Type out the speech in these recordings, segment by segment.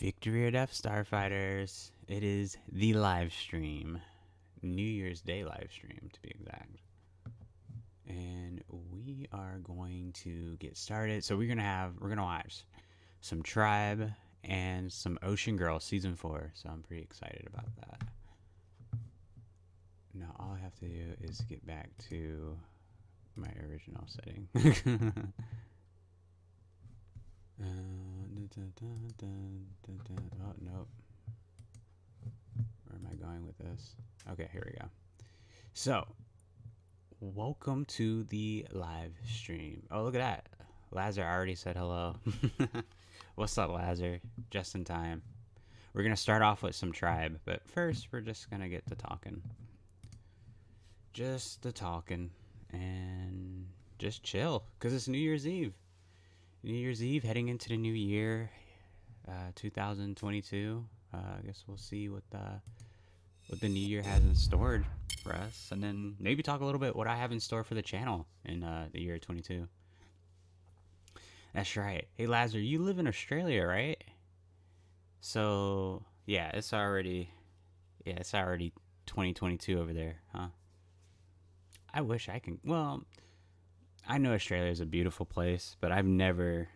Victory or Death Starfighters. It is the live stream. New Year's Day live stream, to be exact. And we are going to get started. So we're gonna watch some Tribe and some Ocean Girl season 4. So I'm pretty excited about that. Now all I have to do is get back to my original setting. Oh, nope. Where am I going with this? Okay, here we go. So, welcome to the live stream. Oh, look at that. Lazar already said hello. What's up, Lazar? Just in time. We're going to start off with some Tribe, but first we're just going to get to talking. Just the talking and just chill, because it's New Year's Eve. New Year's Eve, heading into the new year, 2022. I guess we'll see what the new year has in store for us, and then maybe talk a little bit what I have in store for the channel in the year 22. That's right. Hey, Lazar, you live in Australia, right? So yeah, it's already 2022 over there, huh? I wish I can. Well, I know Australia is a beautiful place, but I've never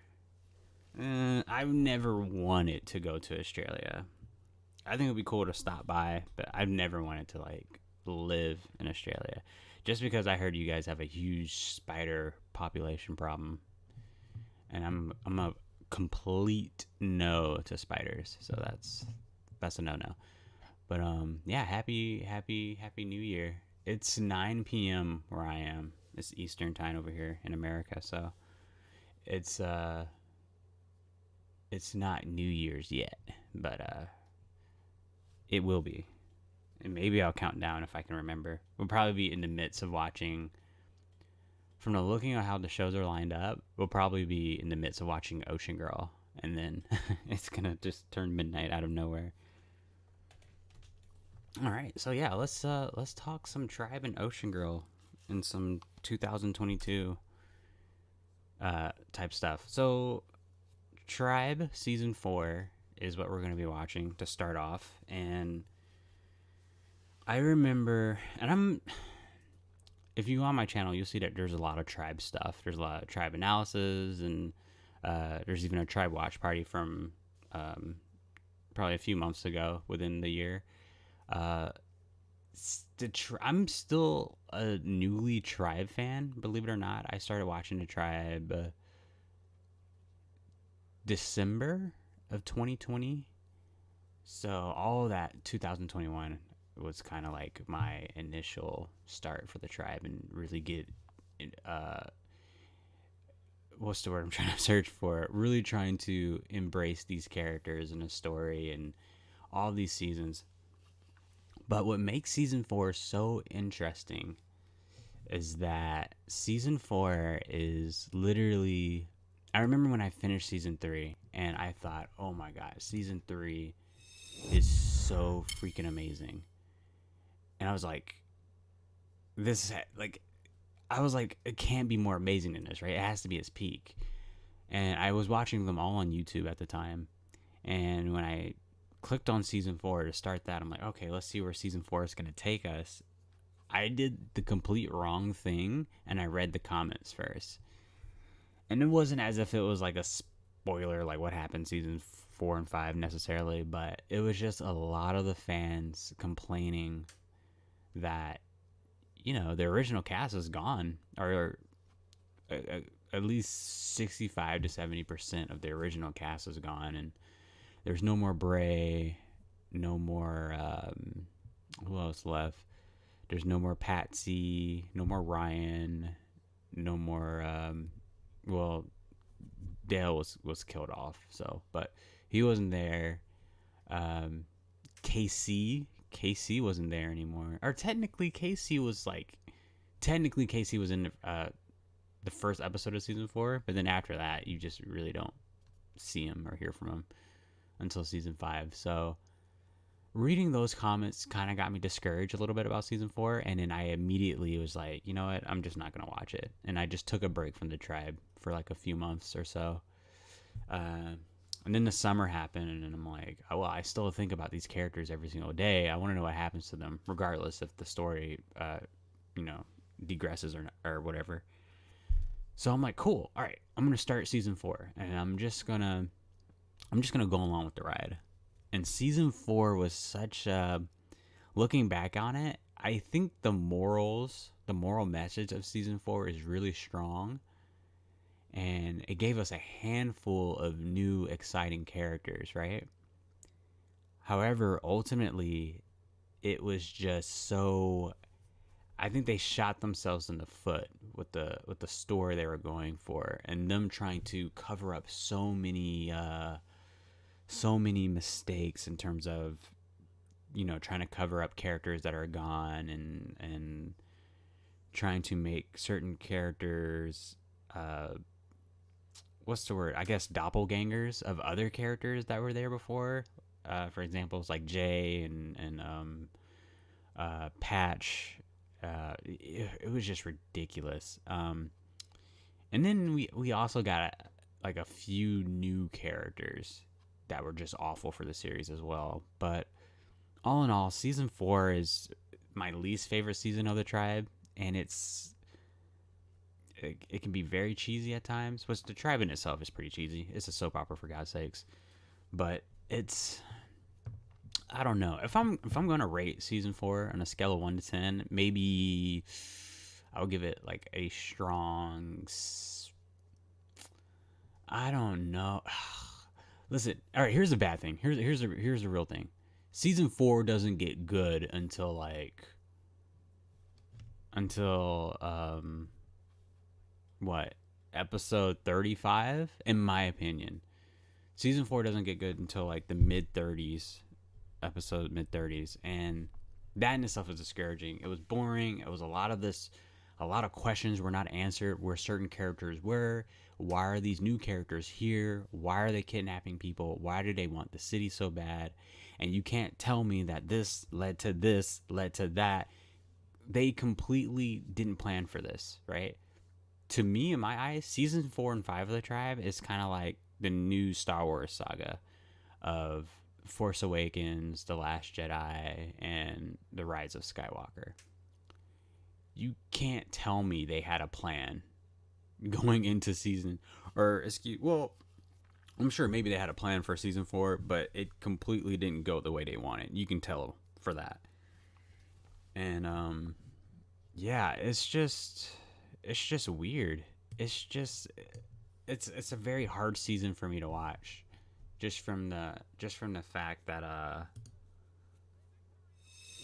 wanted to go to Australia. I think it would be cool to stop by, but I've never wanted to like live in Australia, just because I heard you guys have a huge spider population problem, and I'm a complete no to spiders, so that's a no. But yeah, happy New Year. It's 9 p.m. where I am. It's Eastern time over here in America, so it's not New Year's yet, but it will be. And maybe I'll count down if I can remember. We'll probably be in the midst of watching, from the looking at how the shows are lined up, we'll probably be in the midst of watching Ocean Girl, and then it's gonna just turn midnight out of nowhere. All right, so yeah, let's talk some Tribe and Ocean Girl and some 2022 type stuff. So Tribe season 4 is what we're going to be watching to start off, and I remember, and if you go on my channel, you'll see that there's a lot of Tribe stuff. There's a lot of Tribe analysis, and there's even a Tribe watch party from probably a few months ago within the year. I'm still a newly Tribe fan, believe it or not. I started watching the Tribe December of 2020. So all of that 2021 was kind of like my initial start for the Tribe, and really get what's the word I'm trying to search for? Really trying to embrace these characters and a story and all these seasons. But what makes season 4 so interesting is that season 4 is literally, I remember when I finished season 3 and I thought, oh my god, season 3 is so freaking amazing. And I was like, it can't be more amazing than this, right? It has to be its peak. And I was watching them all on YouTube at the time. And when I clicked on season 4 to start that, I'm like, okay, let's see where season 4 is going to take us. I did the complete wrong thing, and I read the comments first. And it wasn't as if it was like a spoiler, like what happened season 4 and 5 necessarily, but it was just a lot of the fans complaining that, you know, the original cast is gone, or at least 65 to 70% of the original cast is gone, and there's no more Bray, no more, who else left? There's no more Patsy, no more Ryan, no more, well, Dale was killed off, so, but he wasn't there. KC wasn't there anymore. Or technically KC was in the first episode of season 4, but then after that, you just really don't see him or hear from him until season 5. So reading those comments kind of got me discouraged a little bit about season 4, and then I immediately was like, you know what, I'm just not gonna watch it, and I just took a break from the Tribe for like a few months or so. And then the summer happened, and I'm like, oh, well, I still think about these characters every single day. I want to know what happens to them, regardless if the story, you know, digresses or whatever. So I'm like, cool. All right, I'm gonna start season 4, and I'm just gonna go along with the ride. And season 4 was such a, looking back on it, I think the moral message of season 4 is really strong, and it gave us a handful of new exciting characters, right? However, ultimately, it was just so, I think they shot themselves in the foot with the story they were going for, and them trying to cover up so many mistakes in terms of, you know, trying to cover up characters that are gone, and trying to make certain characters, uh what's the word, I guess, doppelgangers of other characters that were there before. For example, it's like Jay and Patch. It was just ridiculous. And then we also got like a few new characters that were just awful for the series as well. But all in all, season 4 is my least favorite season of the tribe, and it can be very cheesy at times. Which the tribe in itself is pretty cheesy. It's a soap opera, for God's sakes. But it's, I don't know, if I'm gonna rate season 4 on a scale of 1 to 10, maybe I'll give it like a strong. I don't know. Listen, all right. Here's the bad thing. Here's the real thing. Season 4 doesn't get good until what, episode 35, in my opinion. Season 4 doesn't get good until like the mid 30s, episode mid 30s, and that in itself is discouraging. It was boring. It was a lot of questions were not answered, where certain characters were. Why are these new characters here? Why are they kidnapping people? Why do they want the city so bad? And you can't tell me that this, led to that. They completely didn't plan for this, right? To me, in my eyes, season 4 and 5 of the tribe is kind of like the new Star Wars saga of Force Awakens, The Last Jedi, and The Rise of Skywalker. You can't tell me they had a plan going into season, or excuse, well, I'm sure maybe they had a plan for season 4, but it completely didn't go the way they wanted. You can tell for that. And yeah, it's just weird. It's a very hard season for me to watch, just from the fact that I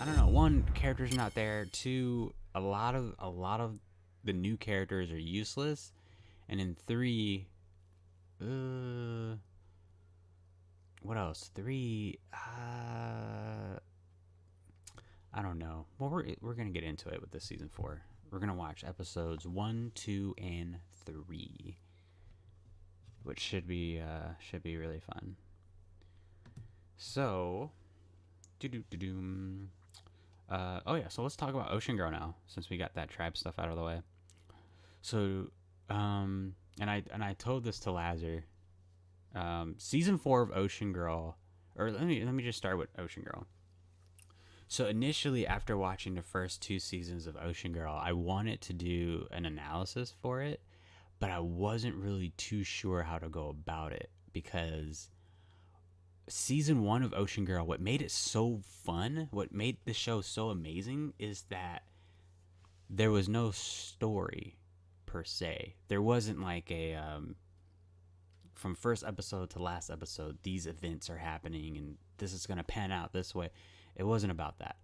don't know, one, characters not there, two, a lot of the new characters are useless, and then three, uh what else? Three, I don't know. Well, we're gonna get into it with this season 4. We're gonna watch episodes 1, 2, and 3, which should be really fun. So, do do do do. Oh yeah, so let's talk about Ocean Girl now, since we got that tribe stuff out of the way. So, and I told this to Lazar. Season 4 of Ocean Girl, or let me just start with Ocean Girl. So initially, after watching the first 2 seasons of Ocean Girl, I wanted to do an analysis for it, but I wasn't really too sure how to go about it, because season 1 of Ocean Girl, what made it so fun, what made the show so amazing, is that there was no story per se. There wasn't like a from first episode to last episode, these events are happening and this is gonna pan out this way. It wasn't about that.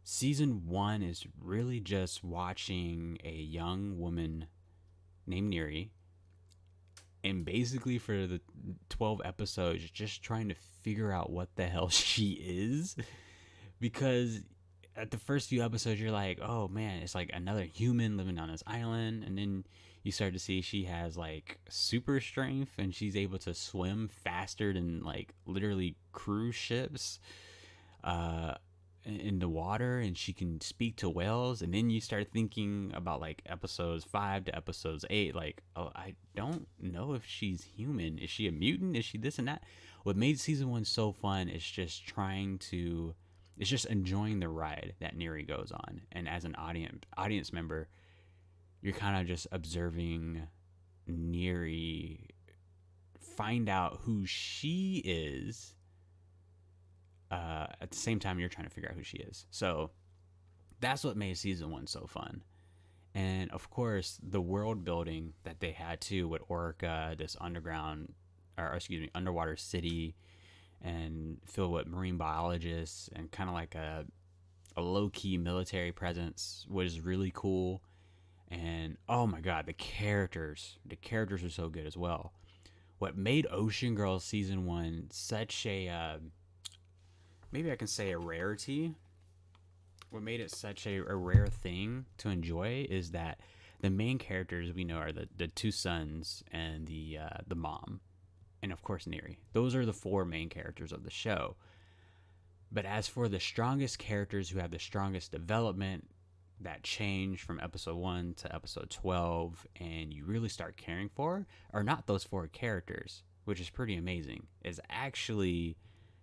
Season 1 is really just watching a young woman named Neri, and basically for the 12 episodes, just trying to figure out what the hell she is. Because at the first few episodes, you're like, oh man, it's like another human living on this island. And then you start to see she has like super strength, and she's able to swim faster than like literally cruise ships. in the water and she can speak to whales, and then you start thinking about like episodes 5 to episodes 8, like, oh, I don't know if she's human. Is she a mutant? Is she this and that? What made season 1 so fun is just trying to it's just enjoying the ride that Neri goes on, and as an audience member, you're kind of just observing Neri find out who she is. At the same time, you're trying to figure out who she is. So that's what made season 1 so fun. And of course, the world building that they had too with Orca, this underground, or excuse me, underwater city, and filled with marine biologists, and kind of like a low key military presence was really cool. And oh my god, the characters are so good as well. What made Ocean Girl season 1 such a maybe I can say a rarity, what made it such a rare thing to enjoy is that the main characters we know are the two sons and the mom, and of course Neri. Those are the four main characters of the show. But as for the strongest characters who have the strongest development, that change from episode 1 to episode 12, and you really start caring for, are not those four characters, which is pretty amazing. Is actually,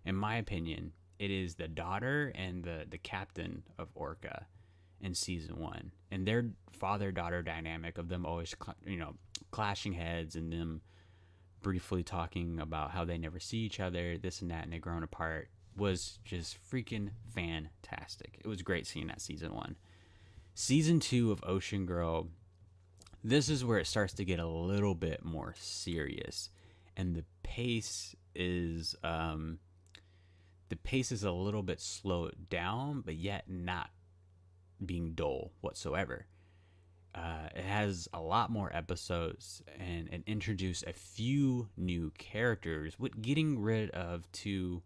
in my opinion, it is the daughter and the captain of Orca in season 1, and their father-daughter dynamic of them always clashing heads, and them briefly talking about how they never see each other, this and that, and they've grown apart, was just freaking fantastic. It was great seeing that season 1. Season 2 of Ocean Girl, this is where it starts to get a little bit more serious, and the pace is a little bit slowed down, but yet not being dull whatsoever. It has a lot more episodes and introduce a few new characters, with getting rid of two,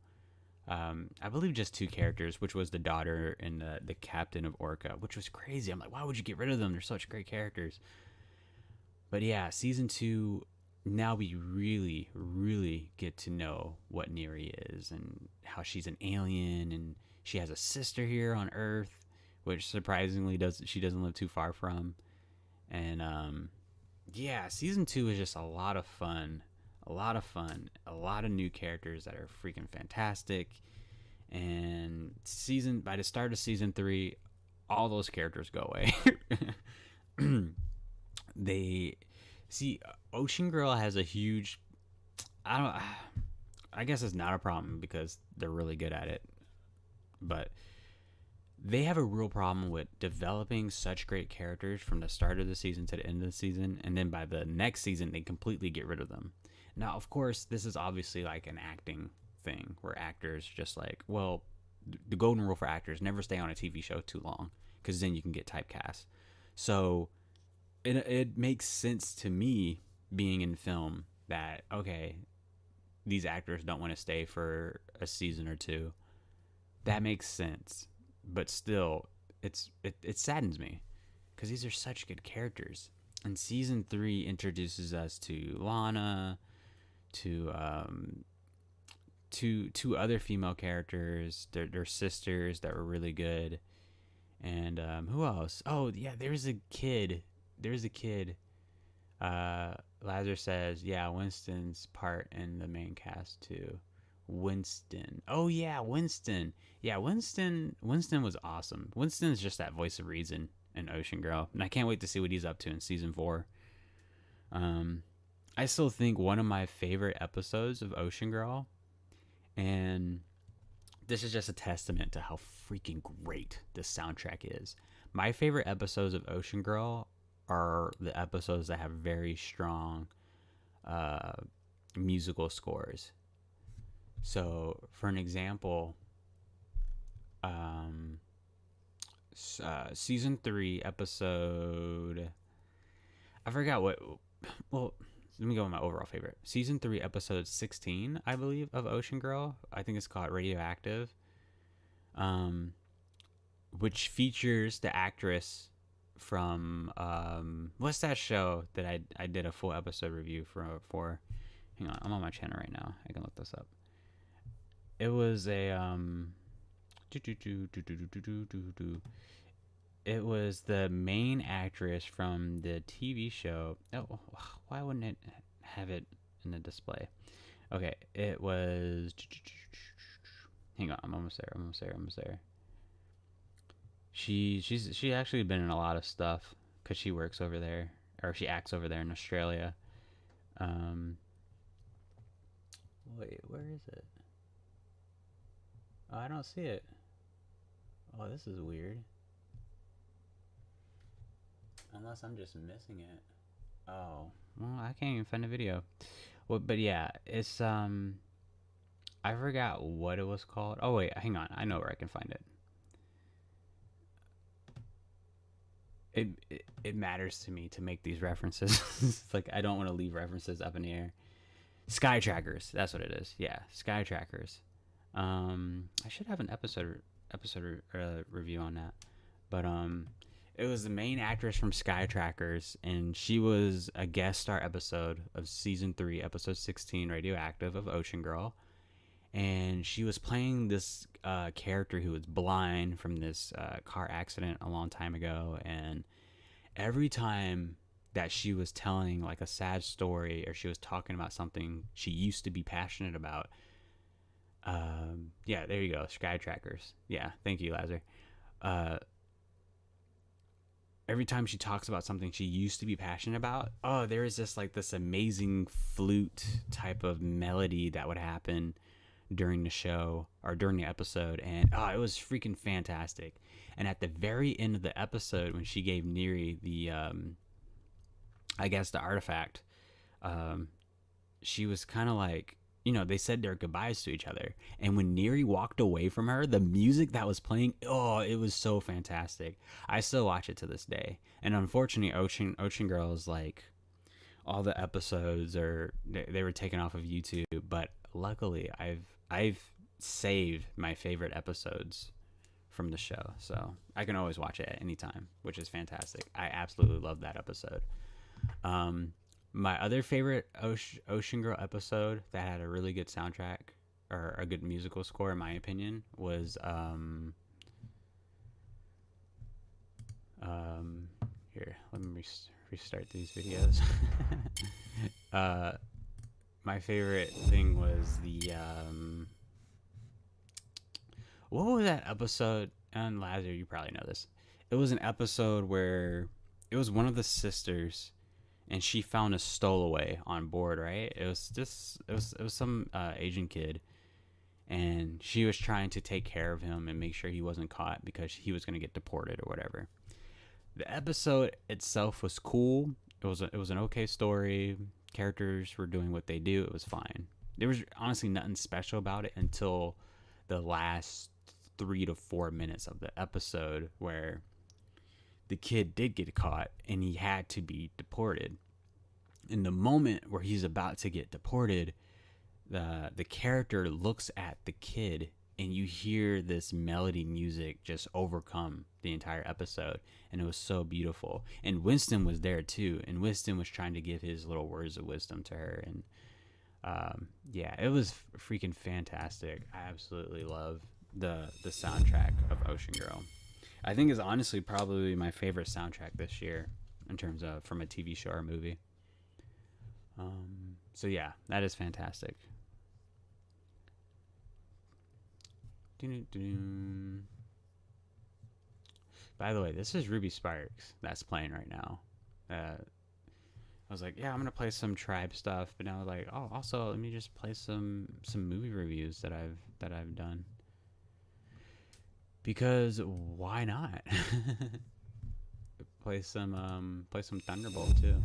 I believe just two characters, which was the daughter and the captain of Orca, which was crazy. I'm like, why would you get rid of them? They're such great characters. But yeah, season 2, now we really, really get to know what Neri is and how she's an alien, and she has a sister here on Earth, which surprisingly she doesn't live too far from. And yeah, season 2 is just a lot of fun. A lot of new characters that are freaking fantastic. And by the start of season 3, all those characters go away. They see Ocean Girl has a huge, I guess it's not a problem because they're really good at it, but they have a real problem with developing such great characters from the start of the season to the end of the season, and then by the next season they completely get rid of them. Now, of course, this is obviously like an acting thing where actors just like, well, the golden rule for actors: never stay on a TV show too long, because then you can get typecast. So it makes sense to me, being in film, that okay, these actors don't want to stay for a season or two. That makes sense, but still, it saddens me because these are such good characters. And season 3 introduces us to Lana, to two other female characters. They're sisters that were really good. And who else? Oh yeah, there's a kid. Lazar says, yeah, Winston's part in the main cast too. Winston. Oh yeah, Winston. Yeah, Winston was awesome. Winston's just that voice of reason in Ocean Girl, and I can't wait to see what he's up to in season 4. I still think one of my favorite episodes of Ocean Girl, and this is just a testament to how freaking great this soundtrack is. My favorite episodes of Ocean Girl are the episodes that have very strong musical scores. So, for an example, season 3 episode, I forgot what. Well, let me go with my overall favorite. Season 3 episode 16, I believe, of Ocean Girl. I think it's called Radioactive. Which features the actress from what's that show that I did a full episode review for? Hang on, I'm on my channel right now. I can look this up. It was a It was the main actress from the TV show. Oh, why wouldn't it have it in the display? Okay, it was. Hang on, I'm almost there. Almost there. She actually been in a lot of stuff because she works over there, or she acts over there in Australia. Um, wait, where is it? Oh, I don't see it. Oh, this is weird. Unless I'm just missing it. Oh, well, I can't even find the video. Well, but yeah, it's I forgot what it was called. Oh wait, hang on. I know where I can find it. It matters to me to make these references. It's like I don't want to leave references up in the air. Sky Trackers. That's what it is. Yeah, Sky Trackers. I should have an episode review on that. But it was the main actress from Sky Trackers, and she was a guest star episode of season 3, episode 16, Radioactive of Ocean Girl, and she was playing this character who was blind from this car accident a long time ago, and every time that she was telling like a sad story or she was talking about something she used to be passionate about, yeah, there you go, Sky Trackers. Yeah, thank you, Lazar. Uh, every time she talks about something she used to be passionate about, oh, there is just like this amazing flute type of melody that would happen during the show or during the episode, and oh, it was freaking fantastic. And at the very end of the episode, when she gave Neri the I guess the artifact, um she was kind of like, they said their goodbyes to each other, and when Neri walked away from her, the music that was playing, oh, it was so fantastic. I still watch it to this day. And unfortunately, Ocean Girl is like, all the episodes are, they were taken off of YouTube, but luckily I've saved my favorite episodes from the show, so I can always watch it at any time, which is fantastic. I absolutely love that episode. Um, my other favorite Ocean Girl episode that had a really good soundtrack or a good musical score, in my opinion, was here. Let me restart these videos. uh, my favorite thing was the what was that episode? And Lazar, you probably know this. It was an episode where it was one of the sisters, and she found a stowaway on board. Right? It was some Asian kid, and she was trying to take care of him and make sure he wasn't caught because he was going to get deported or whatever. The episode itself was cool. It was an okay story. Characters were doing what they do. It was fine. There was honestly nothing special about it until the last 3 to 4 minutes of the episode, where the kid did get caught and he had to be deported. In the moment where he's about to get deported, the character looks at the kid, and you hear this melody music just overcome the entire episode, and it was so beautiful. And Winston was there too, and Winston was trying to give his little words of wisdom to her, and yeah, it was freaking fantastic. I absolutely love the soundtrack of Ocean Girl. I think is honestly probably my favorite soundtrack this year in terms of from a TV show or movie. So yeah, that is fantastic. By the way, this is Ruby Sparks that's playing right now. I was like, yeah, I'm gonna play some Tribe stuff, but now I was like, oh, also let me just play some movie reviews that I've done, because why not? Play some Thunderbolt too.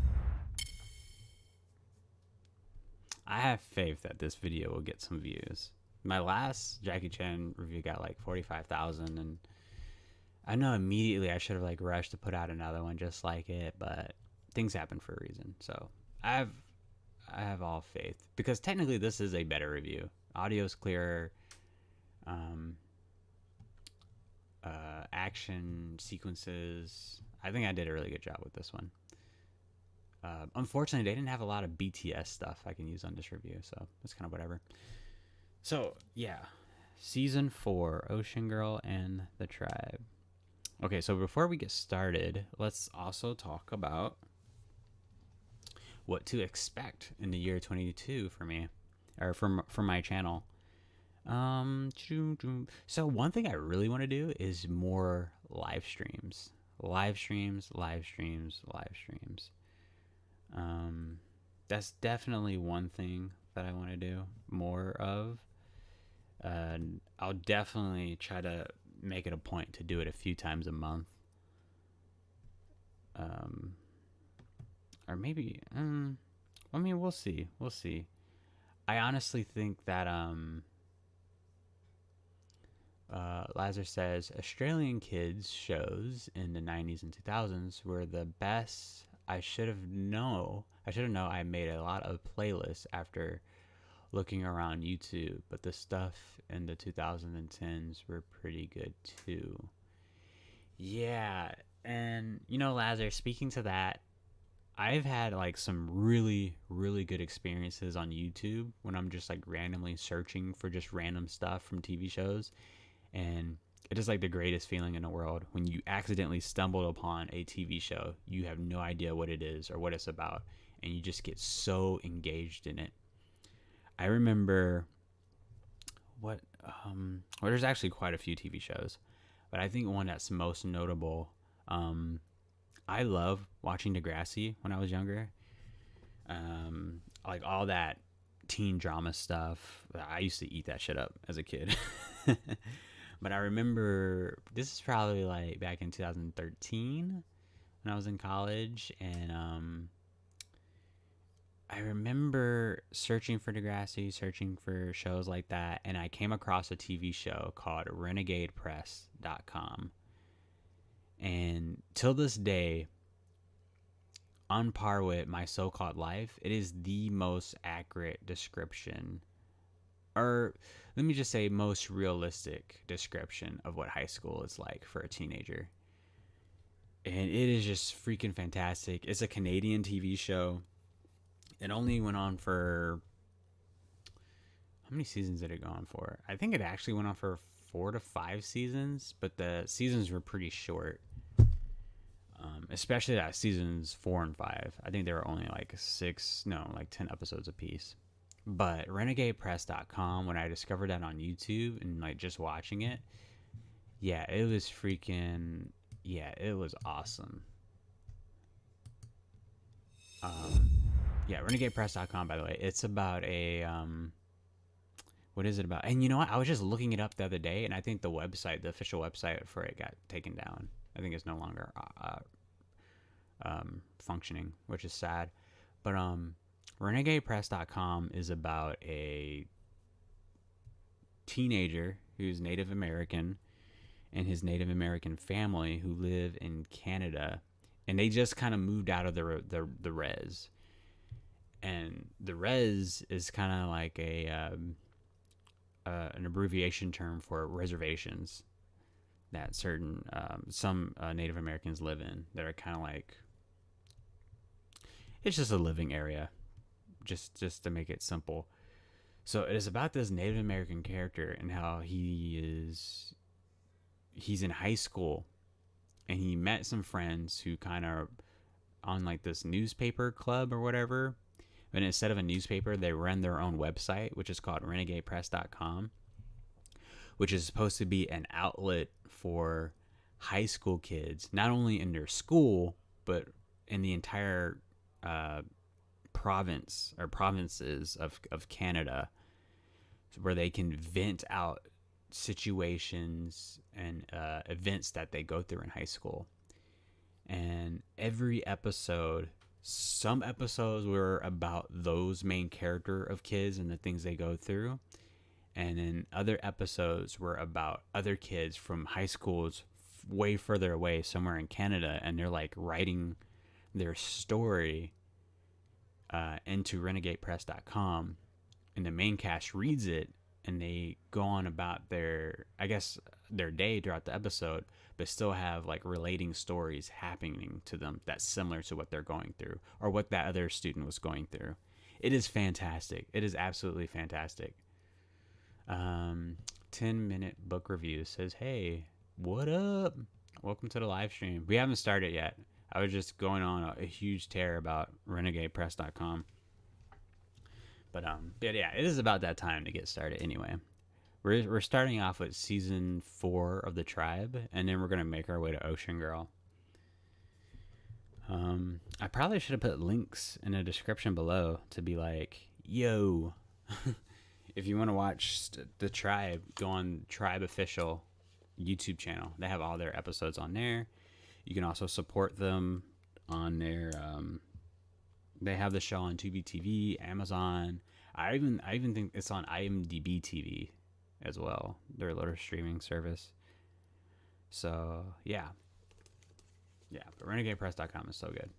I have faith that this video will get some views. My last Jackie Chan review got like 45,000, and I know immediately I should have like rushed to put out another one just like it, but things happen for a reason. So I have all faith, because technically this is a better review. Audio's clearer. Action sequences, I think I did a really good job with this one. Unfortunately, they didn't have a lot of BTS stuff I can use on this review, so that's kind of whatever. So yeah, Season 4, Ocean Girl and the Tribe. Okay, so before we get started, let's also talk about what to expect in the year 22 for me, or for my channel. So one thing I really want to do is more live streams. Live streams, live streams, live streams. That's definitely one thing that I want to do more of. I'll definitely try to make it a point to do it a few times a month. Or maybe, I mean, we'll see. We'll see. I honestly think that, Lazar says Australian kids shows in the 90s and 2000s were the best. I should have known. I made a lot of playlists after looking around YouTube, but the stuff in the 2010s were pretty good too. Yeah, and Lazar, speaking to that, I've had like some really, really good experiences on YouTube when I'm just like randomly searching for just random stuff from TV shows. And it is like the greatest feeling in the world when you accidentally stumble upon a TV show. You have no idea what it is or what it's about, and you just get so engaged in it. I remember well, there's actually quite a few TV shows, but I think one that's most notable, I love watching Degrassi when I was younger. Like all that teen drama stuff. I used to eat that shit up as a kid. But I remember this is probably like back in 2013 when I was in college, and I remember searching for Degrassi, searching for shows like that, and I came across a TV show called renegadepress.com. And till this day, on par with My So-Called Life, it is the most accurate description, or let me just say most realistic description of what high school is like for a teenager. And it is just freaking fantastic. It's a Canadian TV show. It only went on for, how many seasons did it go on for? I think it actually went on for 4 to 5 seasons, but the seasons were pretty short. Especially that seasons 4 and 5. I think they were only like 10 episodes apiece. But renegadepress.com, when I discovered that on YouTube and like just watching it, yeah, it was freaking, yeah, it was awesome. Yeah, renegadepress.com, by the way, it's about a, what is it about? And you know what? I was just looking it up the other day, and I think the website, the official website for it got taken down. I think it's no longer functioning, which is sad. But renegadepress.com is about a teenager who's Native American and his Native American family who live in Canada, and they just kind of moved out of the res. And the res is kind of like an abbreviation term for reservations that certain some Native Americans live in, that are kind of like, it's just a living area, just to make it simple. So it is about this Native American character and how he's in high school, and he met some friends who kind of on like this newspaper club or whatever. But instead of a newspaper, they run their own website, which is called renegadepress.com, which is supposed to be an outlet for high school kids, not only in their school, but in the entire province or provinces of Canada, where they can vent out situations and events that they go through in high school. And every episode, some episodes were about those main character of kids and the things they go through. And then other episodes were about other kids from high schools way further away, somewhere in Canada, and they're like writing their story into renegadepress.com, and the main cast reads it, and they go on about their day throughout the episode, but still have like relating stories happening to them that's similar to what they're going through or what that other student was going through. It is fantastic. It is absolutely fantastic. 10-minute book review says, "Hey, what up? Welcome to the live stream." We haven't started yet. I was just going on a huge tear about renegadepress.com. But yeah, it is about that time to get started anyway. We're starting off with season 4 of The Tribe, and then we're gonna make our way to Ocean Girl. I probably should have put links in the description below to be like, yo, if you want to watch The Tribe, go on Tribe Official YouTube channel. They have all their episodes on there. You can also support them on their. They have the show on Tubi TV, Amazon. I even think it's on IMDb TV as well. Their little streaming service. So yeah, but renegadepress.com is so good.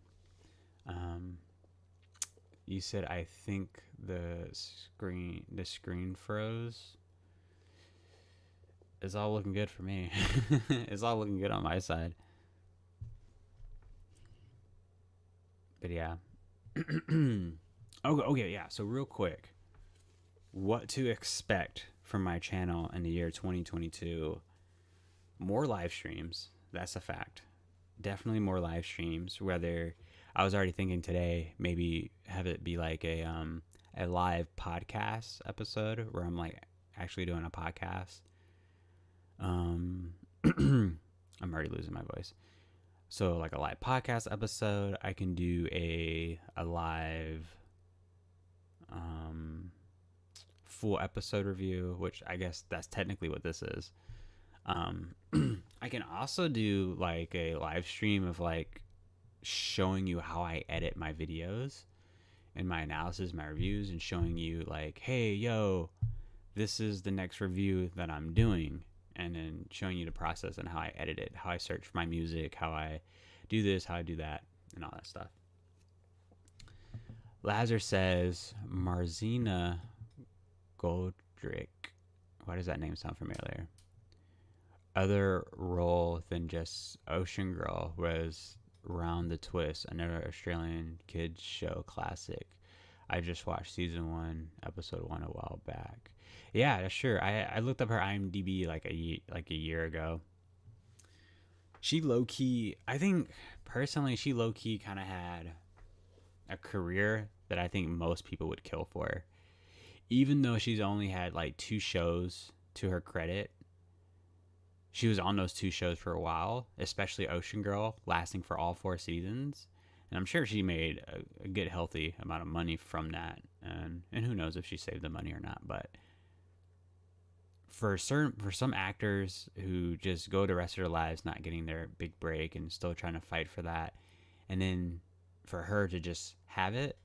You said I think the screen froze. It's all looking good for me. It's all looking good on my side. But yeah. Okay, yeah. So real quick, what to expect from my channel in the year 2022? More live streams. That's a fact. Definitely more live streams. Whether I was already thinking today, maybe have it be like a live podcast episode where I'm like actually doing a podcast. I'm already losing my voice. So like a live podcast episode, I can do a live full episode review, which I guess that's technically what this is. I can also do like a live stream of like showing you how I edit my videos and my analysis, my reviews, and showing you like, hey, yo, this is the next review that I'm doing. And then showing you the process and how I edit it, how I search for my music, how I do this, how I do that, and all that stuff. Lazar says, Marzina Goldrick. Why does that name sound familiar? Other role than just Ocean Girl was Round the Twist, another Australian kids show classic. I just watched season 1, episode 1 a while back. Yeah, sure. I looked up her IMDb like a year ago. She low key, I think personally, she low key kind of had a career that I think most people would kill for. Even though she's only had like 2 shows to her credit, she was on those 2 shows for a while, especially Ocean Girl, lasting for all 4 seasons. And I'm sure she made a good, healthy amount of money from that. And who knows if she saved the money or not. But for some actors who just go the rest of their lives not getting their big break and still trying to fight for that, and then for her to just have it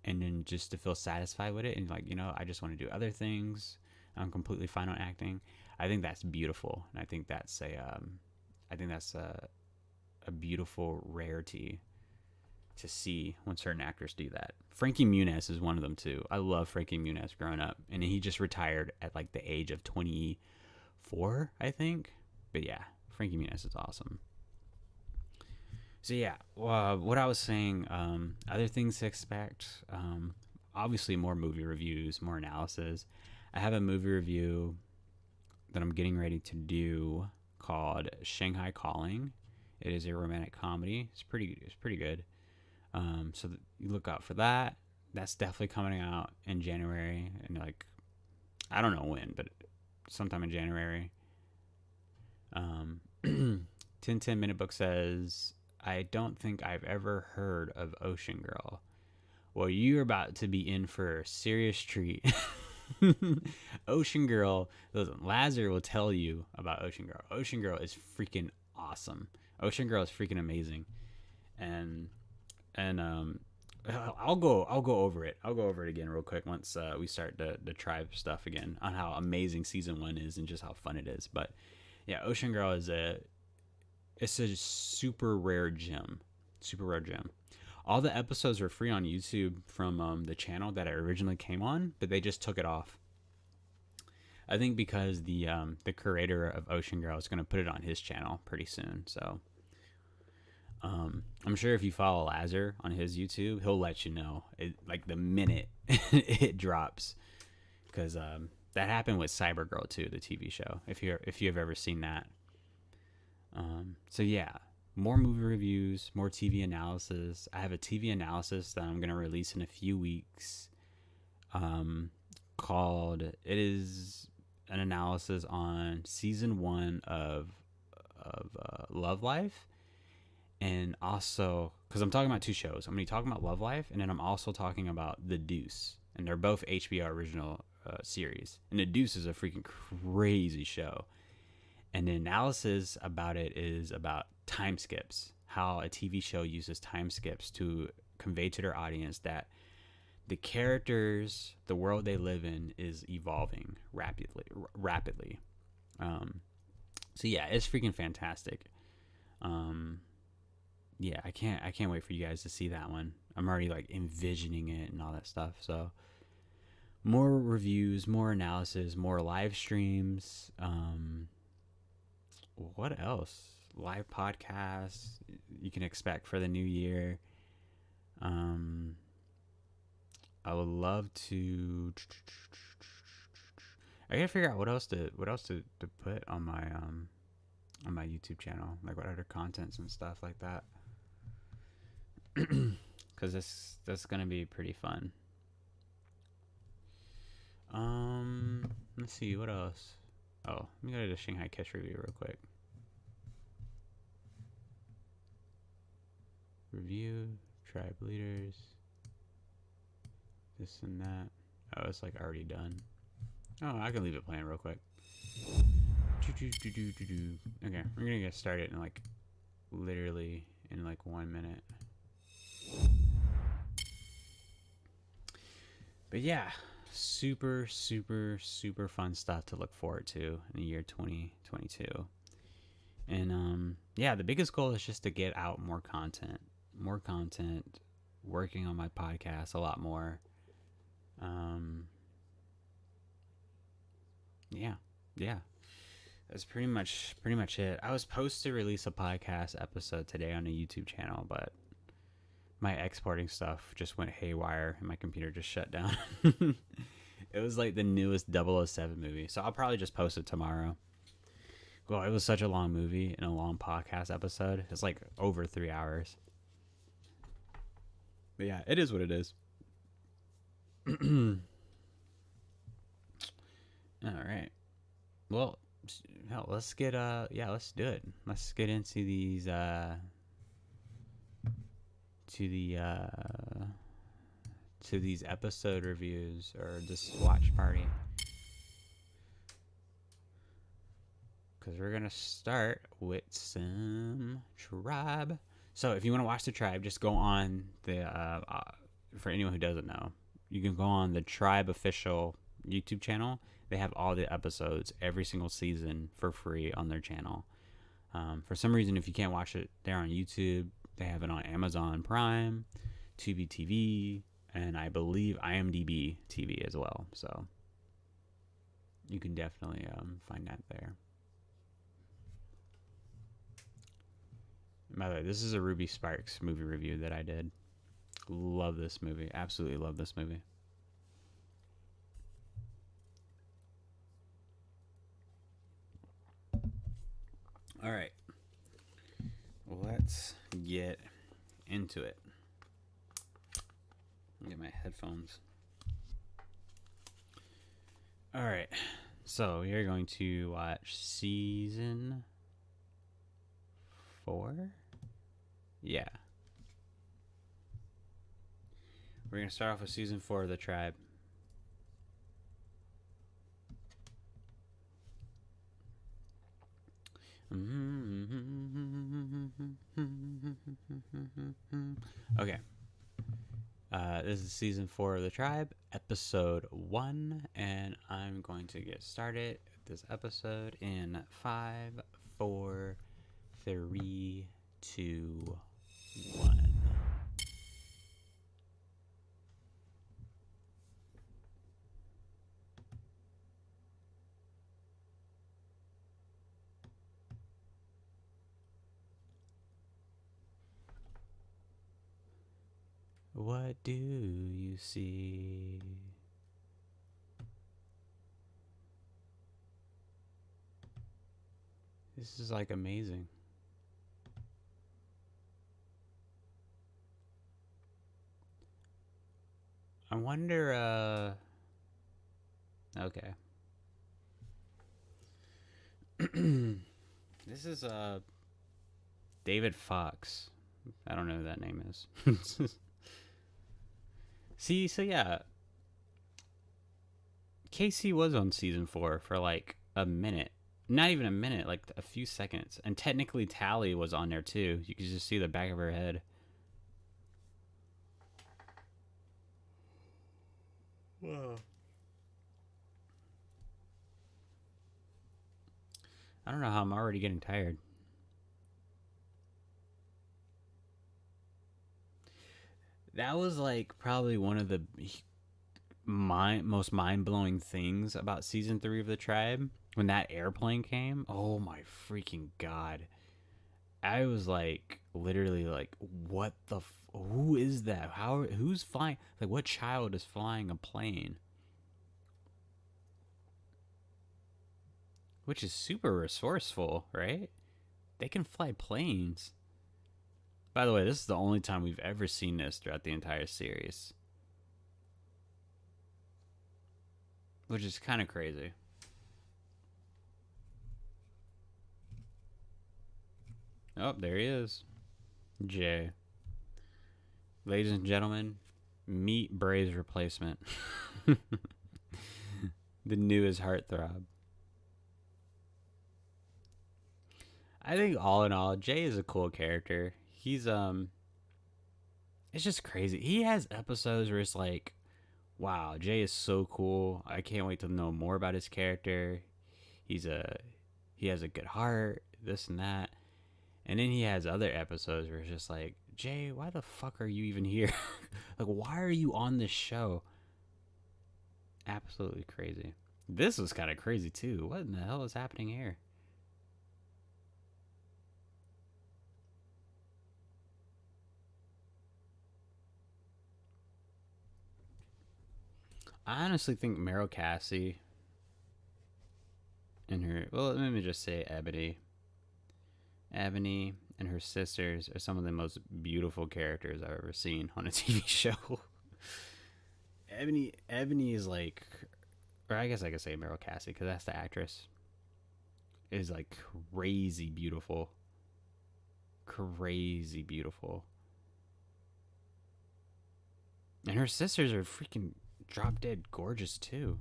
and then just to feel satisfied with it and like, you know, I just want to do other things, I'm completely fine on acting, I think that's beautiful. And I think that's a beautiful rarity to see when certain actors do that. Frankie Muniz is one of them too. I love Frankie Muniz growing up, and he just retired at like the age of 24, I think. But yeah, Frankie Muniz is awesome. So yeah, what I was saying, other things to expect, obviously more movie reviews, more analysis. I have a movie review that I'm getting ready to do called Shanghai Calling. It is a romantic comedy. It's pretty good. So you look out for that. That's definitely coming out in January, and like, I don't know when, but sometime in January. 10-minute book says, I don't think I've ever heard of Ocean Girl. Well, you're about to be in for a serious treat. Ocean Girl, listen, Lazar will tell you about Ocean Girl. Ocean Girl is freaking awesome. Ocean Girl is freaking amazing. And I'll go over it. I'll go over it again real quick once we start the tribe stuff again on how amazing season 1 is and just how fun it is. But yeah, Ocean Girl is a super rare gem. All the episodes are free on YouTube from the channel that it originally came on, but they just took it off. I think because the creator of Ocean Girl is going to put it on his channel pretty soon. So I'm sure if you follow Lazar on his YouTube, he'll let you know like the minute it drops, because That happened with Cybergirl too, the TV show. If you have ever seen that. So yeah, more movie reviews, more TV analysis. I have a TV analysis that I'm gonna release in a few weeks. Called it is an analysis on season 1 of Love Life, and also because I'm talking about two shows. I'm gonna be talking about Love Life, and then I'm also talking about The Deuce, and they're both HBO original series. And The Deuce is a freaking crazy show. And the analysis about it is about time skips, how a TV show uses time skips to convey to their audience that the characters, the world they live in, is evolving rapidly. So yeah, it's freaking fantastic. Yeah, I can't wait for you guys to see that one. I'm already like envisioning it and all that stuff. So more reviews, more analysis, more live streams. What else? Live podcasts you can expect for the new year. I would love to. I gotta figure out what else to put on my YouTube channel, like what other contents and stuff like that. Because that's gonna be pretty fun. Let's see what else. Oh, let me go to the Shanghai Kiss review real quick. Review tribe leaders. This and that. Oh, it's like already done. Oh, I can leave it playing real quick. Okay, we're gonna get started in like literally in like 1 minute. But yeah, super fun stuff to look forward to in the year 2022. And yeah, the biggest goal is just to get out more content, working on my podcast a lot more. Yeah, that's pretty much it. I was supposed to release a podcast episode today on the YouTube channel, but my exporting stuff just went haywire and my computer just shut down. It was like the newest 007 movie, so I'll probably just post it tomorrow. Well, it was such a long movie and a long podcast episode. It's like over 3 hours. But yeah, it is what it is. All right. Well, hell, let's get let's do it. Let's get into these to these episode reviews or this watch party. Because we're gonna start with some Tribe. So if you want to watch the Tribe, just go on the for anyone who doesn't know, you can go on the Tribe official YouTube channel. They have all the episodes every single season for free on their channel. For some reason, if you can't watch it there on YouTube, they have it on Amazon Prime, Tubi TV, and I believe IMDb TV as well. So you can definitely find that there. By the way, this is a Ruby Sparks movie review that I did. Love this movie. Absolutely love this movie. All right. Let's get into it. Get my headphones. All right. So we are going to watch season 4. Yeah. We're going to start off with season 4 of The Tribe. Okay. This is season 4 of The Tribe, episode 1, and I'm going to get started with this episode in 5, 4, 3, 2, 1. What do you see? This is like amazing. I wonder. Okay. This is David Fox. I don't know who that name is. See, so yeah, Casey was on season 4 for like a minute. Not even a minute, like a few seconds. And technically Tally was on there too. You could just see the back of her head. Whoa. I don't know how I'm already getting tired. That was like probably one of the most mind blowing things about season 3 of The Tribe. When that airplane came, oh my freaking god. I was like, literally, like, what the? Who is that? Who's flying? Like, what child is flying a plane? Which is super resourceful, right? They can fly planes. By the way, this is the only time we've ever seen this throughout the entire series, which is kind of crazy. Oh, there he is, Jay. Ladies and gentlemen, meet Bray's replacement, the newest heartthrob. I think all in all, Jay is a cool character. He's it's just crazy. He has episodes where it's like, wow, Jay is so cool. I can't wait to know more about his character. He's a he has a good heart, this and that. And then he has other episodes where it's just like, Jay, why the fuck are you even here? Like, why are you on this show? Absolutely crazy. This was kind of crazy too. What in the hell is happening here? I honestly think Meryl Cassie and her, well, let me just say Ebony and her sisters are some of the most beautiful characters I've ever seen on a TV show. Ebony is like, or I guess I could say Meryl Cassie because that's the actress, is like crazy beautiful. Crazy beautiful. And her sisters are freaking drop dead gorgeous too.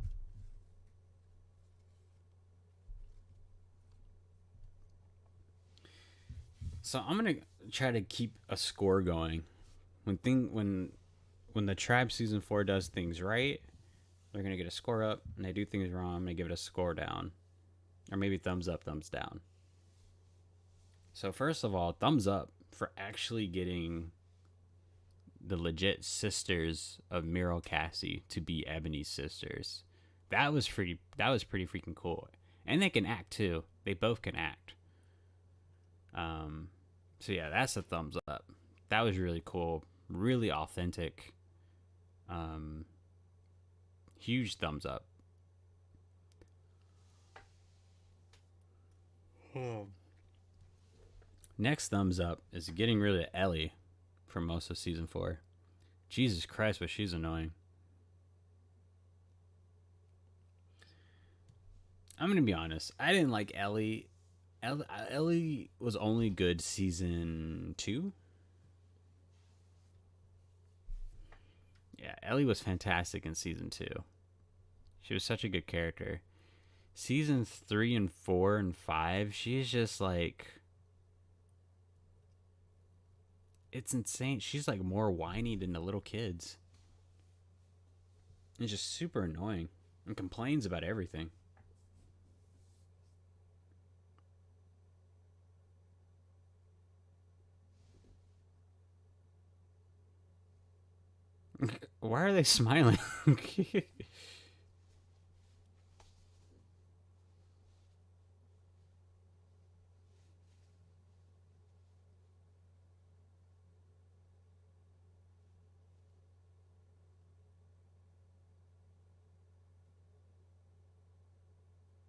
So I'm gonna try to keep a score going. When the Tribe season 4 does things right, they're gonna get a score up. And they do things wrong, I'm gonna give it a score down, or maybe thumbs up, thumbs down. So first of all, thumbs up for actually getting the legit sisters of Meryl Cassie to be Ebony's sisters. That was pretty freaking cool. And they can act too. They both can act. Um so yeah, that's a thumbs up. That was really cool, really authentic. Um Huge thumbs up. Next thumbs up is getting rid of Ellie for most of season 4. Jesus Christ, but she's annoying. I'm gonna be honest. I didn't like Ellie. Ellie was only good season 2. Yeah, Ellie was fantastic in season 2. She was such a good character. Season 3 and 4 and 5, she's just like, it's insane. She's like more whiny than the little kids. And just super annoying and complains about everything. Why are they smiling?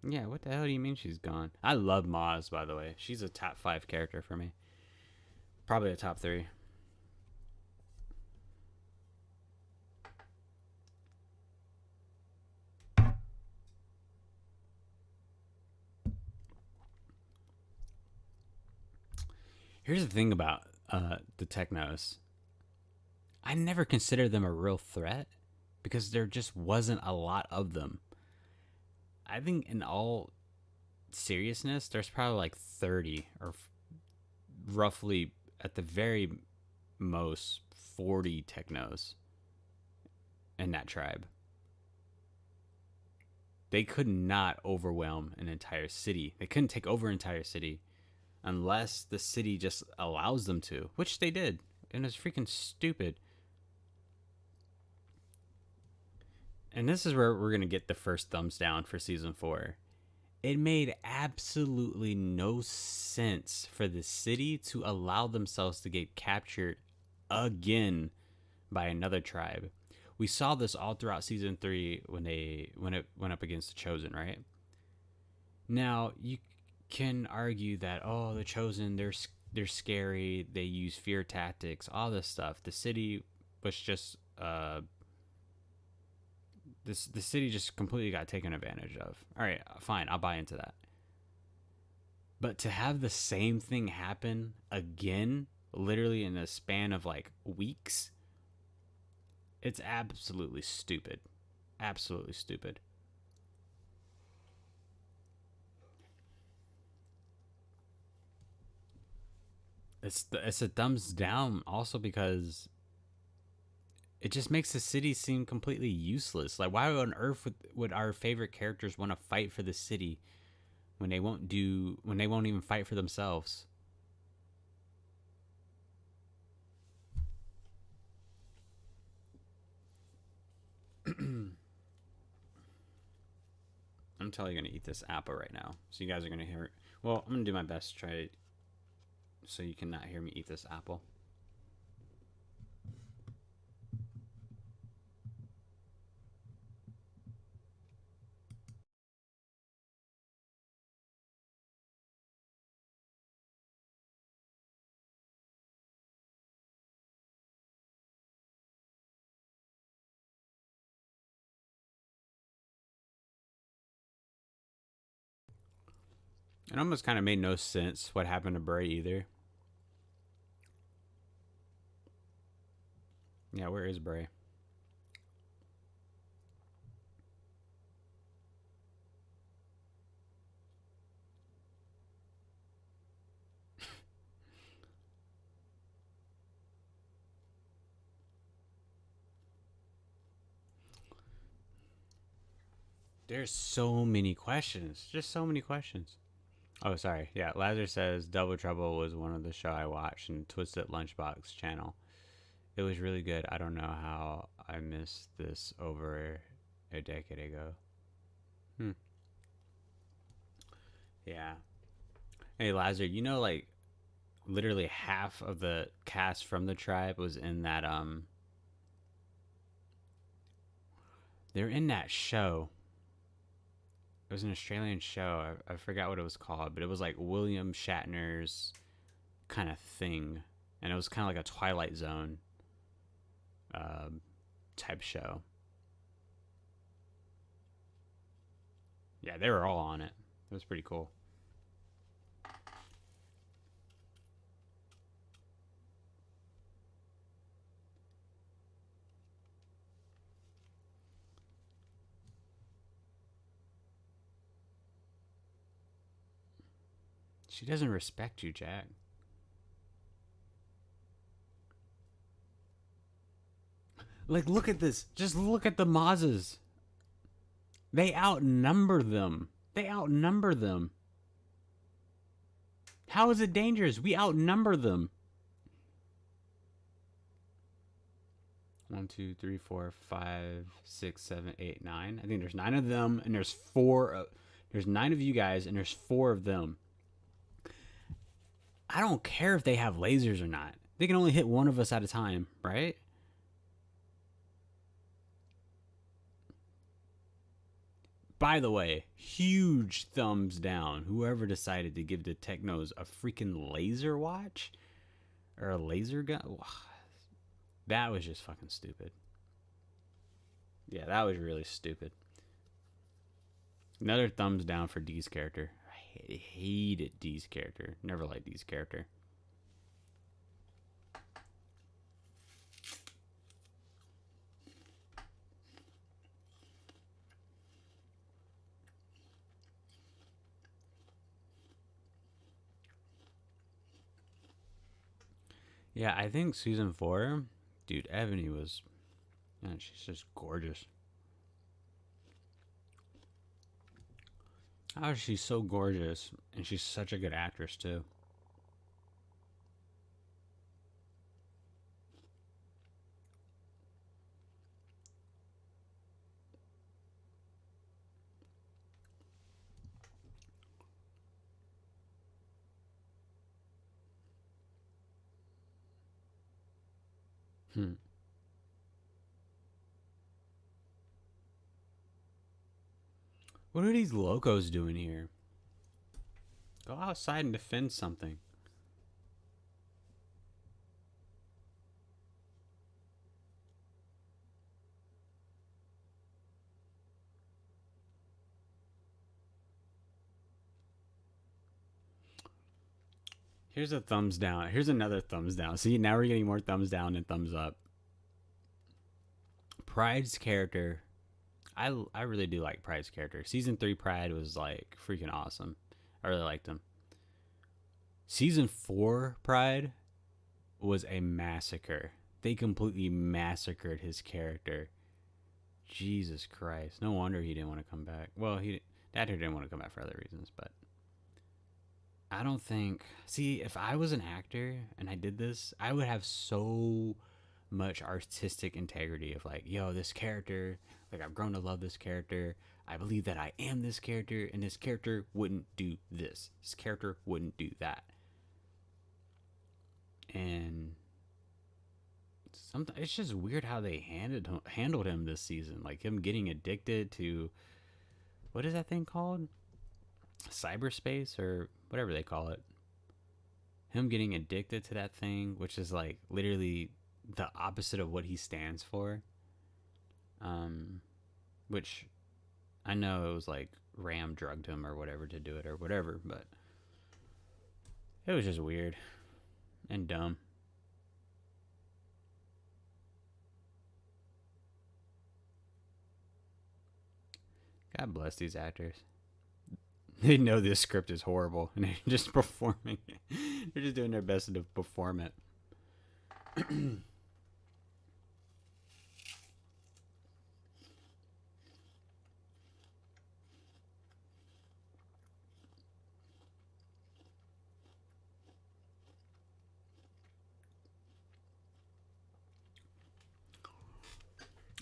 Yeah, what the hell do you mean she's gone? I love Maz, by the way. She's a top 5 character for me. Probably a top 3. Here's the thing about the Technos. I never considered them a real threat because there just wasn't a lot of them. I think in all seriousness, there's probably like 30 or roughly at the very most 40 Technos in that tribe. They could not overwhelm an entire city. They couldn't take over an entire city unless the city just allows them to, which they did. And it's freaking stupid. And this is where we're going to get the first thumbs down for season 4. It made absolutely no sense for the city to allow themselves to get captured again by another tribe. We saw this all throughout season 3 when it went up against the Chosen, right? Now, you can argue that, oh, the Chosen, they're scary, they use fear tactics, all this stuff. The city was just the city just completely got taken advantage of. All right, fine, I'll buy into that. But to have the same thing happen again, literally in a span of like weeks, it's absolutely stupid. Absolutely stupid. It's a thumbs down also because it just makes the city seem completely useless. Like, why on earth would our favorite characters want to fight for the city when they won't even fight for themselves? I'm totally gonna eat this apple right now, so you guys are gonna hear. Well, I'm gonna do my best to try so you cannot hear me eat this apple. It almost kind of made no sense what happened to Bray either. Yeah, where is Bray? There's so many questions. Just so many questions. Oh, sorry. Yeah, Lazar says Double Trouble was one of the show I watched in Twisted Lunchbox channel. It was really good. I don't know how I missed this over a decade ago. Yeah. Hey, Lazar, you know, like literally half of the cast from the tribe was in that they're in that show. It was an Australian show. I forgot what it was called, but it was like William Shatner's kind of thing, and it was kind of like a Twilight Zone type show. Yeah, they were all on it. It was pretty cool. She doesn't respect you, Jack. Like, look at this. Just look at the Mazes. They outnumber them. They outnumber them. How is it dangerous? We outnumber them. 1, 2, 3, 4, 5, 6, 7, 8, 9. I think there's 9 of them, and there's 4. There's 9 of you guys, and there's 4 of them. I don't care if they have lasers or not. They can only hit one of us at a time, right? By the way, huge thumbs down. Whoever decided to give the Technos a freaking laser watch or a laser gun. That was just fucking stupid. Yeah, that was really stupid. Another thumbs down for D's character. I hated D's character. Never liked D's character. Yeah, I think season 4, dude, Ebony was, man, she's just gorgeous. How is she so gorgeous? And she's such a good actress, too. Hmm. What are these locos doing here? Go outside and defend something. Here's a thumbs down. Here's another thumbs down. See, now we're getting more thumbs down and thumbs up. Pride's character, I really do like Pride's character. Season 3 Pride was like freaking awesome. I really liked him. Season 4 Pride was a massacre. They completely massacred his character. Jesus Christ. No wonder he didn't want to come back. Well, that actor didn't want to come back for other reasons, but I don't think. See, if I was an actor and I did this, I would have so much artistic integrity of like, yo, this character, like I've grown to love this character. I believe that I am this character, and this character wouldn't do this. This character wouldn't do that. And it's just weird how they handled him this season. Like him getting addicted to what is that thing called? Cyberspace or whatever they call it. Him getting addicted to that thing, which is like literally the opposite of what he stands for. Which I know it was like Ram drugged him or whatever to do it or whatever, but it was just weird and dumb. God bless these actors. They know this script is horrible and they're just performing. They're just doing their best to perform it.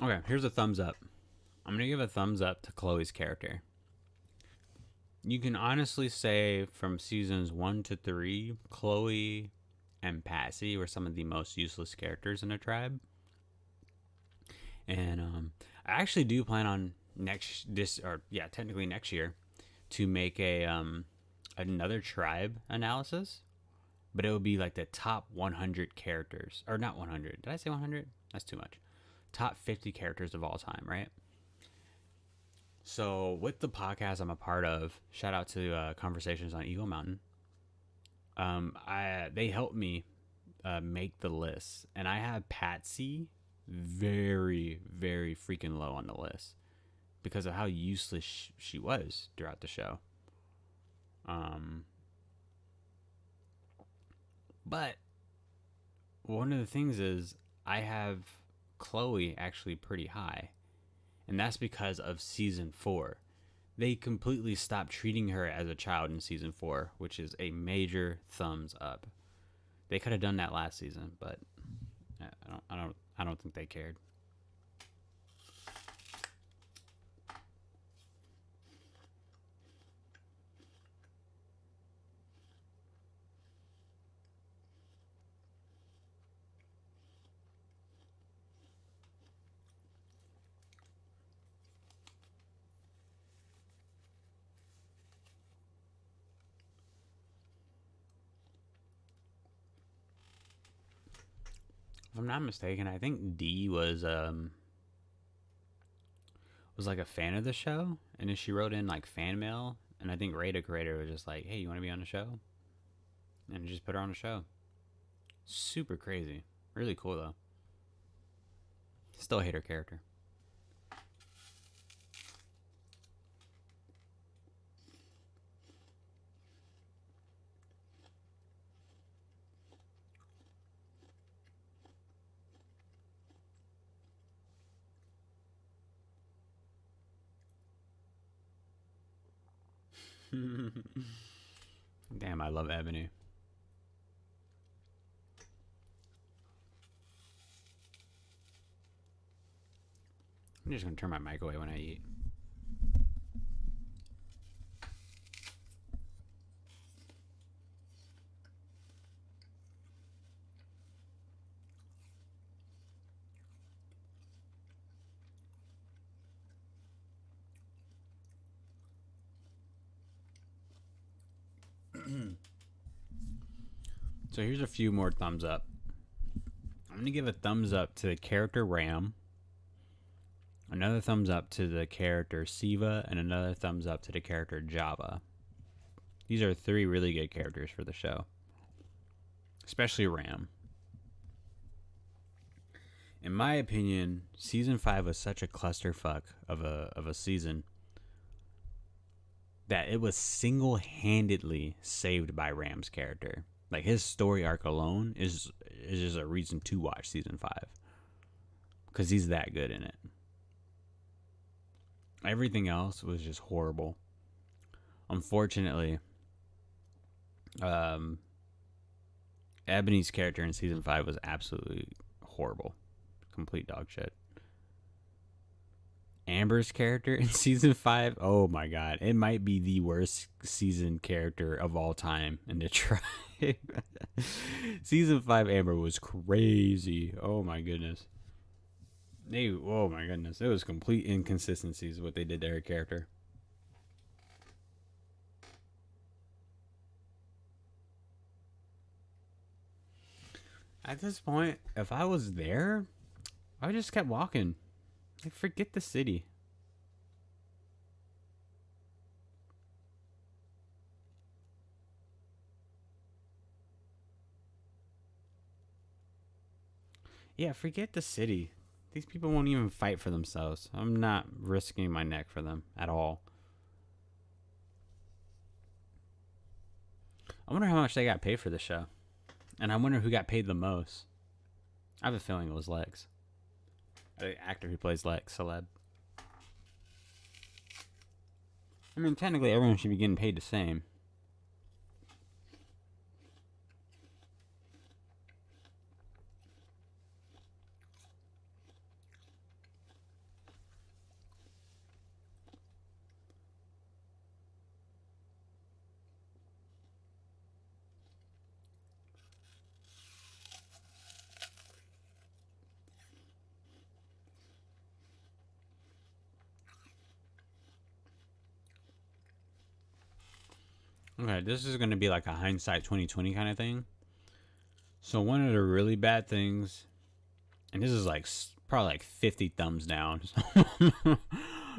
Okay, here's a thumbs up. I'm going to give a thumbs up to Chloe's character. You can honestly say from seasons 1 to 3, Chloe and Patsy were some of the most useless characters in a tribe. And I actually do plan on next year to make a another tribe analysis, but it would be like the top 100 characters, or not 100. Did I say 100? That's too much. Top 50 characters of all time, right? So with the podcast I'm a part of, shout out to Conversations on Eagle Mountain. They helped me make the list, and I have Patsy very, very freaking low on the list because of how useless she was throughout the show. But one of the things is I have Chloe actually pretty high, and that's because of season 4. They completely stopped treating her as a child in season 4, which is a major thumbs up. They could have done that last season, but I don't think they cared. If I'm not mistaken, I think D was like a fan of the show, and then she wrote in like fan mail, and I think Ray the creator was just like, "Hey, you want to be on the show?" And just put her on the show. Super crazy, really cool though. Still hate her character. Damn, I love Ebony. I'm just gonna turn my mic away when I eat. So here's a few more thumbs up. I'm gonna give a thumbs up to the character Ram, another thumbs up to the character Siva, and another thumbs up to the character Java. These are 3 really good characters for the show, especially Ram. In my opinion, season 5 was such a clusterfuck of a season that it was single-handedly saved by Ram's character. Like, his story arc alone is just a reason to watch season 5, because he's that good in it. Everything else was just horrible. Unfortunately, Ebony's character in season 5 was absolutely horrible. Complete dog shit. Amber's character in season 5, oh my god, it might be the worst season character of all time in the tribe. Season 5 Amber was crazy. Oh my goodness. Oh my goodness, it was complete inconsistencies what they did to her character. At this point, if I was there, I just kept walking. Like, forget the city. Yeah, forget the city. These people won't even fight for themselves. I'm not risking my neck for them at all. I wonder how much they got paid for the show. And I wonder who got paid the most. I have a feeling it was Lex. The actor who plays Lex, Celeb. I mean, technically everyone should be getting paid the same. Okay, this is going to be like a hindsight 2020 kind of thing. So one of the really bad things, and this is like probably like 50 thumbs down.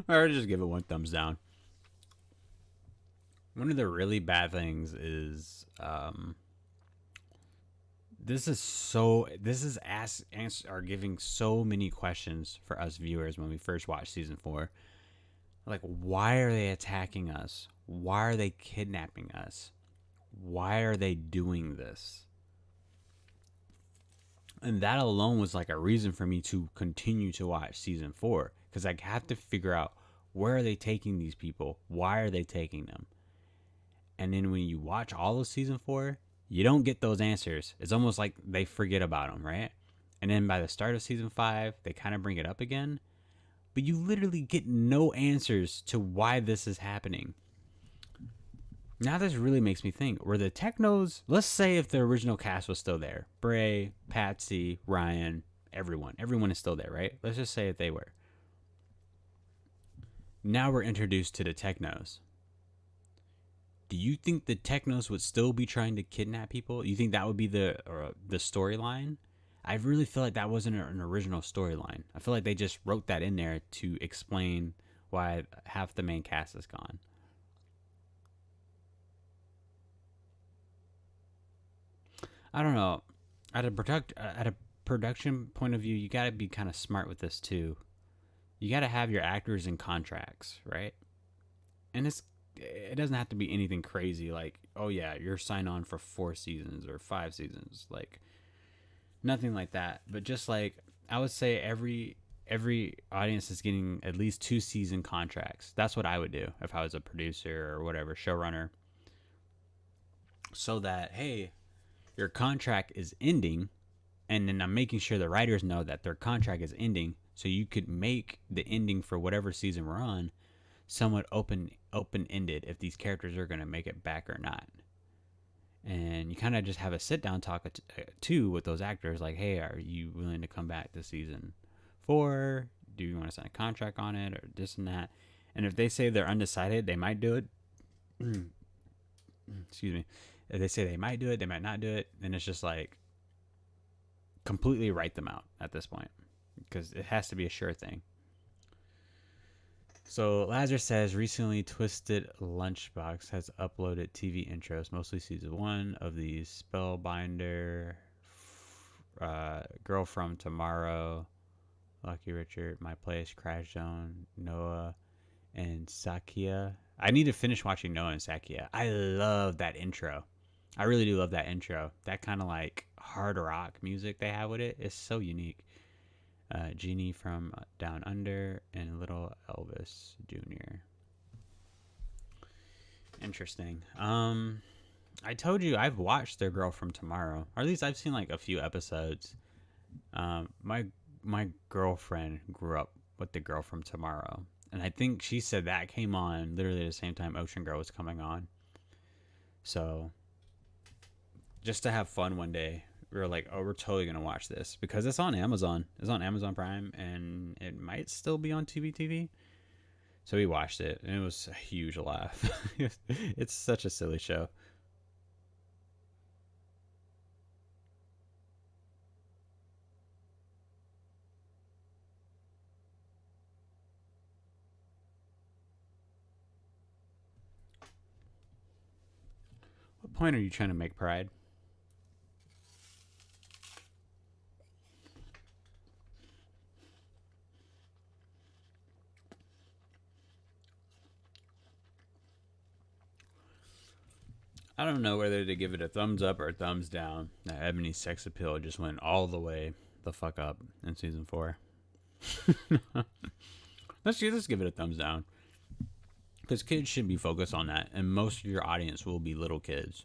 Or just give it 1 thumbs down. One of the really bad things is this is are giving so many questions for us viewers when we first watched season 4. Like, why are they attacking us? Why are they kidnapping us? Why are they doing this? And that alone was like a reason for me to continue to watch season 4, because I have to figure out, where are they taking these people? Why are they taking them? And then when you watch all of season 4, you don't get those answers. It's almost like they forget about them, right? And then by the start of season 5, they kind of bring it up again. But you literally get no answers to why this is happening. Now this really makes me think, were the Technos, let's say if the original cast was still there, Bray, Patsy, Ryan, everyone is still there, right? Let's just say if they were. Now we're introduced to the Technos. Do you think the Technos would still be trying to kidnap people? You think that would be the storyline? I really feel like that wasn't an original storyline. I feel like they just wrote that in there to explain why half the main cast is gone. I don't know. At a production point of view, you got to be kind of smart with this too. You got to have your actors in contracts, right? And it doesn't have to be anything crazy like, oh yeah, you're signed on for 4 seasons or 5 seasons, like nothing like that. But just like I would say, every audience is getting at least 2 season contracts. That's what I would do if I was a producer or whatever showrunner, so that hey, your contract is ending, and then I'm making sure the writers know that their contract is ending, so you could make the ending for whatever season we're on somewhat open ended if these characters are going to make it back or not. And you kind of just have a sit down talk too with those actors, like, hey, are you willing to come back this season 4? Do you want to sign a contract on it or this and that? And if they say they're undecided, they might do it. Excuse me. If they say they might do it, they might not do it, then it's just like completely write them out at this point, because it has to be a sure thing. So Lazarus says recently Twisted Lunchbox has uploaded TV intros, mostly season 1 of these: Spellbinder, Girl from Tomorrow, Lucky Richard, My Place, Crash Zone, Noah, and Sakia. I need to finish watching Noah and Sakia. I love that intro. I really do love that intro. That kind of like hard rock music they have with it is so unique. Genie from Down Under, and Little Elvis Jr. Interesting. I told you I've watched their Girl from Tomorrow, or at least I've seen like a few episodes. My girlfriend grew up with the Girl from Tomorrow, and I think she said that came on literally at the same time Ocean Girl was coming on. So just to have fun one day, we were like, oh, we're totally gonna watch this because it's on Amazon. It's on Amazon Prime, and it might still be on TV. So we watched it, and it was a huge laugh. It's such a silly show. What point are you trying to make, Pride? I don't know whether to give it a thumbs up or a thumbs down. That Ebony's sex appeal just went all the way the fuck up in season 4. Let's give it a thumbs down, because kids should be focused on that, and most of your audience will be little kids.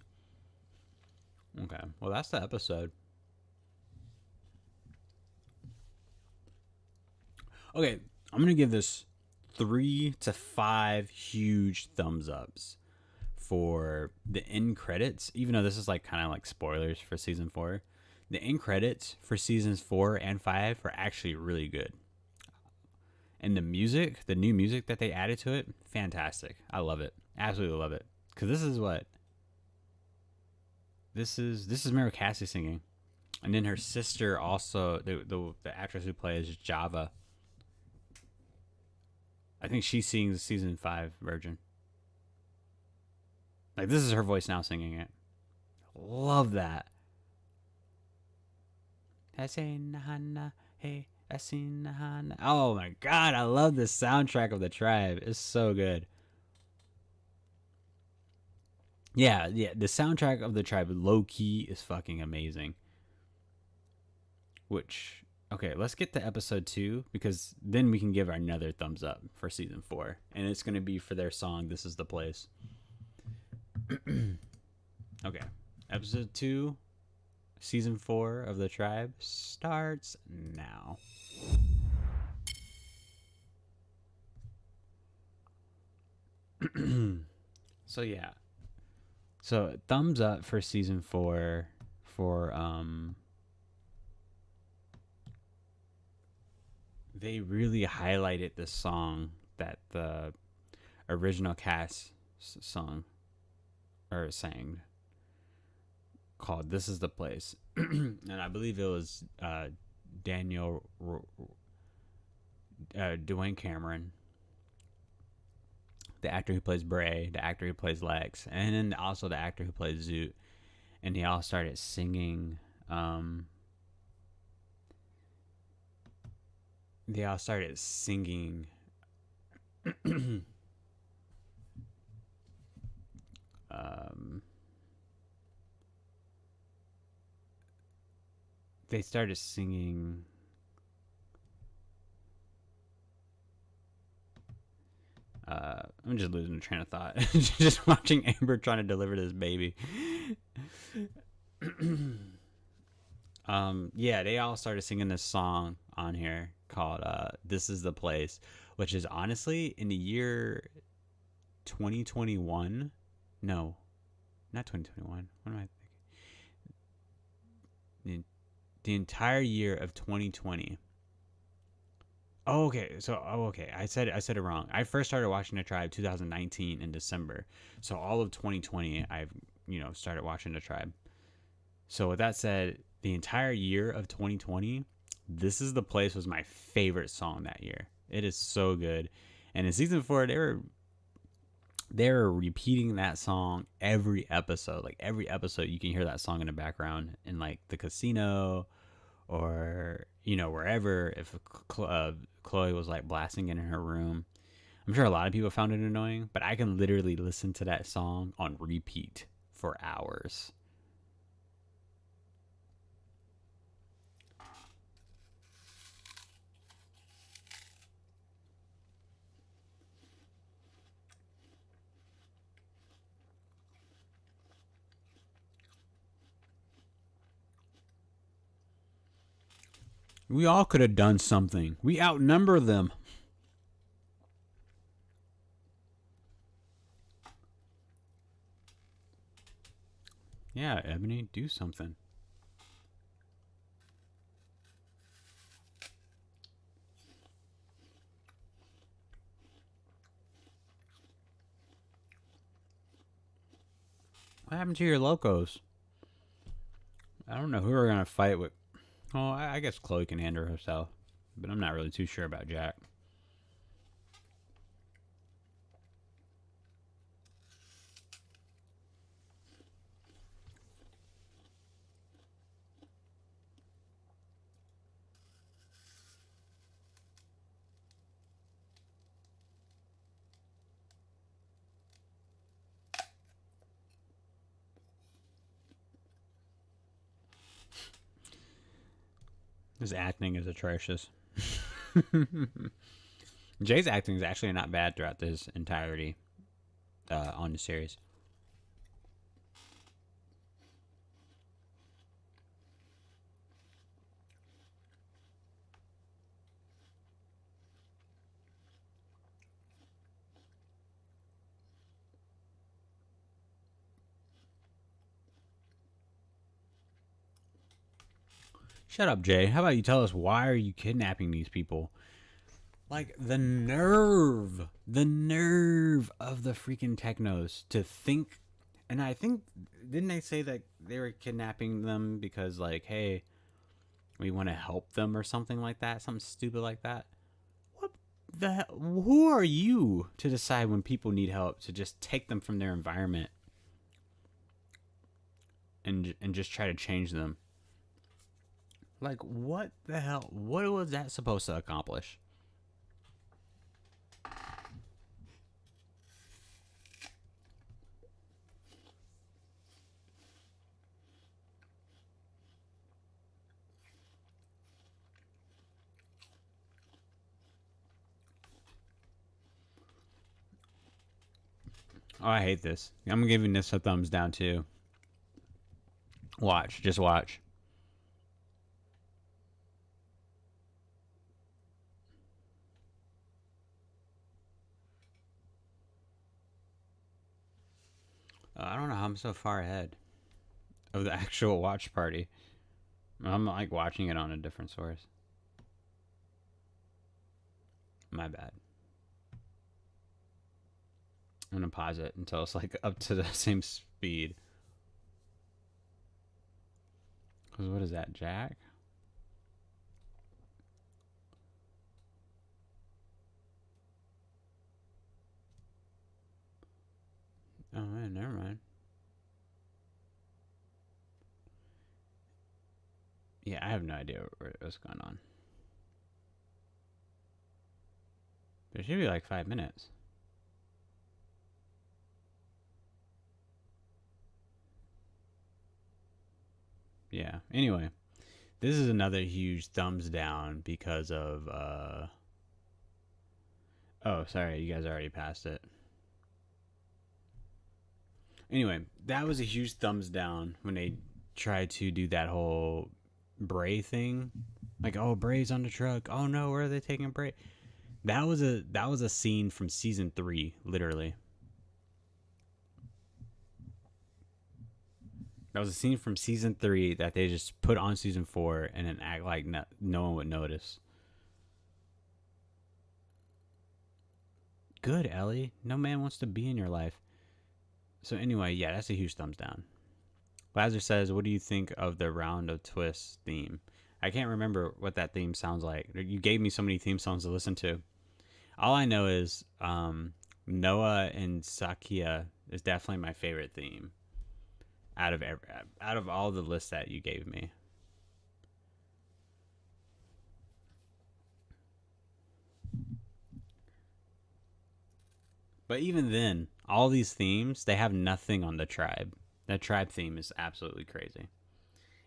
Okay, well that's the episode. Okay, I'm gonna give this 3 to 5 huge thumbs ups for the end credits, even though this is like kind of like spoilers for season 4. The end credits for seasons 4 and 5 are actually really good. And the music, the new music that they added to it, fantastic. I love it. Absolutely love it. Cause this is Mary Cassie singing. And then her sister also, the actress who plays Java, I think she sings the season 5 version. Like, this is her voice now singing it. Love that. I say Nahana, hey, I see Nahana. Oh my god, I love the soundtrack of the tribe. It's so good. Yeah, the soundtrack of the tribe, low key, is fucking amazing. Which, okay, let's get to episode 2, because then we can give another thumbs up for season 4, and it's gonna be for their song "This Is the Place." Okay, episode 2, season 4 of the tribe starts now. So yeah, so thumbs up for season 4 for they really highlighted the song that the original cast sung or sang. called "This Is the Place," and I believe it was Daniel Dwayne Cameron, the actor who plays Bray, the actor who plays Lex, and then also the actor who plays Zoot, and they all started singing. They all started singing. They started singing. I'm just losing the train of thought. Just watching Amber trying to deliver this baby. Yeah, they all started singing this song on here called "This Is the Place," which is honestly in the year 2021. No, not 2021. What am I thinking? The entire year of 2020. Oh, okay. Okay. I said it wrong. I first started watching The Tribe 2019 in December. So all of 2020, I've started watching The Tribe. So with that said, the entire year of 2020, "This Is the Place" was my favorite song that year. It is so good. And in season 4, they were repeating that song every episode. Like every episode, you can hear that song in the background in like the casino or wherever. If Chloe was like blasting it in her room, I'm sure a lot of people found it annoying, but I can literally listen to that song on repeat for hours. We all could have done something. We outnumber them. Yeah, Ebony, do something. What happened to your locos? I don't know who we're gonna fight with. Oh, I guess Chloe can handle herself, but I'm not really too sure about Jack. His acting is atrocious. Jay's acting is actually not bad throughout this entirety on the series. Shut up, Jay. How about you tell us why are you kidnapping these people? Like the nerve of the freaking technos to think. And I think, didn't they say that they were kidnapping them because like, hey, we want to help them or something like that, something stupid like that? What the hell? Who are you to decide when people need help to just take them from their environment and just try to change them? Like, what the hell? What was that supposed to accomplish? Oh, I hate this. I'm giving this a thumbs down too. Watch, just watch. I don't know how I'm so far ahead of the actual watch party. I'm like watching it on a different source. My bad. I'm gonna pause it until it's like up to the same speed. Cause what is that, Jack? Oh man, never mind. Yeah, I have no idea what's going on. There should be like 5 minutes. Yeah. Anyway, this is another huge thumbs down because of oh, sorry, you guys already passed it. Anyway, that was a huge thumbs down when they tried to do that whole Bray thing. Like, oh, Bray's on the truck. Oh no, where are they taking Bray? That was a scene from season 3, literally. That was a scene from season 3 that they just put on season 4 and then act like no one would notice. Good, Ellie. No man wants to be in your life. So anyway, yeah, that's a huge thumbs down. Lazar says, "What do you think of the Round of Twists theme?" I can't remember what that theme sounds like. You gave me so many theme songs to listen to. All I know is Noah and Sakia is definitely my favorite theme out of all the lists that you gave me. But even then, all these themes, they have nothing on the tribe. That tribe theme is absolutely crazy.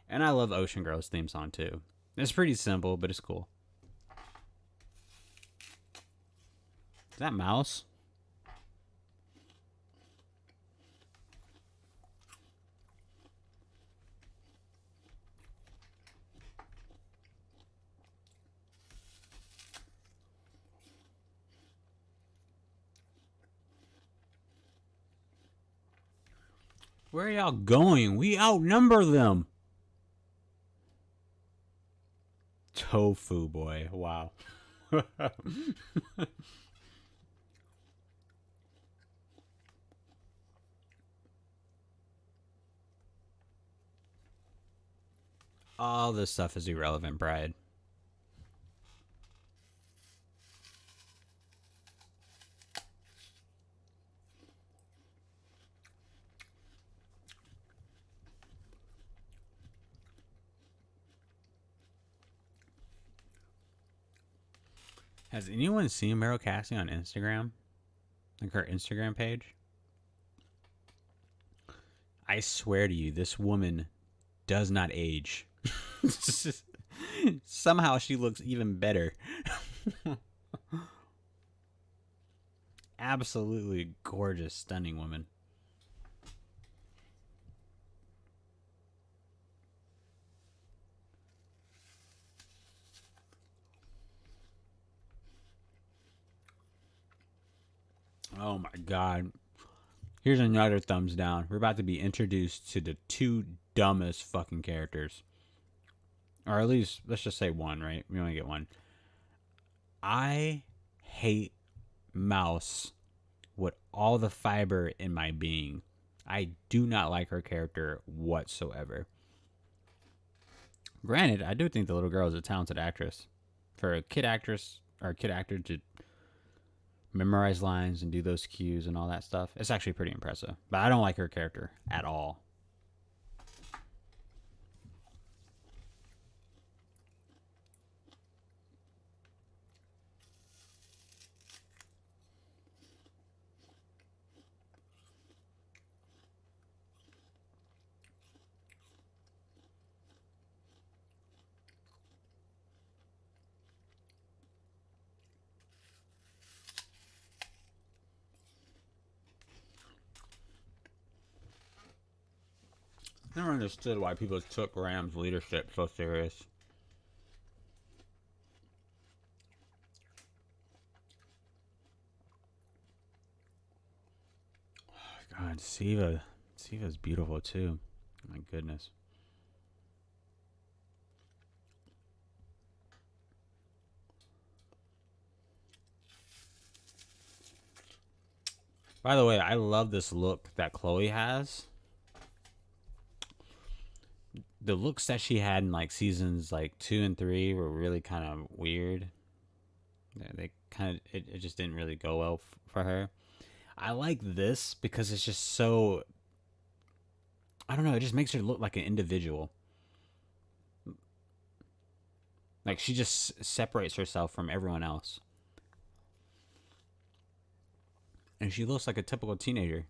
And I love Ocean Girl's theme song too. It's pretty simple, but it's cool. Is that Mouse? Where are y'all going? We outnumber them. Tofu boy. Wow. All this stuff is irrelevant, Bride. Has anyone seen Meryl Cassie on Instagram? Like her Instagram page? I swear to you, this woman does not age. Somehow she looks even better. Absolutely gorgeous, stunning woman. Oh my god. Here's another thumbs down. We're about to be introduced to the two dumbest fucking characters. Or at least, let's just say one, right? We only get one. I hate Mouse with all the fiber in my being. I do not like her character whatsoever. Granted, I do think the little girl is a talented actress. For a kid actress or a kid actor to memorize lines and do those cues and all that stuff, it's actually pretty impressive. But I don't like her character at all. Never understood why people took Ram's leadership so serious. God, Siva's beautiful too. My goodness. By the way, I love this look that Chloe has. the looks that she had in like seasons like 2 and 3 were really kind of weird. They kind of it just didn't really go well for her. I like this because it's just so, I don't know, it just makes her look like an individual. Like she just separates herself from everyone else. And she looks like a typical teenager.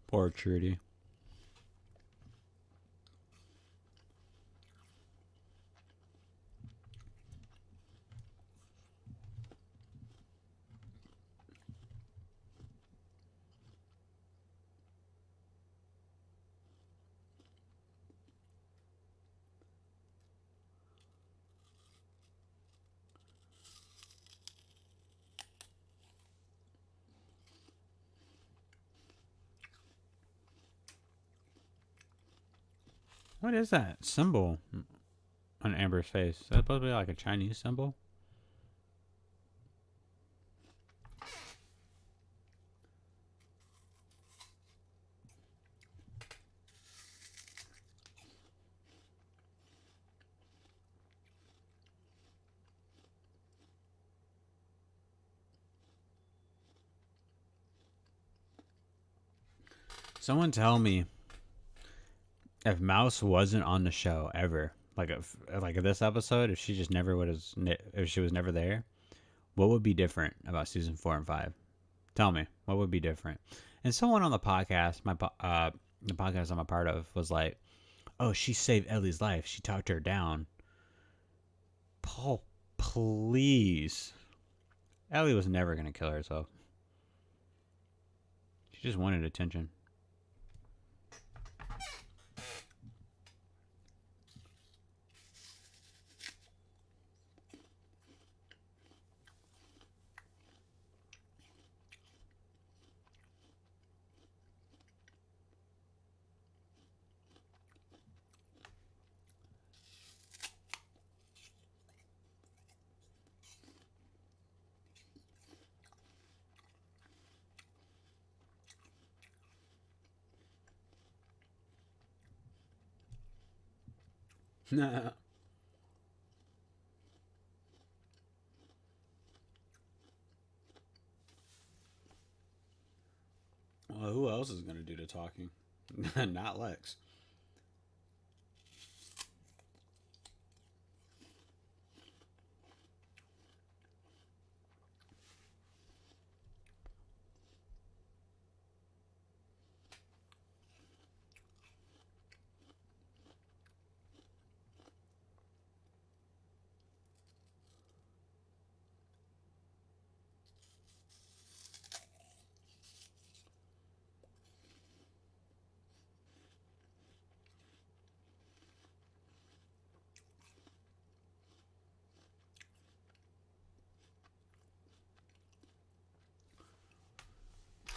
Poor Trudy. What is that symbol on Amber's face? Is that supposed to be like a Chinese symbol? Someone tell me if Mouse wasn't on the show ever, like this episode, if she just never would have, if she was never there, what would be different about season 4 and 5? Tell me what would be different. And someone on the podcast, the podcast I'm a part of, was like, "Oh, she saved Ellie's life. She talked her down." Paul, please. Ellie was never gonna kill herself. She just wanted attention. Well, who else is gonna do the talking? Not Lex.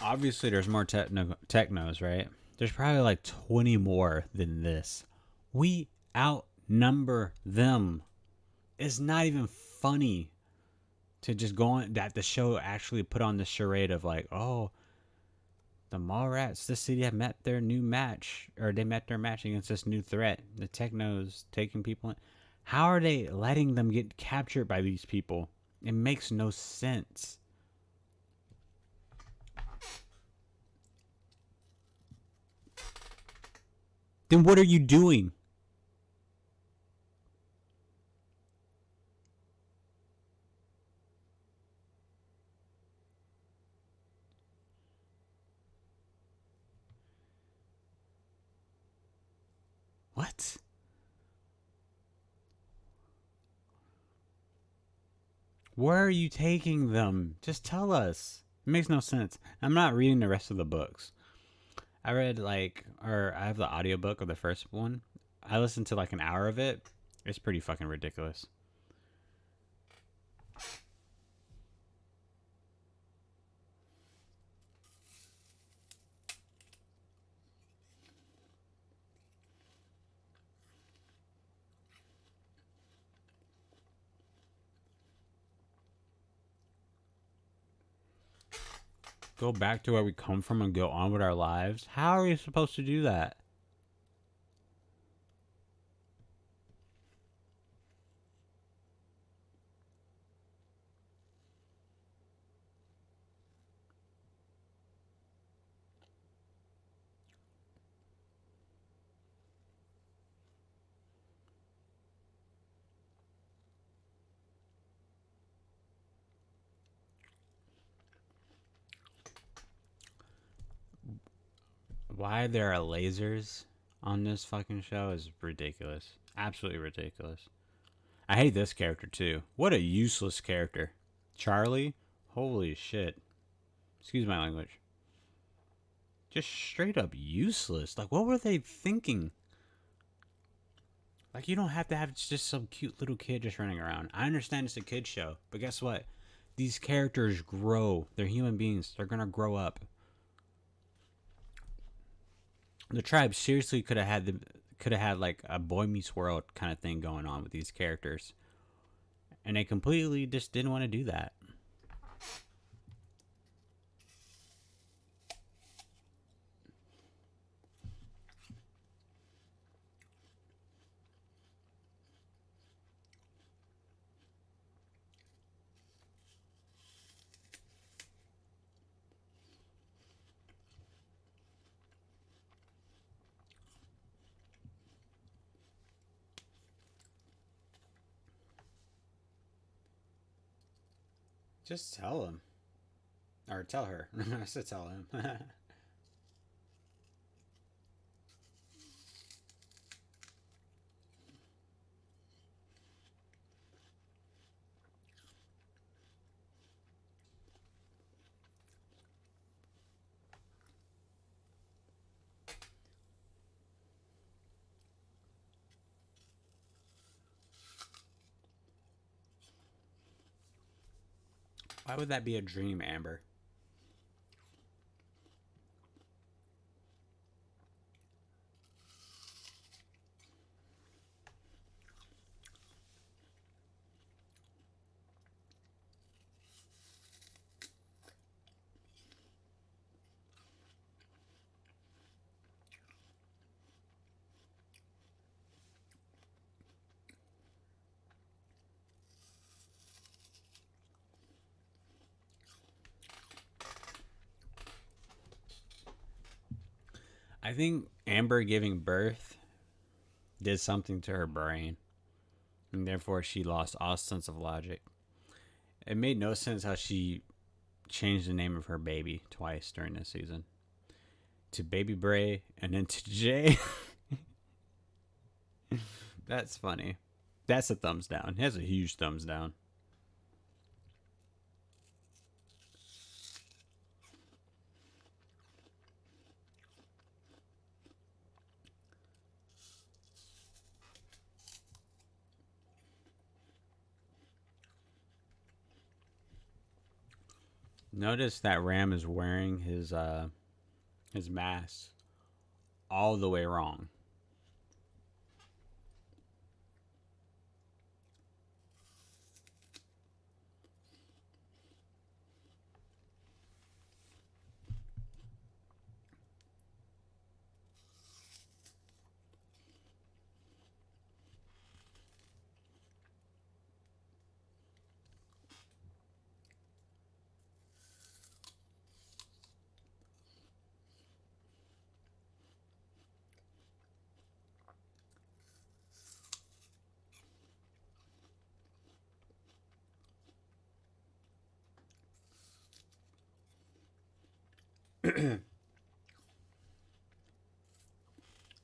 Obviously, there's more technos, right? There's probably like 20 more than this. We outnumber them. It's not even funny to just go on that the show actually put on the charade of like, oh, the Mallrats, this city have met their new match, or they met their match against this new threat. The Technos taking people in. How are they letting them get captured by these people? It makes no sense. Then what are you doing? What? Where are you taking them? Just tell us. It makes no sense. I'm not reading the rest of the books. I read or I have the audiobook of the first one. I listened to like an hour of it. It's pretty fucking ridiculous. Go back to where we come from and go on with our lives? How are we supposed to do that? Why there are lasers on this fucking show is ridiculous. Absolutely ridiculous. I hate this character too. What a useless character. Charlie? Holy shit. Excuse my language. Just straight up useless. Like, what were they thinking? Like, you don't have to have just some cute little kid just running around. I understand it's a kid's show, but guess what? These characters grow. They're human beings. They're gonna grow up. The tribe seriously could have had like a Boy Meets World kind of thing going on with these characters, and they completely just didn't want to do that. Just tell him, or tell her. I said tell him. Why would that be a dream, Amber? I think Amber giving birth did something to her brain, and therefore she lost all sense of logic. It made no sense how she changed the name of her baby twice during this season, to Baby Bray and then to Jay. That's funny. That's a thumbs down. He has a huge thumbs down. Notice that Ram is wearing his mask all the way wrong.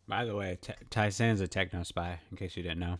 By the way, Tai-San's a techno spy, in case you didn't know.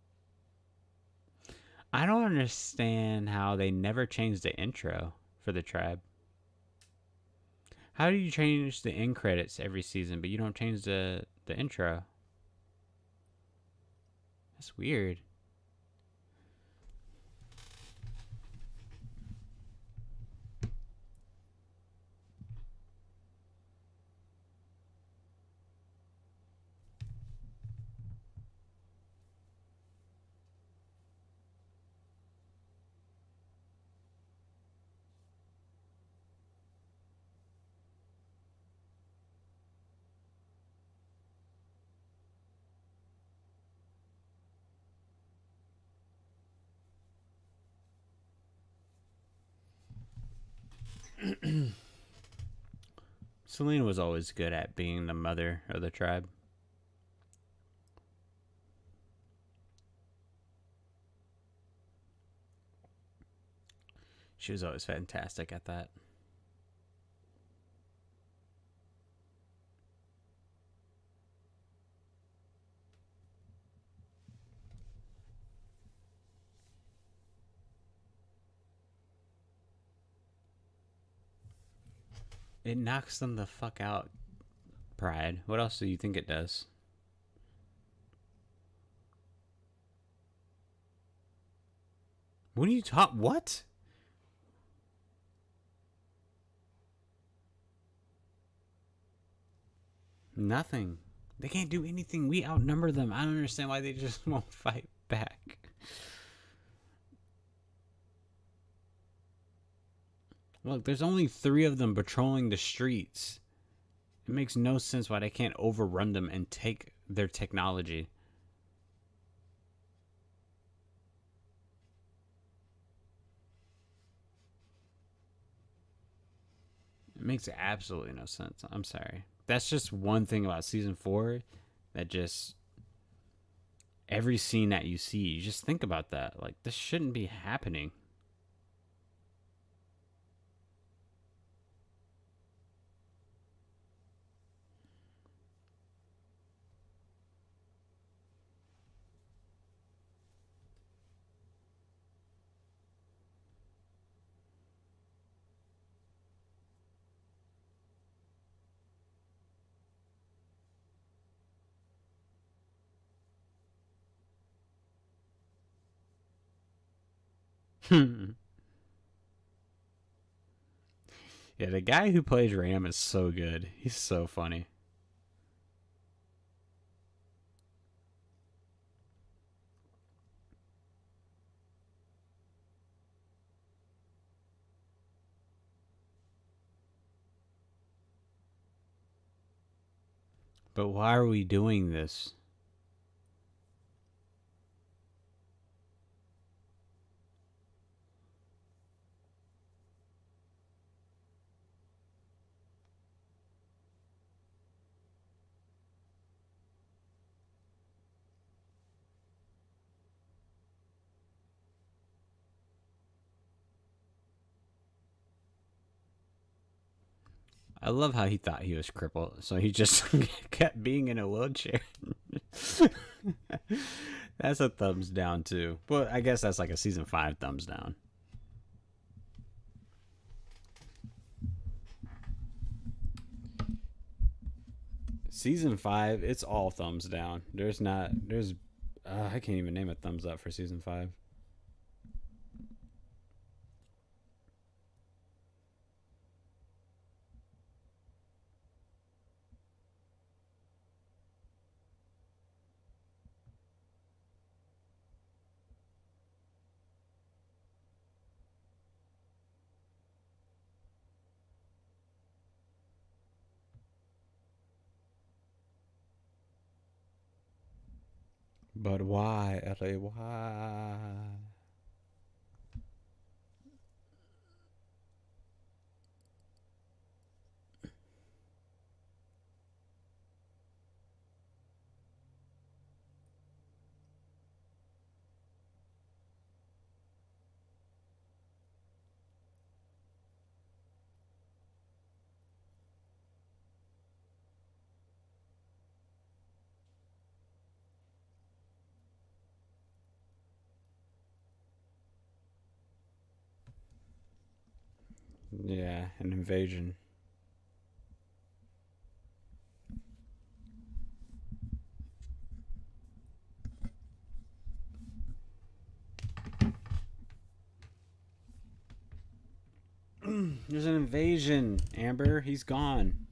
I don't understand how they never changed the intro for the tribe. How do you change the end credits every season, but you don't change the intro? That's weird. Selena was always good at being the mother of the tribe. She was always fantastic at that. It knocks them the fuck out, Pride. What else do you think it does? What are you talking? What? Nothing. They can't do anything. We outnumber them. I don't understand why they just won't fight back. Look, there's only 3 of them patrolling the streets. It makes no sense why they can't overrun them and take their technology. It makes absolutely no sense. I'm sorry. That's just one thing about season 4 that just every scene that you see, you just think about that. Like, this shouldn't be happening. Yeah, the guy who plays Ram is so good. He's so funny. But why are we doing this? I love how he thought he was crippled, so he just kept being in a wheelchair. That's a thumbs down too. But I guess that's like a season 5 thumbs down. Season 5, it's all thumbs down. There's I can't even name a thumbs up for season 5. But why, LA? Why? Yeah, an invasion. There's an invasion, Amber. He's gone.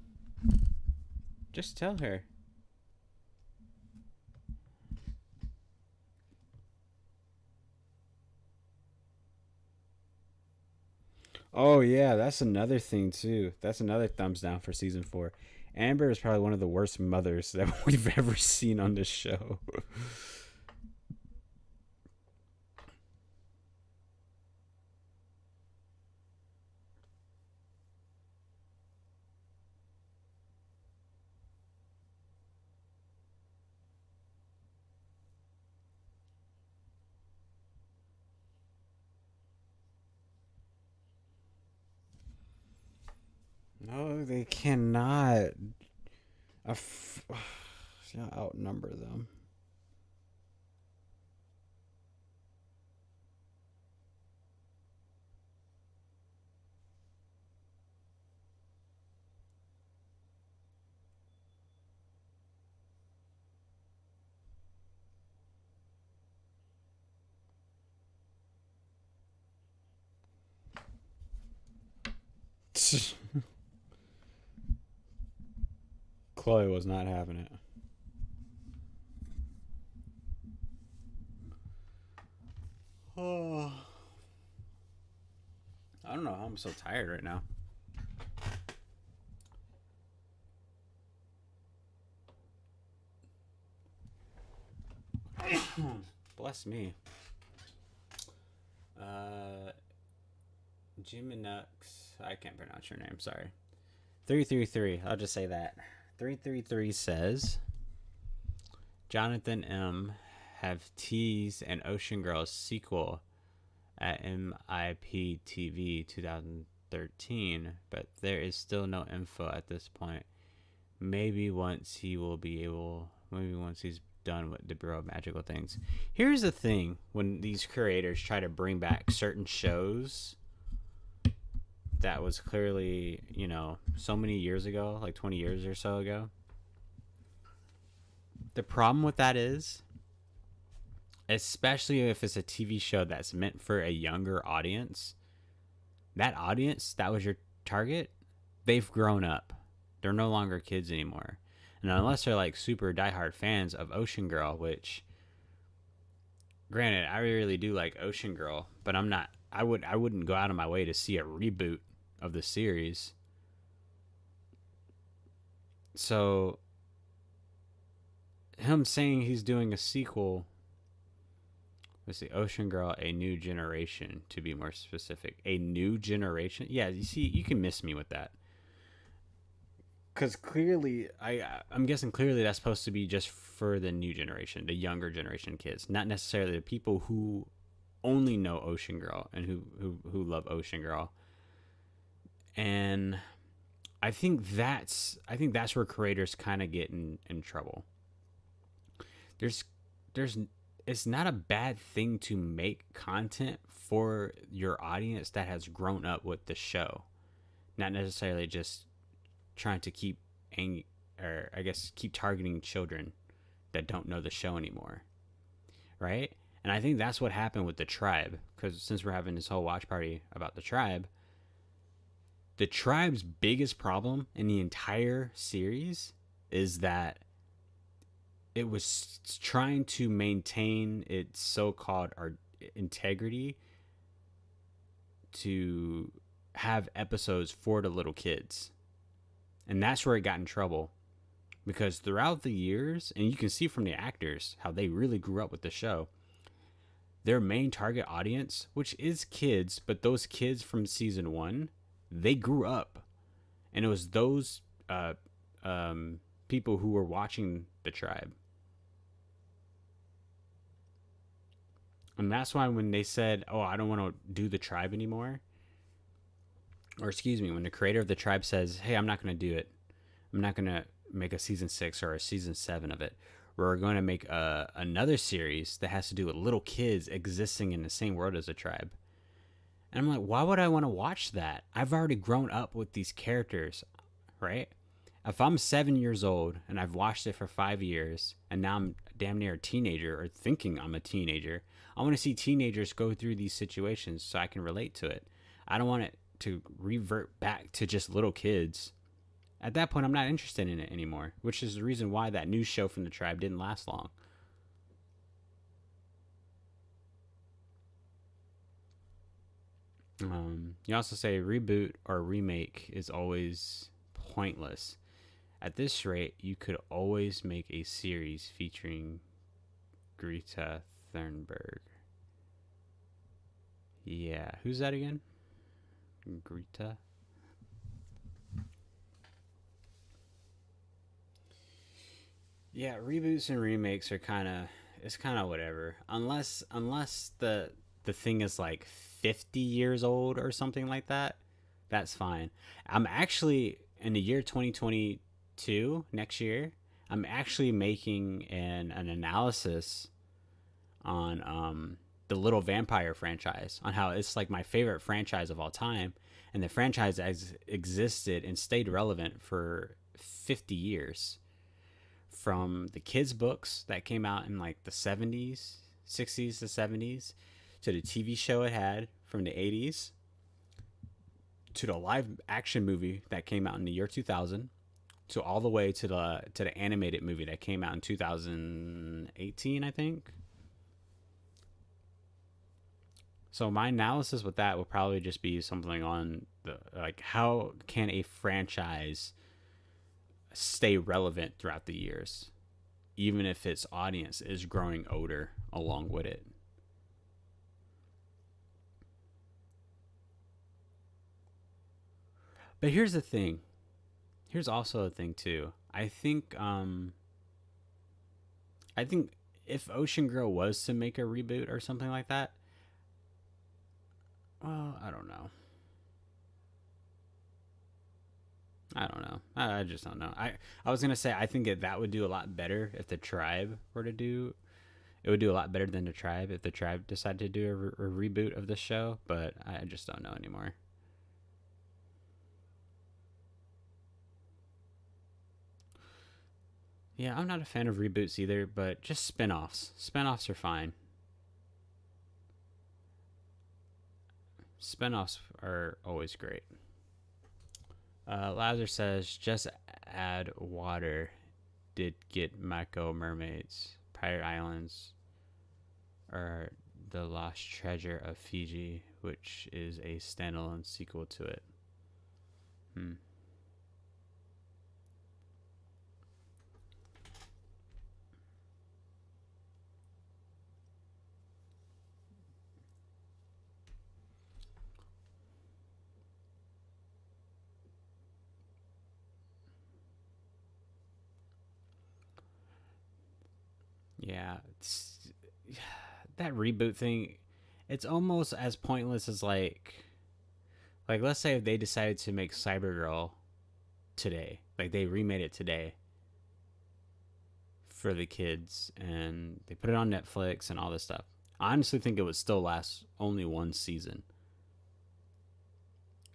Just tell her. Oh yeah, that's another thing too. That's another thumbs down for season 4. Amber is probably one of the worst mothers that we've ever seen on this show. No, they cannot. Outnumber them. Chloe was not having it. Oh, I don't know how I'm so tired right now. Bless me. Uh, Jiminux. I can't pronounce your name. Sorry. 333. I'll just say that. 333 says Jonathan M. have teased an Ocean Girls sequel at MIP TV 2013, but there is still no info at this point. Maybe once he's done with the Bureau of Magical Things. Here's the thing: when these creators try to bring back certain shows that was clearly, so many years ago, like 20 years or so ago, the problem with that is, especially if it's a TV show that's meant for a younger audience, that audience that was your target, they've grown up. They're no longer kids anymore. And unless they're like super diehard fans of Ocean Girl, which, granted, I really do like Ocean Girl, but I'm not. I wouldn't go out of my way to see a reboot of the series. So him saying he's doing a sequel. Let's see, Ocean Girl, A New Generation, to be more specific. A New Generation? Yeah, you see, you can miss me with that. Because clearly, I'm guessing clearly that's supposed to be just for the new generation, the younger generation kids, not necessarily the people who only know Ocean Girl and who love Ocean Girl. And I think that's where creators kind of get in trouble. There's there's it's not a bad thing to make content for your audience that has grown up with the show, not necessarily just trying to or I guess keep targeting children that don't know the show anymore, right? And I think that's what happened with the tribe, because since we're having this whole watch party about the tribe's biggest problem in the entire series is that it was trying to maintain its so-called integrity to have episodes for the little kids. And that's where it got in trouble, because throughout the years, and you can see from the actors how they really grew up with the show, their main target audience, which is kids, but those kids from season 1, they grew up. And it was those people who were watching the tribe. And that's why when they said, "Oh, I don't want to do the tribe anymore," or excuse me, when the creator of the tribe says, "Hey, I'm not going to do it. I'm not going to make a season 6 or a season 7 of it. We're going to make another series that has to do with little kids existing in the same world as a tribe." And I'm like, why would I want to watch that? I've already grown up with these characters, right? If I'm 7 years old and I've watched it for 5 years and now I'm damn near a teenager or thinking I'm a teenager, I want to see teenagers go through these situations so I can relate to it. I don't want it to revert back to just little kids. At that point, I'm not interested in it anymore, which is the reason why that new show from the tribe didn't last long. You also say reboot or remake is always pointless. At this rate, you could always make a series featuring Greta Thunberg. Yeah, who's that again? Greta? Yeah, reboots and remakes are kind of it's kind of whatever. Unless the thing is like 50 years old or something like that, that's fine. I'm actually in the year 2022 next year. I'm actually making an analysis on the Little Vampire franchise, on how it's like my favorite franchise of all time, and the franchise has existed and stayed relevant for 50 years, from the kids' books that came out in like the 70s, 60s to 70s, to the TV show it had from the 80s, to the live action movie that came out in the year 2000, to all the way to the animated movie that came out in 2018, I think. So my analysis with that would probably just be something on the like, how can a franchise stay relevant throughout the years, even if its audience is growing older along with it. But here's the thing. Here's also a thing too. I think if Ocean Girl was to make a reboot or something like that, well, I don't know. I don't know. I just don't know. I was gonna say I think that would do a lot better if the tribe were to do. It would do a lot better than the tribe if the tribe decided to do a reboot of the show. But I just don't know anymore. Yeah, I'm not a fan of reboots either, but just spin-offs. Spin-offs are fine. Spin-offs are always great. Lazar says, just add water. Did get Mako mermaids, Pirate Islands, or the Lost Treasure of Fiji, which is a standalone sequel to it. Hmm. Yeah, that reboot thing. It's almost as pointless as like let's say if they decided to make Cybergirl today, like they remade it today for the kids and they put it on Netflix and all this stuff. I honestly think it would still last only one season.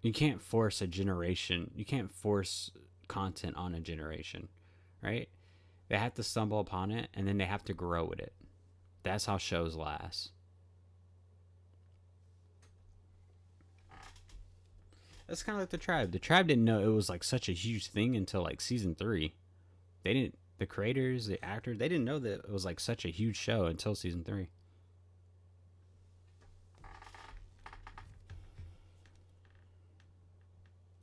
You can't force a generation. You can't force content on a generation, right? They have to stumble upon it and then they have to grow with it. That's how shows last. That's kind of like the tribe. The tribe didn't know it was like such a huge thing until like season three. They didn't. The creators, the actors, they didn't know that it was like such a huge show until season three.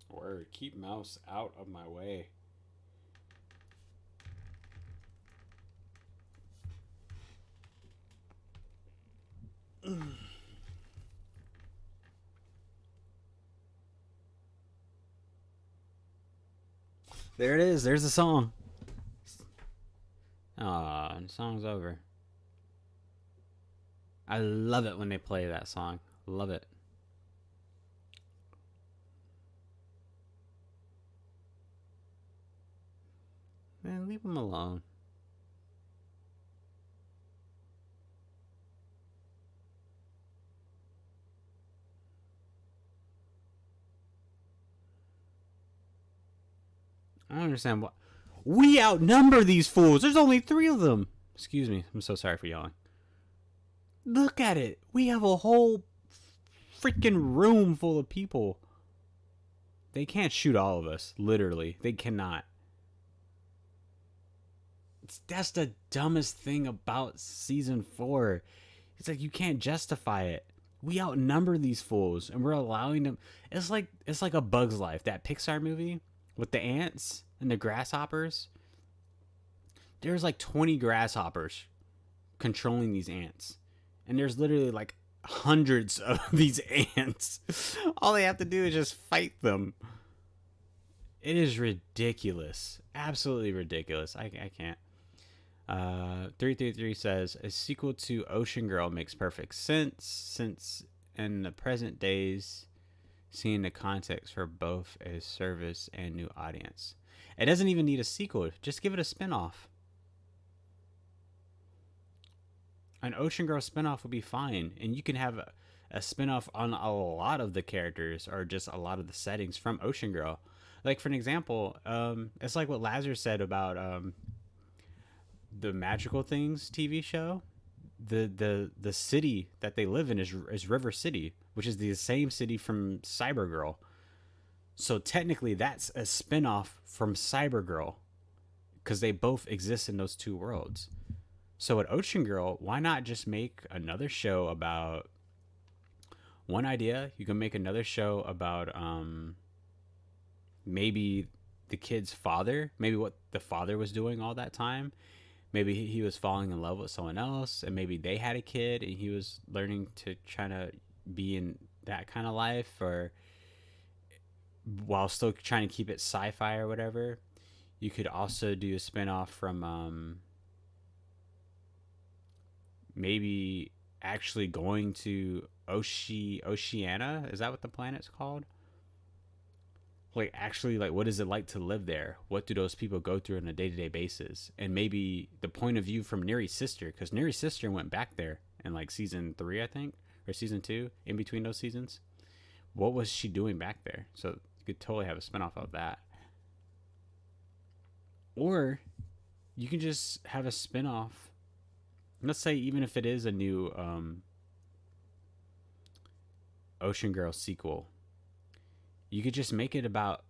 Word, keep mouse out of my way. There it is. There's the song. Ah, the song's over. I love it when they play that song. Love it. Man, leave them alone. I don't understand what. We outnumber these fools. There's only 3 of them. Excuse me. I'm so sorry for yelling. Look at it. We have a whole freaking room full of people. They can't shoot all of us. Literally. They cannot. That's the dumbest thing about season 4. It's like you can't justify it. We outnumber these fools and we're allowing them. It's like A Bug's Life, that Pixar movie with the ants and the grasshoppers. There's like 20 grasshoppers controlling these ants. And there's literally like hundreds of these ants. All they have to do is just fight them. It is ridiculous. Absolutely ridiculous. I can't. 333 says a sequel to Ocean Girl makes perfect sense since in the present days seeing the context for both a service and new audience. It doesn't even need a sequel. Just give it a spinoff. An Ocean Girl spinoff would be fine, and you can have a spinoff on a lot of the characters or just a lot of the settings from Ocean Girl. Like for an example, it's like what Lazarus said about the Magical Things TV show. The city that they live in is River City, which is the same city from Cybergirl. So technically, that's a spinoff from Cybergirl, because they both exist in those 2 worlds. So at Ocean Girl, why not just make another show about one idea? You can make another show about maybe the kid's father, maybe what the father was doing all that time. Maybe he was falling in love with someone else, and maybe they had a kid and he was learning to try to be in that kind of life, or while still trying to keep it sci-fi or whatever. You could also do a spinoff from maybe actually going to Oceania. Is that what the planet's called? Like, actually, like, what is it like to live there? What do those people go through on a day-to-day basis? And maybe the point of view from Neri's sister, because Neri's sister went back there in like season 3, I think, or season 2, in between those seasons. What was she doing back there? So you could totally have a spinoff of that. Or you can just have a spinoff. Let's say even if it is a new Ocean Girl sequel, you could just make it about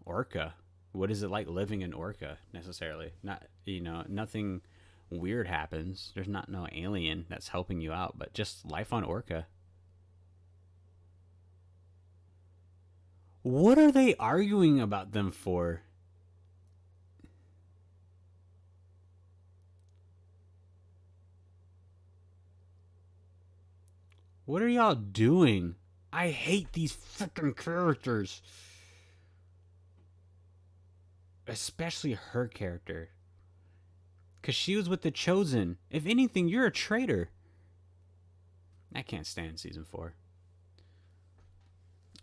Orca. What is it like living in Orca necessarily? Not, nothing weird happens. There's not no alien that's helping you out, but just life on Orca. What are they arguing about them for? What are y'all doing? I hate these freaking characters. Especially her character. Because she was with the Chosen. If anything, you're a traitor. I can't stand season 4.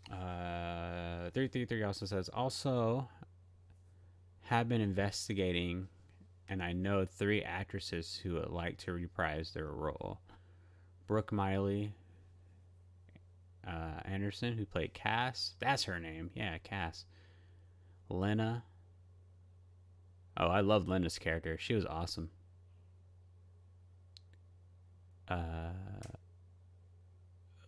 333 also says, also have been investigating, and I know 3 actresses who would like to reprise their role. Brooke Miley Anderson, who played Cass. That's her name. Yeah, Cass. Lena. Oh, I loved Lena's character. She was awesome.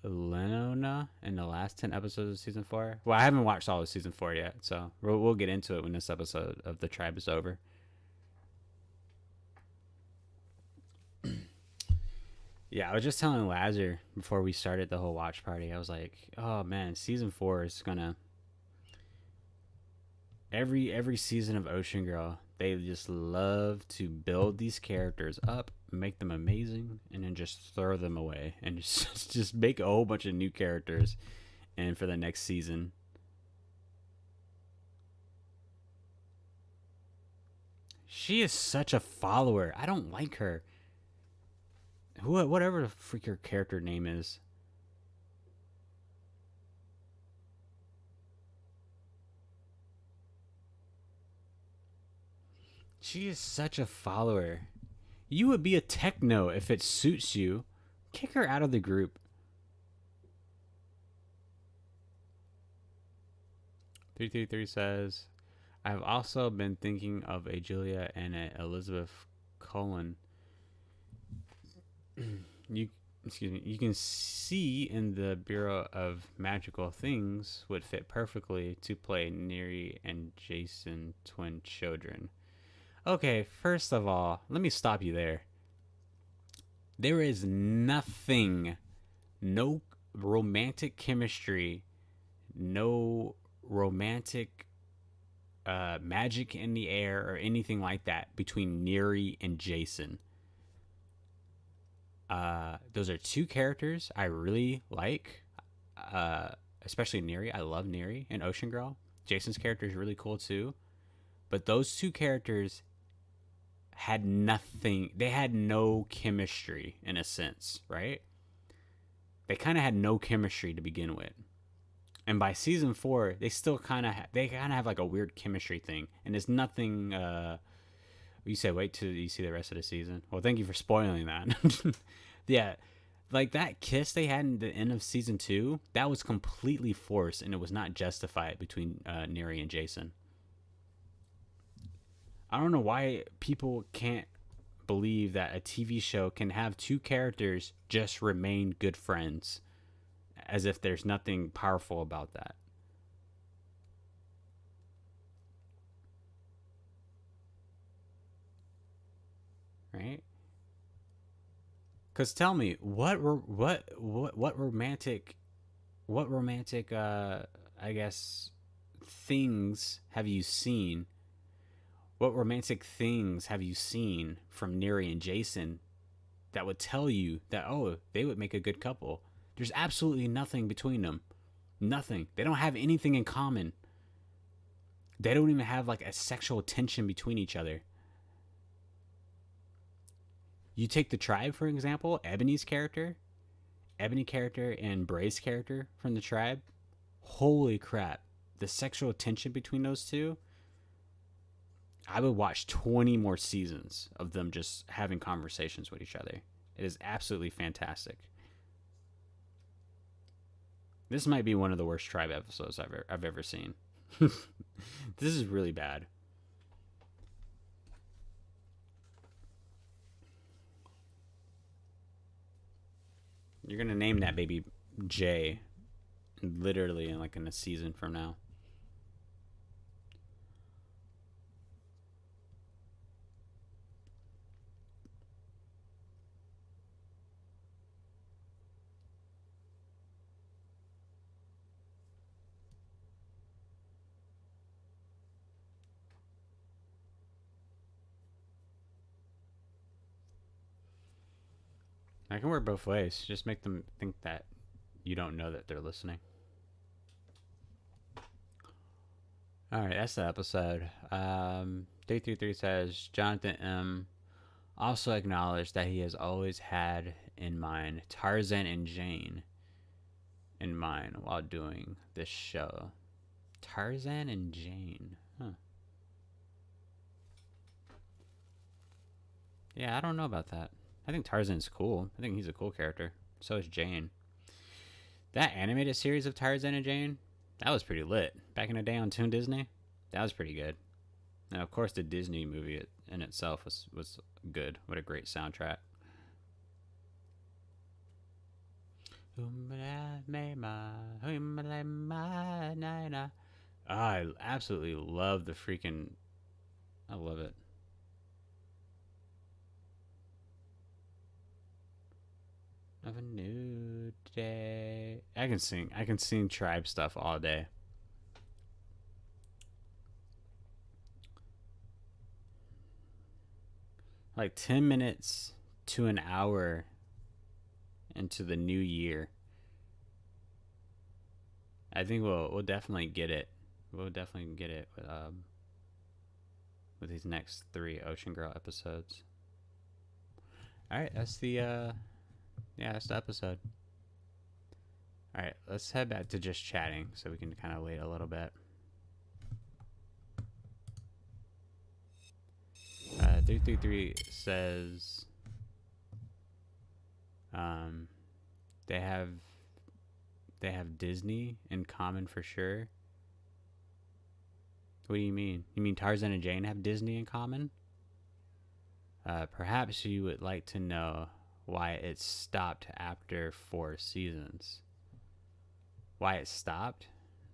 Lenona in the last 10 episodes of season 4. Well, I haven't watched all of season 4 yet, so we'll get into it when this episode of The Tribe is over. Yeah, I was just telling Lazar before we started the whole watch party. I was like, oh man, season 4 is gonna... Every season of Ocean Girl, they just love to build these characters up, make them amazing, and then just throw them away and just make a whole bunch of new characters, and for the next season. She is such a follower. I don't like her. Whatever the freak her character name is. She is such a follower. You would be a techno if it suits you. Kick her out of the group. 333 says, I've also been thinking of a Julia and a Elizabeth Cullen. you excuse me, you can see in the Bureau of Magical Things would fit perfectly to play Neri and Jason twin children. Okay, first of all, let me stop you there. There is nothing, no romantic chemistry, no romantic magic in the air or anything like that between Neri and Jason. Those are two characters I really like, uh, especially Neri. I love Neri and Ocean Girl. Jason's character is really cool too. But those two characters had nothing. They had no chemistry in a sense, right? They kind of had no chemistry to begin with. And by season 4, they still kind of have like a weird chemistry thing, and it's nothing. You said wait till you see the rest of the season. Well, thank you for spoiling that. Yeah, like that kiss they had in the end of season 2, that was completely forced, and it was not justified between Neri and Jason. I don't know why people can't believe that a TV show can have two characters just remain good friends, as if there's nothing powerful about that, right? Because tell me, what romantic I guess things have you seen? What romantic things have you seen from Neri and Jason that would tell you that oh they would make a good couple? There's absolutely nothing between them. Nothing. They don't have anything in common. They don't even have like a sexual tension between each other. You take the tribe for example, Ebony character and Bray's character from the tribe. Holy crap. The sexual tension between those two, I would watch 20 more seasons of them just having conversations with each other. It is absolutely fantastic. This might be one of the worst tribe episodes I've ever seen. This is really bad. You're gonna name that baby Jay, literally in a season from now. I can work both ways. Just make them think that you don't know that they're listening. All right, that's the episode. 333 says Jonathan M. also acknowledged that he has always had in mind Tarzan and Jane in mind while doing this show. Tarzan and Jane. Huh. Yeah, I don't know about that. I think Tarzan's cool. I think he's a cool character. So is Jane. That animated series of Tarzan and Jane, that was pretty lit. Back in the day on Toon Disney, that was pretty good. And of course, the Disney movie in itself was good. What a great soundtrack. I absolutely love the freaking. I love it. Of a new day. I can sing. I can sing tribe stuff all day. Like 10 minutes to an hour into the new year. I think we'll definitely get it. We'll definitely get it with these next 3 Ocean Girl episodes. All right, that's the that's the episode. All right, let's head back to just chatting so we can kind of wait a little bit. 333 says they have Disney in common for sure. What do you mean? You mean Tarzan and Jane have Disney in common? Perhaps you would like to know why it stopped after 4 seasons. Why it stopped?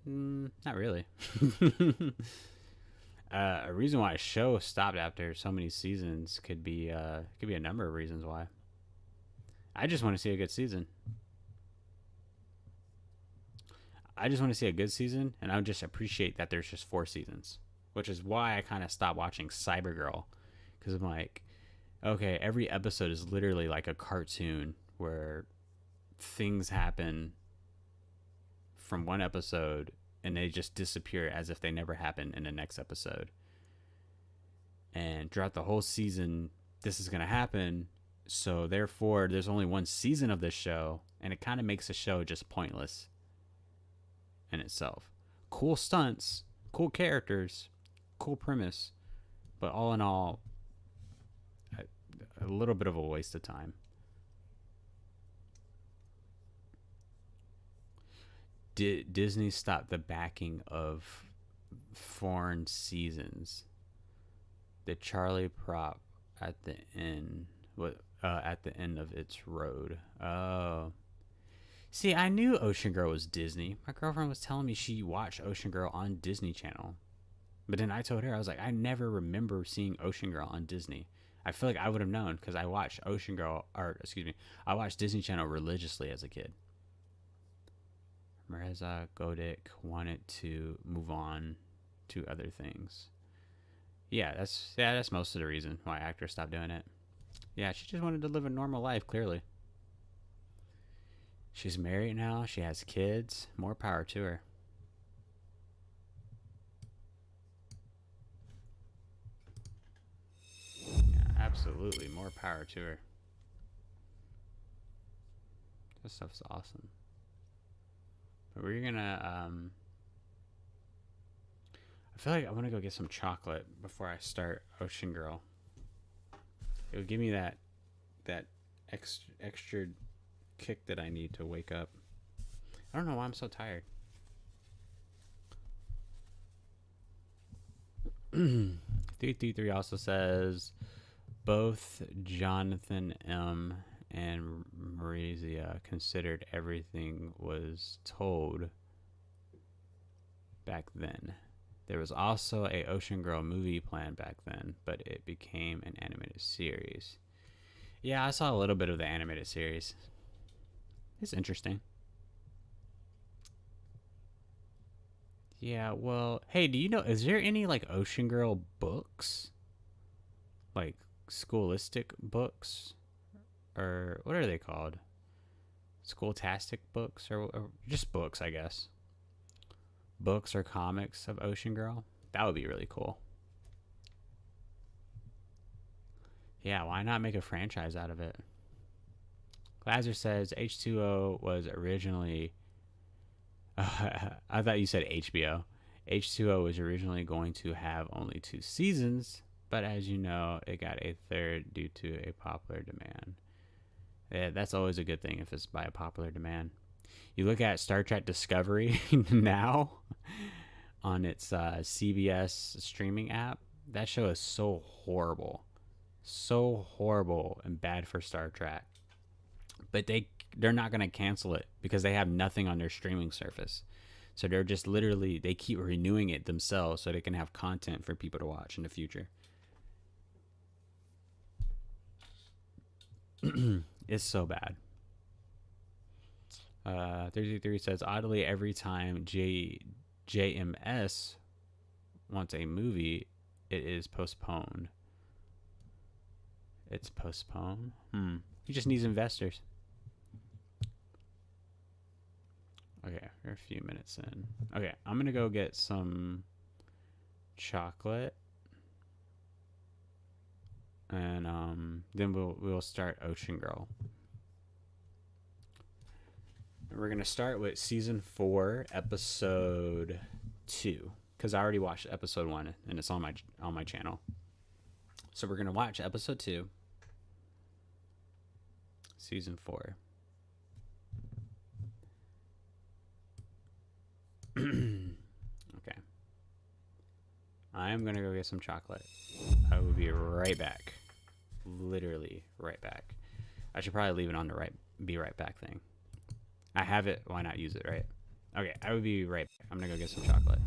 Not really. A reason why a show stopped after so many seasons could be a number of reasons why. I just want to see a good season. I just want to see a good season, and I would just appreciate that there's just 4 seasons, which is why I kind of stopped watching Cybergirl, because I'm like, okay, every episode is literally like a cartoon where things happen from one episode and they just disappear as if they never happened in the next episode. And throughout the whole season, this is going to happen. So therefore, there's only one season of this show, and it kind of makes the show just pointless in itself. Cool stunts, cool characters, cool premise, but all in all, a little bit of a waste of time. Disney stopped the backing of foreign seasons. The Charlie prop at the end, at the end of its road. Oh, see, I knew Ocean Girl was Disney. My girlfriend was telling me she watched Ocean Girl on Disney Channel, but then I told her, I was like, I never remember seeing Ocean Girl on Disney. I feel like I would have known because I watched Ocean Girl, or excuse me, I watched Disney Channel religiously as a kid. Mirza Godik wanted to move on to other things. Yeah, that's most of the reason why actors stopped doing it. Yeah, she just wanted to live a normal life, clearly. She's married now, she has kids. More power to her. Yeah, absolutely, more power to her. This stuff's awesome. But we're gonna I feel like I want to go get some chocolate before I start Ocean Girl. It would give me that extra kick that I need to wake up. I don't know why I'm so tired. 333 also says both Jonathan M and Marizia considered everything was told back then. There was also a Ocean Girl movie planned back then, but it became an animated series. Yeah, I saw a little bit of the animated series. It's interesting. Yeah, well, hey, do you know, is there any like Ocean Girl books? Like scholastic books? Or what are they called? Scholastic books? Or just books, I guess. Books or comics of Ocean Girl? That would be really cool. Yeah, why not make a franchise out of it? Glazer says H2O was originally. I thought you said HBO. H2O was originally going to have only 2 seasons, but as you know, it got a third due to a popular demand. Yeah, that's always a good thing if it's by a popular demand. You look at Star Trek Discovery now on its CBS streaming app. That show is so horrible and bad for Star Trek. But they're not going to cancel it because they have nothing on their streaming service. So they're just literally, they keep renewing it themselves so they can have content for people to watch in the future. It's so bad. 33 says, oddly, every time JMS wants a movie, it is postponed. It's postponed? He just needs investors. Okay, we're a few minutes in. Okay, I'm gonna go get some chocolate, and then we'll start Ocean Girl. And we're gonna start with season 4, episode 2, because I already watched episode 1, and it's on my channel. So we're gonna watch episode 2, season 4. Okay. I am gonna go get some chocolate. I will be right back. Literally right back. I should probably leave it on the be right back thing. I have it. Why not use it, right? Okay, I will be right back. I'm gonna go get some chocolate.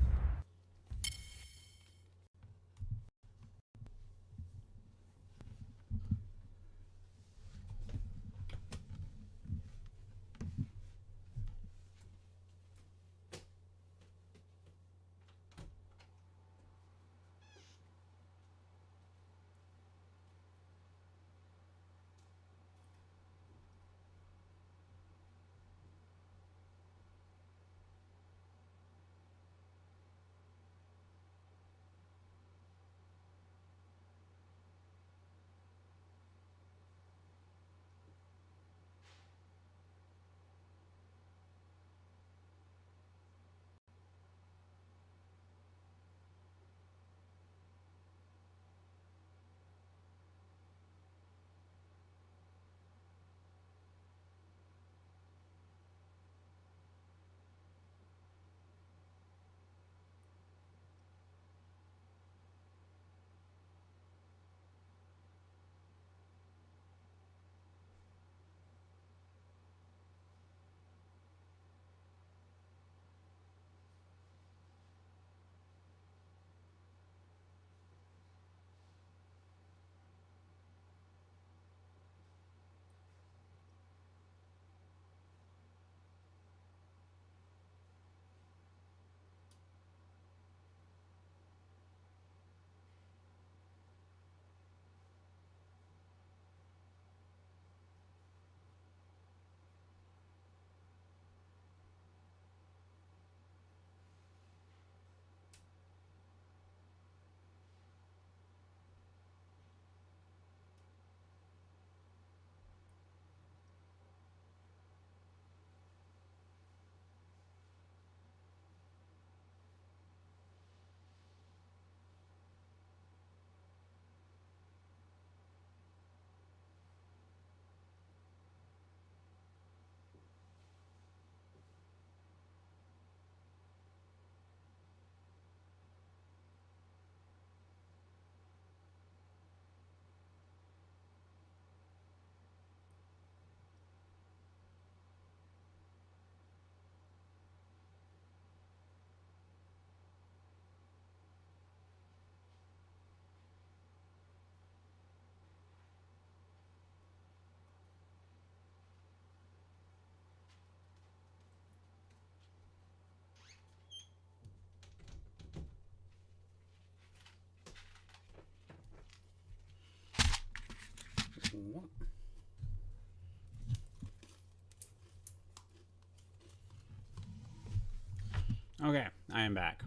Okay, I am back.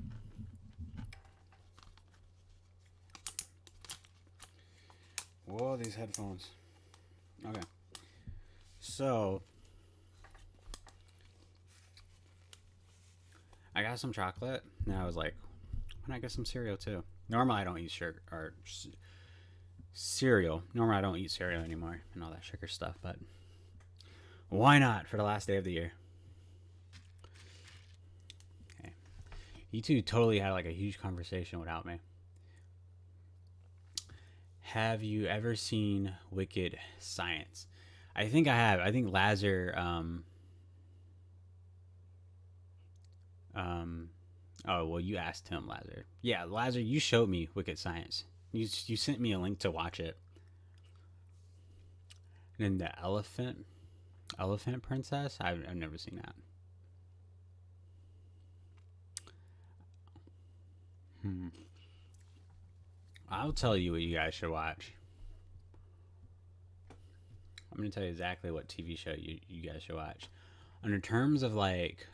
Whoa, these headphones. Okay. So, I got some chocolate, and I was like, why not get some cereal too? Normally, I don't eat sugar or cereal. Normally, I don't eat cereal anymore and all that sugar stuff, but why not for the last day of the year? Okay. You two totally had like a huge conversation without me. Have you ever seen Wicked Science? I think I have. I think Lazar. Oh well, you asked him, Lazar. Yeah, Lazar, you showed me Wicked Science. You sent me a link to watch it. And then the elephant princess. I've never seen that. Hmm. I'll tell you what you guys should watch. I'm gonna tell you exactly what TV show you guys should watch. Under terms of like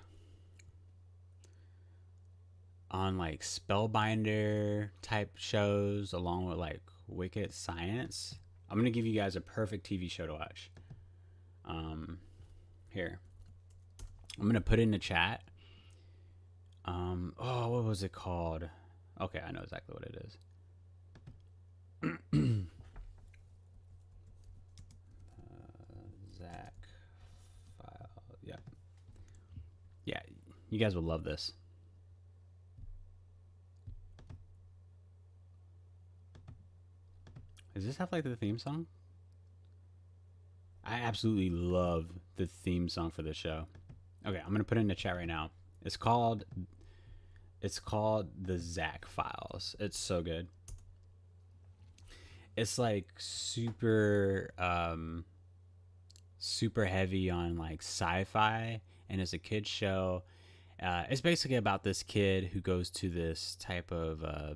on like spellbinder type shows along with like Wicked Science, I'm gonna give you guys a perfect TV show to watch. Here, I'm gonna put it in the chat. Oh, what was it called? Okay, I know exactly what it is. Zach file. Yeah, yeah. You guys will love this. this have like the theme song? I absolutely love the theme song for this show. Okay, I'm gonna put it in the chat right now. It's called the Zach Files. It's so good. It's like super heavy on like sci-fi, and it's a kid's show. It's basically about this kid who goes to this type of uh,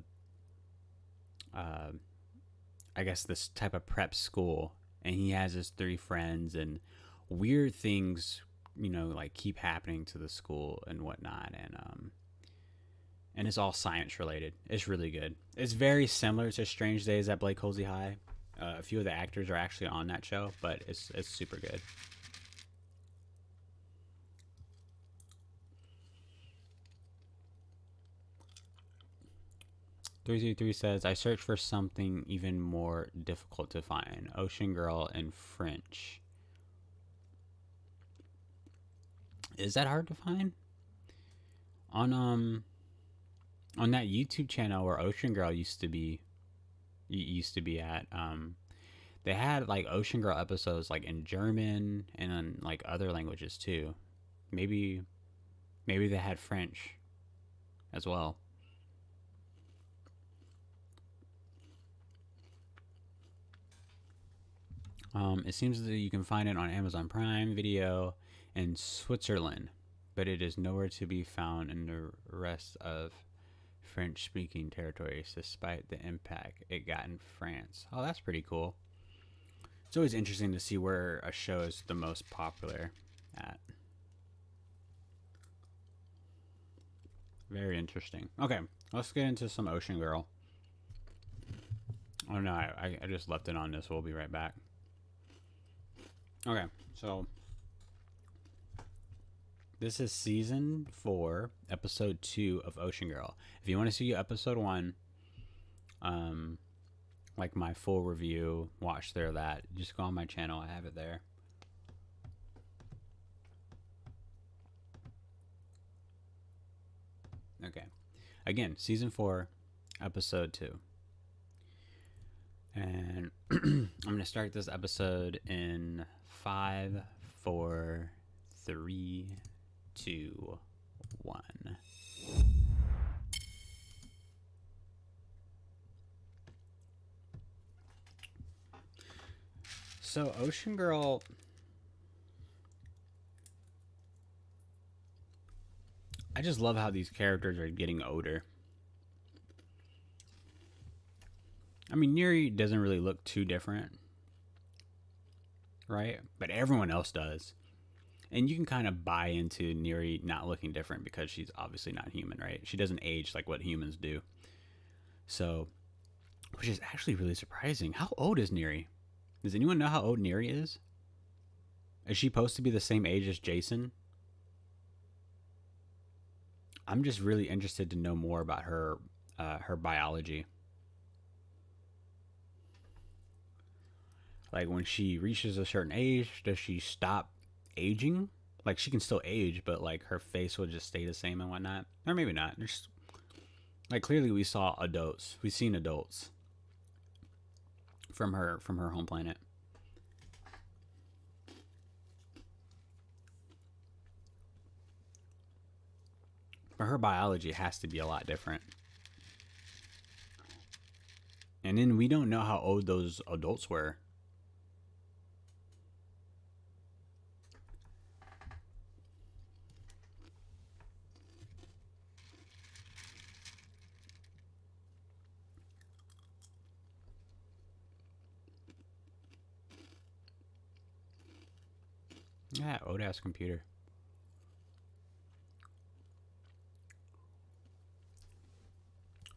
I guess this type of prep school, and he has his three friends, and weird things, like keep happening to the school and whatnot, and it's all science related. It's really good. It's very similar to Strange Days at Blake Halsey High. A few of the actors are actually on that show, but it's super good. 333 says, I searched for something even more difficult to find. Ocean Girl in French. Is that hard to find? On that YouTube channel where Ocean Girl used to be at, they had like Ocean Girl episodes like in German and in like other languages too. Maybe they had French as well. It seems that you can find it on Amazon Prime Video in Switzerland, but it is nowhere to be found in the rest of French-speaking territories, despite the impact it got in France. Oh, that's pretty cool. It's always interesting to see where a show is the most popular at. Very interesting. Okay, let's get into some Ocean Girl. Oh no, I just left it on this. We'll be right back. Okay, so this is season 4, episode 2 of Ocean Girl. If you want to see episode 1, like my full review, watch there that. Just go on my channel. I have it there. Okay. Again, season 4, episode 2. And I'm going to start this episode in 5, 4, 3, 2, 1. So, Ocean Girl, I just love how these characters are getting older. I mean, Neri doesn't really look too different, right? But everyone else does. And you can kind of buy into Neri not looking different because she's obviously not human, right? She doesn't age like what humans do. So, which is actually really surprising. How old is Neri? Does anyone know how old Neri is? Is she supposed to be the same age as Jason? I'm just really interested to know more about her biology. Like when she reaches a certain age, does she stop aging? Like she can still age, but like her face will just stay the same and whatnot, or maybe not. Just like clearly we saw adults. We've seen adults from her home planet. But her biology has to be a lot different. And then we don't know how old those adults were. Yeah, old ass computer.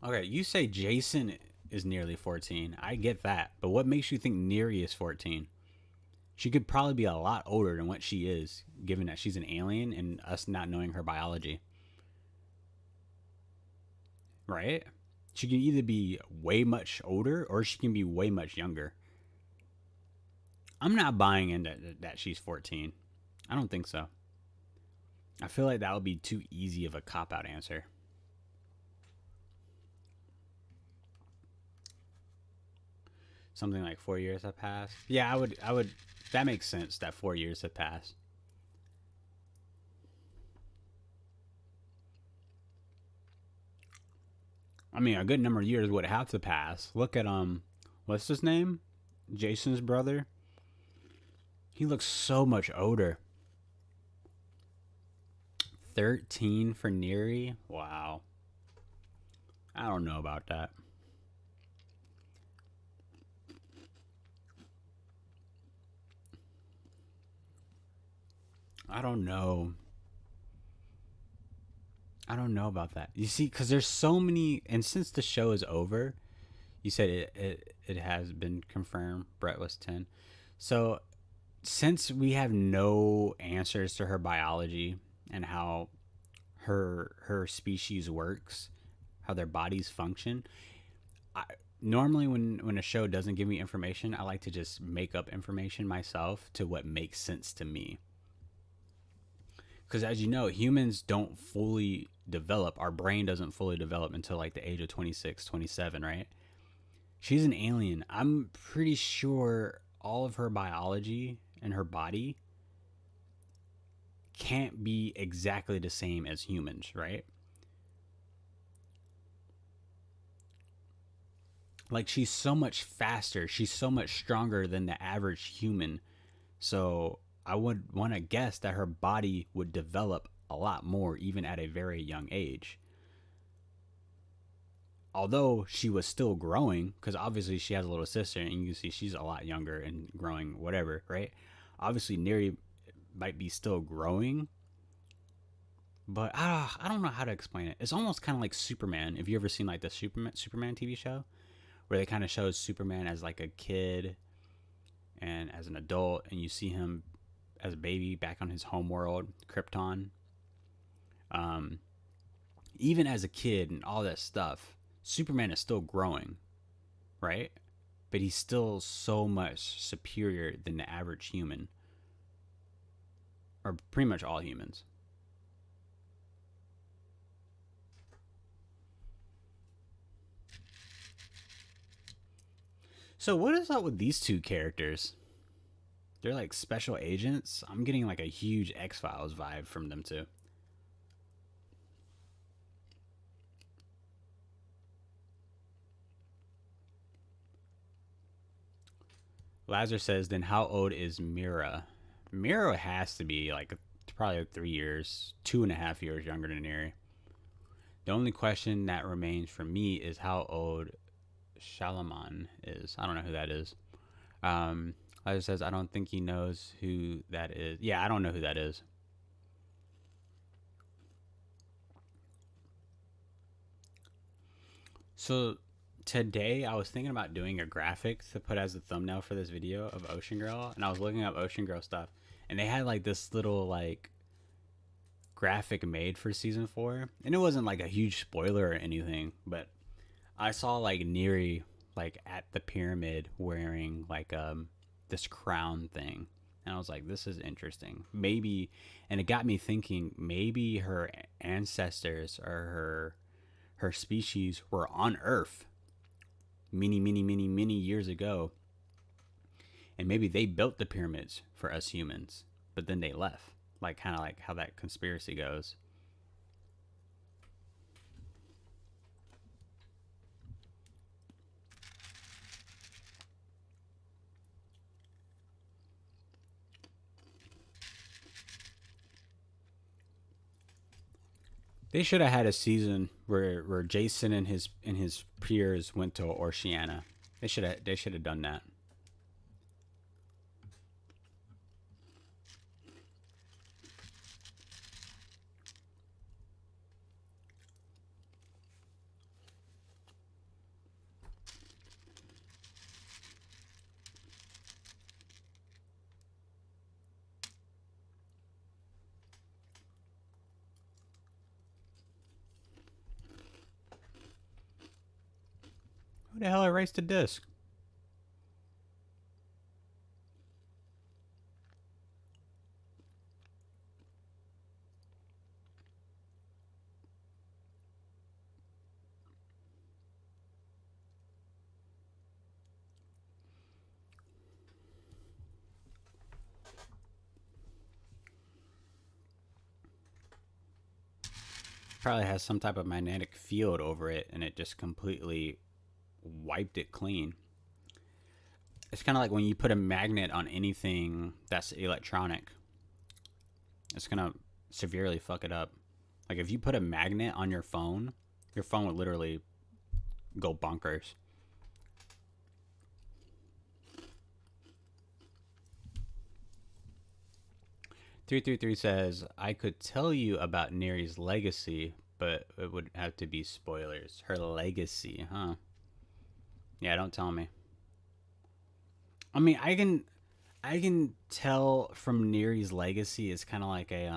Okay, you say Jason is nearly 14. I get that. But what makes you think Neri is 14? She could probably be a lot older than what she is, given that she's an alien and us not knowing her biology. Right? She can either be way much older or she can be way much younger. I'm not buying into that she's 14. I don't think so. I feel like that would be too easy of a cop-out answer. something like 4 years have passed. Yeah, I would. That makes sense. That 4 years have passed. I mean, a good number of years would have to pass. Look at what's his name? Jason's brother. He looks so much older. 13 for Neri. Wow. I don't know about that. I don't know. I don't know about that. You see, because there's so many, and since the show is over, you said it has been confirmed. Brett was 10. So since we have no answers to her biology and how her species works, how their bodies function, I, normally when a show doesn't give me information, I like to just make up information myself to what makes sense to me. Because as you know, humans don't fully develop. Our brain doesn't fully develop until like the age of 26, 27, right? She's an alien. I'm pretty sure all of her biology and her body can't be exactly the same as humans, right? Like she's so much faster, she's so much stronger than the average human. So I would want to guess that her body would develop a lot more even at a very young age. Although she was still growing, because obviously she has a little sister, and you can see she's a lot younger and growing, whatever, right? Obviously, Neri might be still growing, but I don't know how to explain it. It's almost kind of like Superman. If you ever seen like the Superman TV show, where they kind of show Superman as like a kid and as an adult, and you see him as a baby back on his home world, Krypton. Um, Even as a kid and all that stuff, Superman is still growing, right? But he's still so much superior than the average human, or pretty much all humans. So what is up with these two characters? They're like special agents. I'm getting like a huge X Files vibe from them too. Lazar says, then how old is Mira? Mira has to be like probably 3 years, 2.5 years younger than Neri. The only question that remains for me is how old Shalaman is. I don't know who that is. Lazar says, I don't think he knows who that is. Yeah, I don't know who that is. So today I was thinking about doing a graphic to put as a thumbnail for this video of Ocean Girl, and I was looking up Ocean Girl stuff, and they had like this little like graphic made for season 4, and it wasn't like a huge spoiler or anything, but I saw like Neri like at the pyramid wearing like this crown thing, and I was like, this is interesting. Maybe, and it got me thinking, maybe her ancestors or her species were on Earth many years ago, and maybe they built the pyramids for us humans, but then they left. Like kind of like how that conspiracy goes. They should have had a season where Jason and his peers went to Oceania. They should have done that. Who the hell erased the disc? Probably has some type of magnetic field over it, and it just completely wiped it clean. It's kind of like when you put a magnet on anything that's electronic, it's gonna severely fuck it up. Like if you put a magnet on your phone would literally go bonkers. 333 says, I could tell you about Neri's legacy, but it would have to be spoilers. Her legacy, huh? Yeah, don't tell me. I mean, I can tell from Neri's legacy. It's kind of like a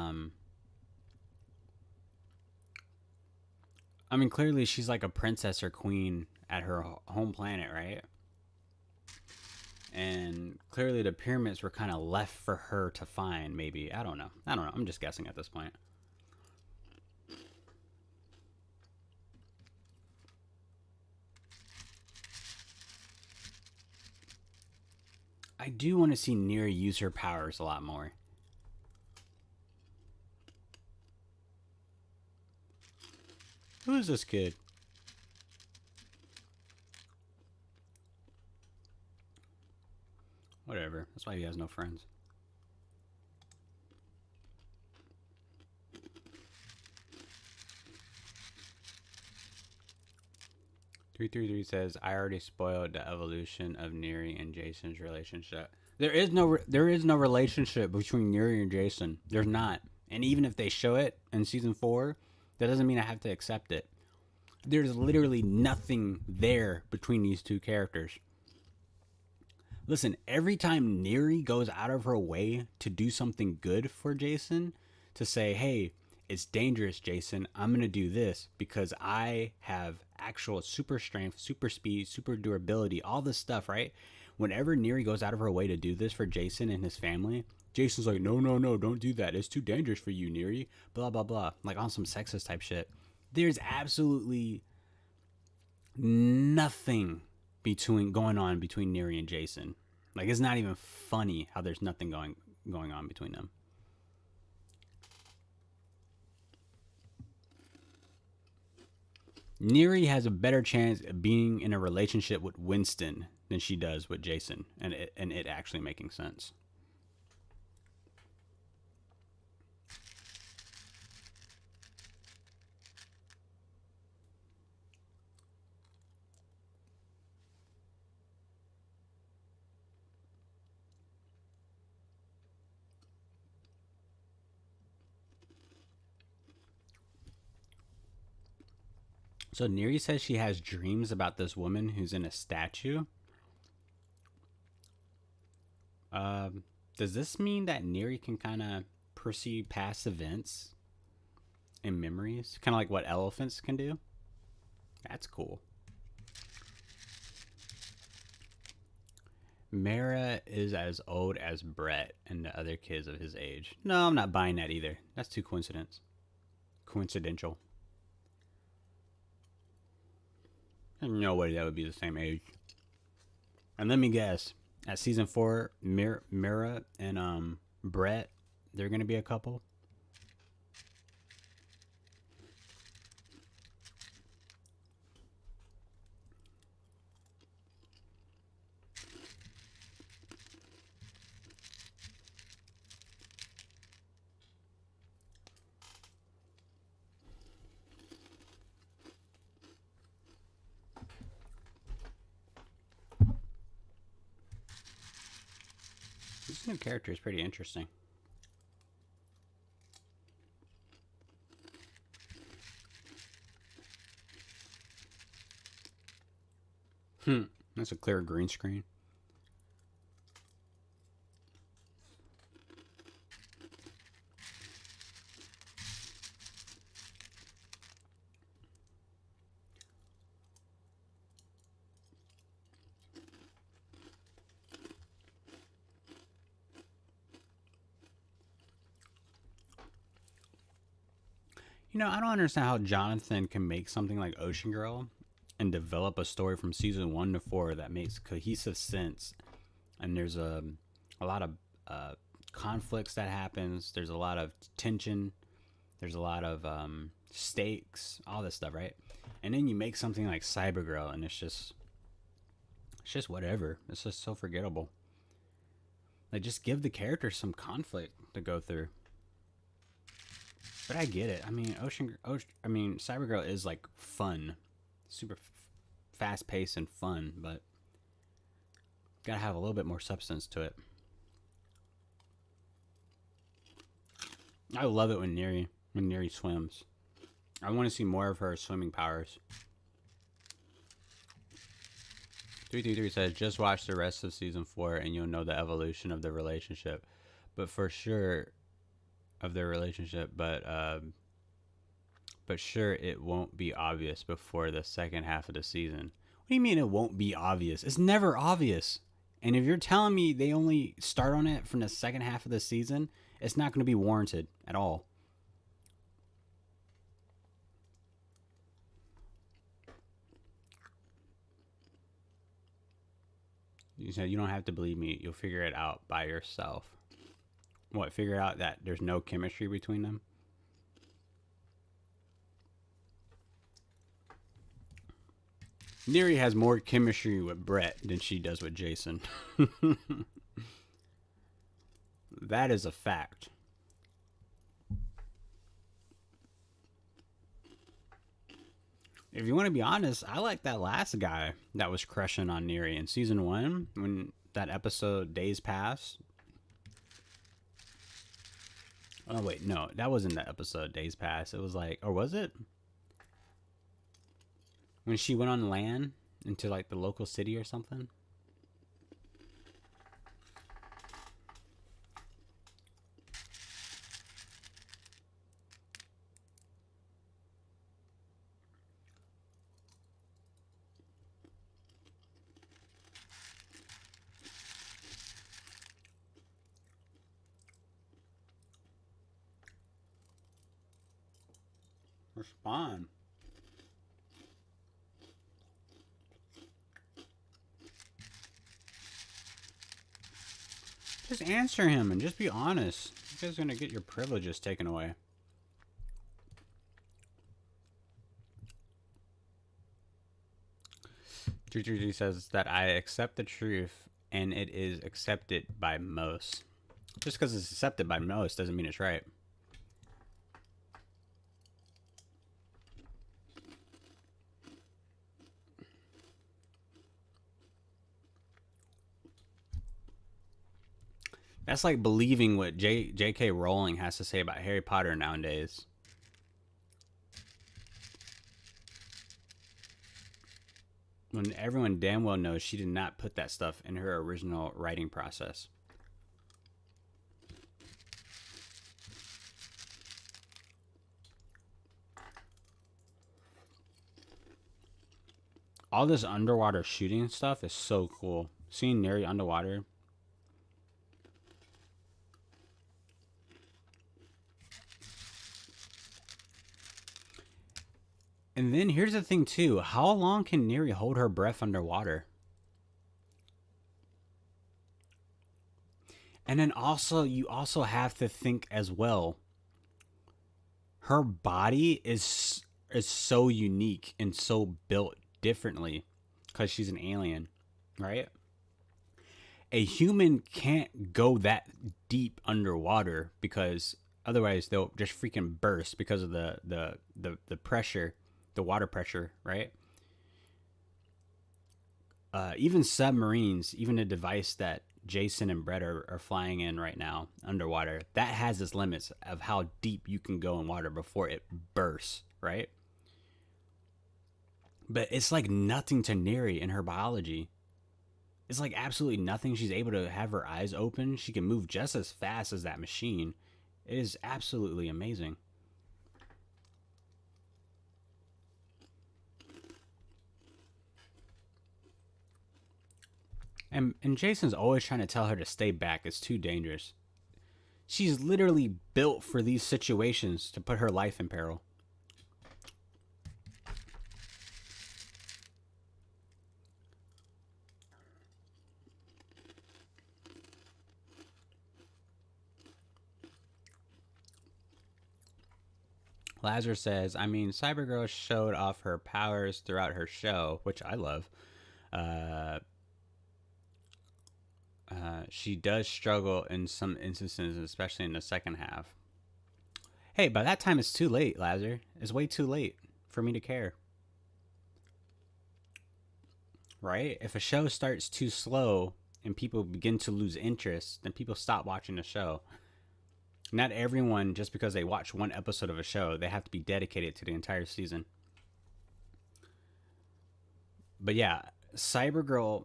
I mean, clearly she's like a princess or queen at her home planet, right? And clearly the pyramids were kind of left for her to find. Maybe I don't know. I don't know. I'm just guessing at this point. I do want to see Neri use her powers a lot more. Who is this kid? Whatever. That's why he has no friends. Three three three says, "I already spoiled the evolution of Neri and Jason's relationship." There is no relationship between Neri and Jason. There's not. And even if they show it in season 4, that doesn't mean I have to accept it. There's literally nothing there between these two characters. Listen, every time Neri goes out of her way to do something good for Jason, to say, hey, it's dangerous, Jason, I'm going to do this because I have actual super strength, super speed, super durability, all this stuff, right? Whenever Neri goes out of her way to do this for Jason and his family, Jason's like, no, no, no, don't do that. It's too dangerous for you, Neri. Blah, blah, blah. Like on some sexist type shit. There's absolutely nothing between going on between Neri and Jason. Like it's not even funny how there's nothing going on between them. Neri has a better chance of being in a relationship with Winston than she does with Jason, and it actually making sense. So Neri says she has dreams about this woman who's in a statue. Um, does this mean that Neri can kind of perceive past events and memories, kind of like what elephants can do? That's cool. Mara is as old as Brett and the other kids of his age. No, I'm not buying that either. That's too coincidental. There's no way that would be the same age. And let me guess, at season 4, Mira and Brett, they're gonna be a couple. This new character is pretty interesting. That's a clear green screen. I don't understand how Jonathan can make something like Ocean Girl and develop a story from season 1 to 4 that makes cohesive sense. And there's a lot of conflicts that happens. There's a lot of tension. There's a lot of stakes, all this stuff, right? And then you make something like Cybergirl, and it's just whatever. It's just so forgettable. Like, just give the characters some conflict to go through. But I get it. I mean, Cybergirl is like fun, super fast paced and fun, but gotta have a little bit more substance to it. I love it when Neri swims. I want to see more of her swimming powers. 333 says, just watch the rest of season 4 and you'll know the evolution of the relationship. But for sure, of their relationship, but sure, it won't be obvious before the second half of the season. What do you mean it won't be obvious? It's never obvious. And if you're telling me they only start on it from the second half of the season, it's not going to be warranted at all. You said you don't have to believe me. You'll figure it out by yourself. What, figure out that there's no chemistry between them? Neri has more chemistry with Brett than she does with Jason. That is a fact. If you want to be honest, I like that last guy that was crushing on Neri in season 1 when that episode Days Pass. Oh wait, no, that wasn't the episode Days Pass. It was like, or was it? When she went on land into like the local city or something. Respond. Just answer him and just be honest. You guys are gonna get your privileges taken away. G says that I accept the truth and it is accepted by most. Just because it's accepted by most doesn't mean it's right. That's like believing what J.K. Rowling has to say about Harry Potter nowadays. When everyone damn well knows she did not put that stuff in her original writing process. All this underwater shooting stuff is so cool. Seeing Neri underwater. And then here's the thing too. How long can Neri hold her breath underwater? And then also, you also have to think as well. Her body is so unique and so built differently because she's an alien, right? A human can't go that deep underwater because otherwise they'll just freaking burst because of the pressure, the water pressure, right? Even submarines, even a device that Jason and Brett are flying in right now underwater, that has its limits of how deep you can go in water before it bursts, right? But it's like nothing to Neri in her biology. It's like absolutely nothing. She's able to have her eyes open. She can move just as fast as that machine. It is absolutely amazing. And Jason's always trying to tell her to stay back. It's too dangerous. She's literally built for these situations to put her life in peril. Lazarus says, I mean, Cybergirl showed off her powers throughout her show, which I love. Uh, she does struggle in some instances, especially in the second half. Hey, by that time it's too late, Lazar. It's way too late for me to care. Right? If a show starts too slow and people begin to lose interest, then people stop watching the show. Not everyone, just because they watch one episode of a show, they have to be dedicated to the entire season. But yeah, Cybergirl,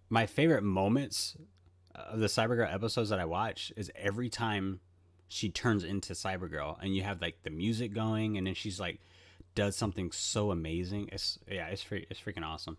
my favorite moments of the Cybergirl episodes that I watch is every time she turns into Cybergirl and you have like the music going and then she's like does something so amazing. It's freaking awesome.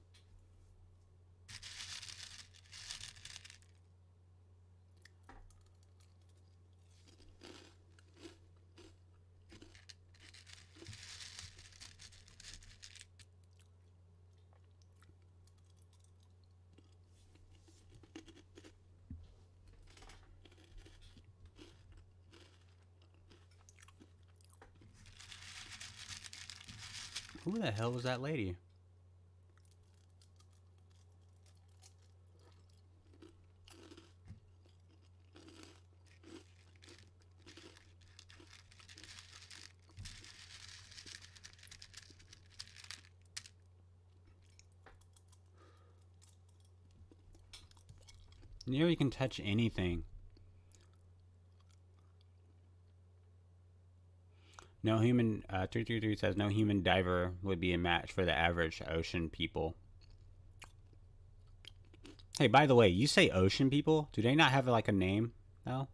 Who the hell was that lady? You can touch anything. No human, 333 says, no human diver would be a match for the average ocean people. Hey, by the way, you say ocean people? Do they not have like a name, though?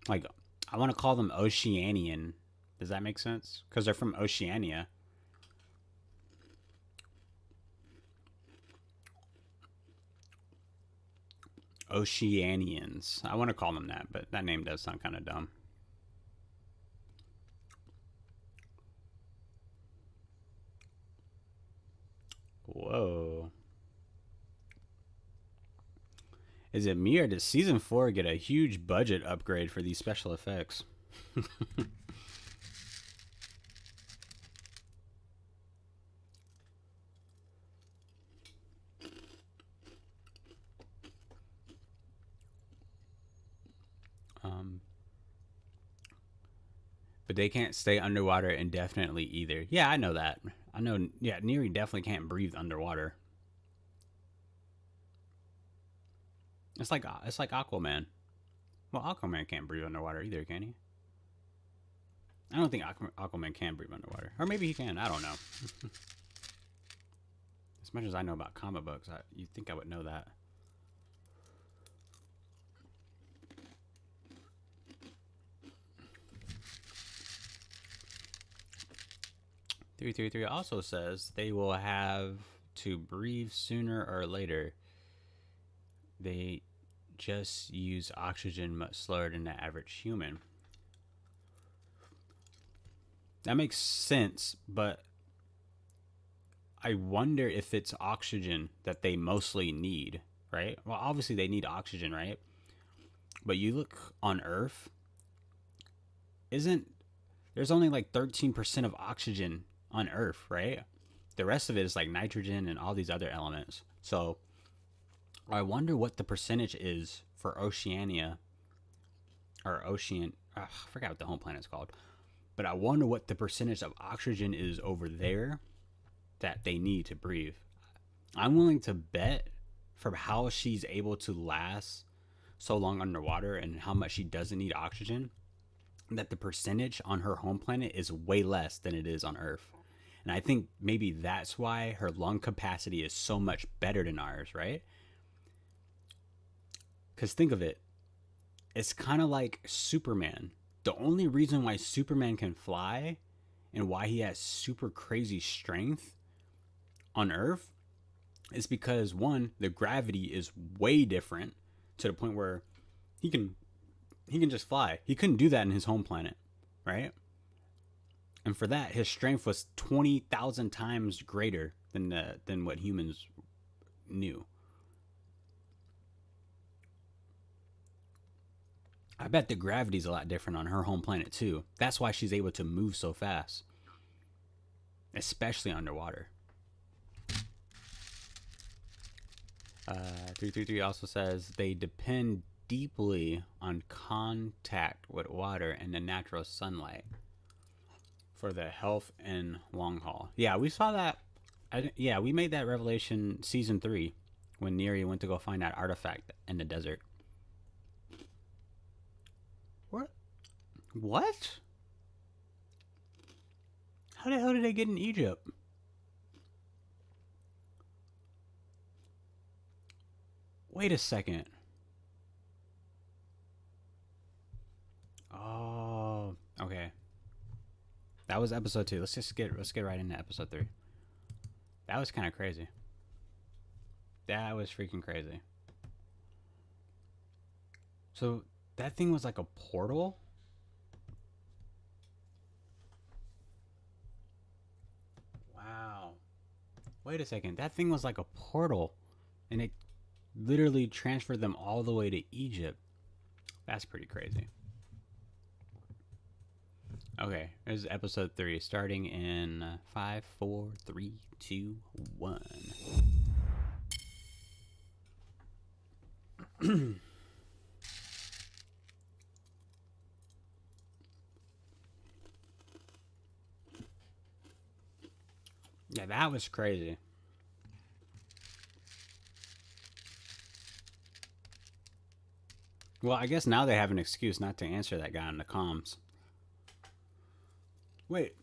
Like, I want to call them Oceanian. Does that make sense? Because they're from Oceania. Oceanians. I want to call them that, but that name does sound kind of dumb. Whoa. Is it me or does season 4 get a huge budget upgrade for these special effects? But they can't stay underwater indefinitely either. Yeah, I know that. I know. Yeah, Neri definitely can't breathe underwater. It's like Aquaman. Well, Aquaman can't breathe underwater either, can he? I don't think Aquaman can breathe underwater, or maybe he can. I don't know. As much as I know about comic books, you'd think I would know that. .333 also says they will have to breathe sooner or later. They just use oxygen much slower than the average human. That makes sense, but I wonder if it's oxygen that they mostly need, right? Well, obviously they need oxygen, right? But you look on Earth, there's only like 13% of oxygen on Earth, right? The rest of it is like nitrogen and all these other elements. So I wonder what the percentage is for Oceania or Ocean. I forgot what the home planet's called. But I wonder what the percentage of oxygen is over there that they need to breathe. I'm willing to bet for how she's able to last so long underwater and how much she doesn't need oxygen, that the percentage on her home planet is way less than it is on Earth. And I think maybe that's why her lung capacity is so much better than ours, right? Because think of it. It's kind of like Superman. The only reason why Superman can fly and why he has super crazy strength on Earth is because, one, the gravity is way different to the point where he can just fly. He couldn't do that in his home planet, right? And for that, his strength was 20,000 times greater than what humans knew. I bet the gravity's a lot different on her home planet too. That's why she's able to move so fast, especially underwater. 333 also says they depend deeply on contact with water and the natural sunlight for the health and long haul. Yeah, we saw that. Yeah, we made that revelation season 3 when Neri went to go find that artifact in the desert. What? What? How the hell did they get in Egypt? Wait a second. Oh, okay. That was episode 2. Let's get right into episode 3. That was kind of crazy. That was freaking crazy. So that thing was like a portal? Wow. Wait a second. That thing was like a portal. And it literally transferred them all the way to Egypt. That's pretty crazy. Okay, this is episode 3, starting in 5, 4, 3, 2, 1. Yeah, that was crazy. Well, I guess now they have an excuse not to answer that guy in the comms. Wait.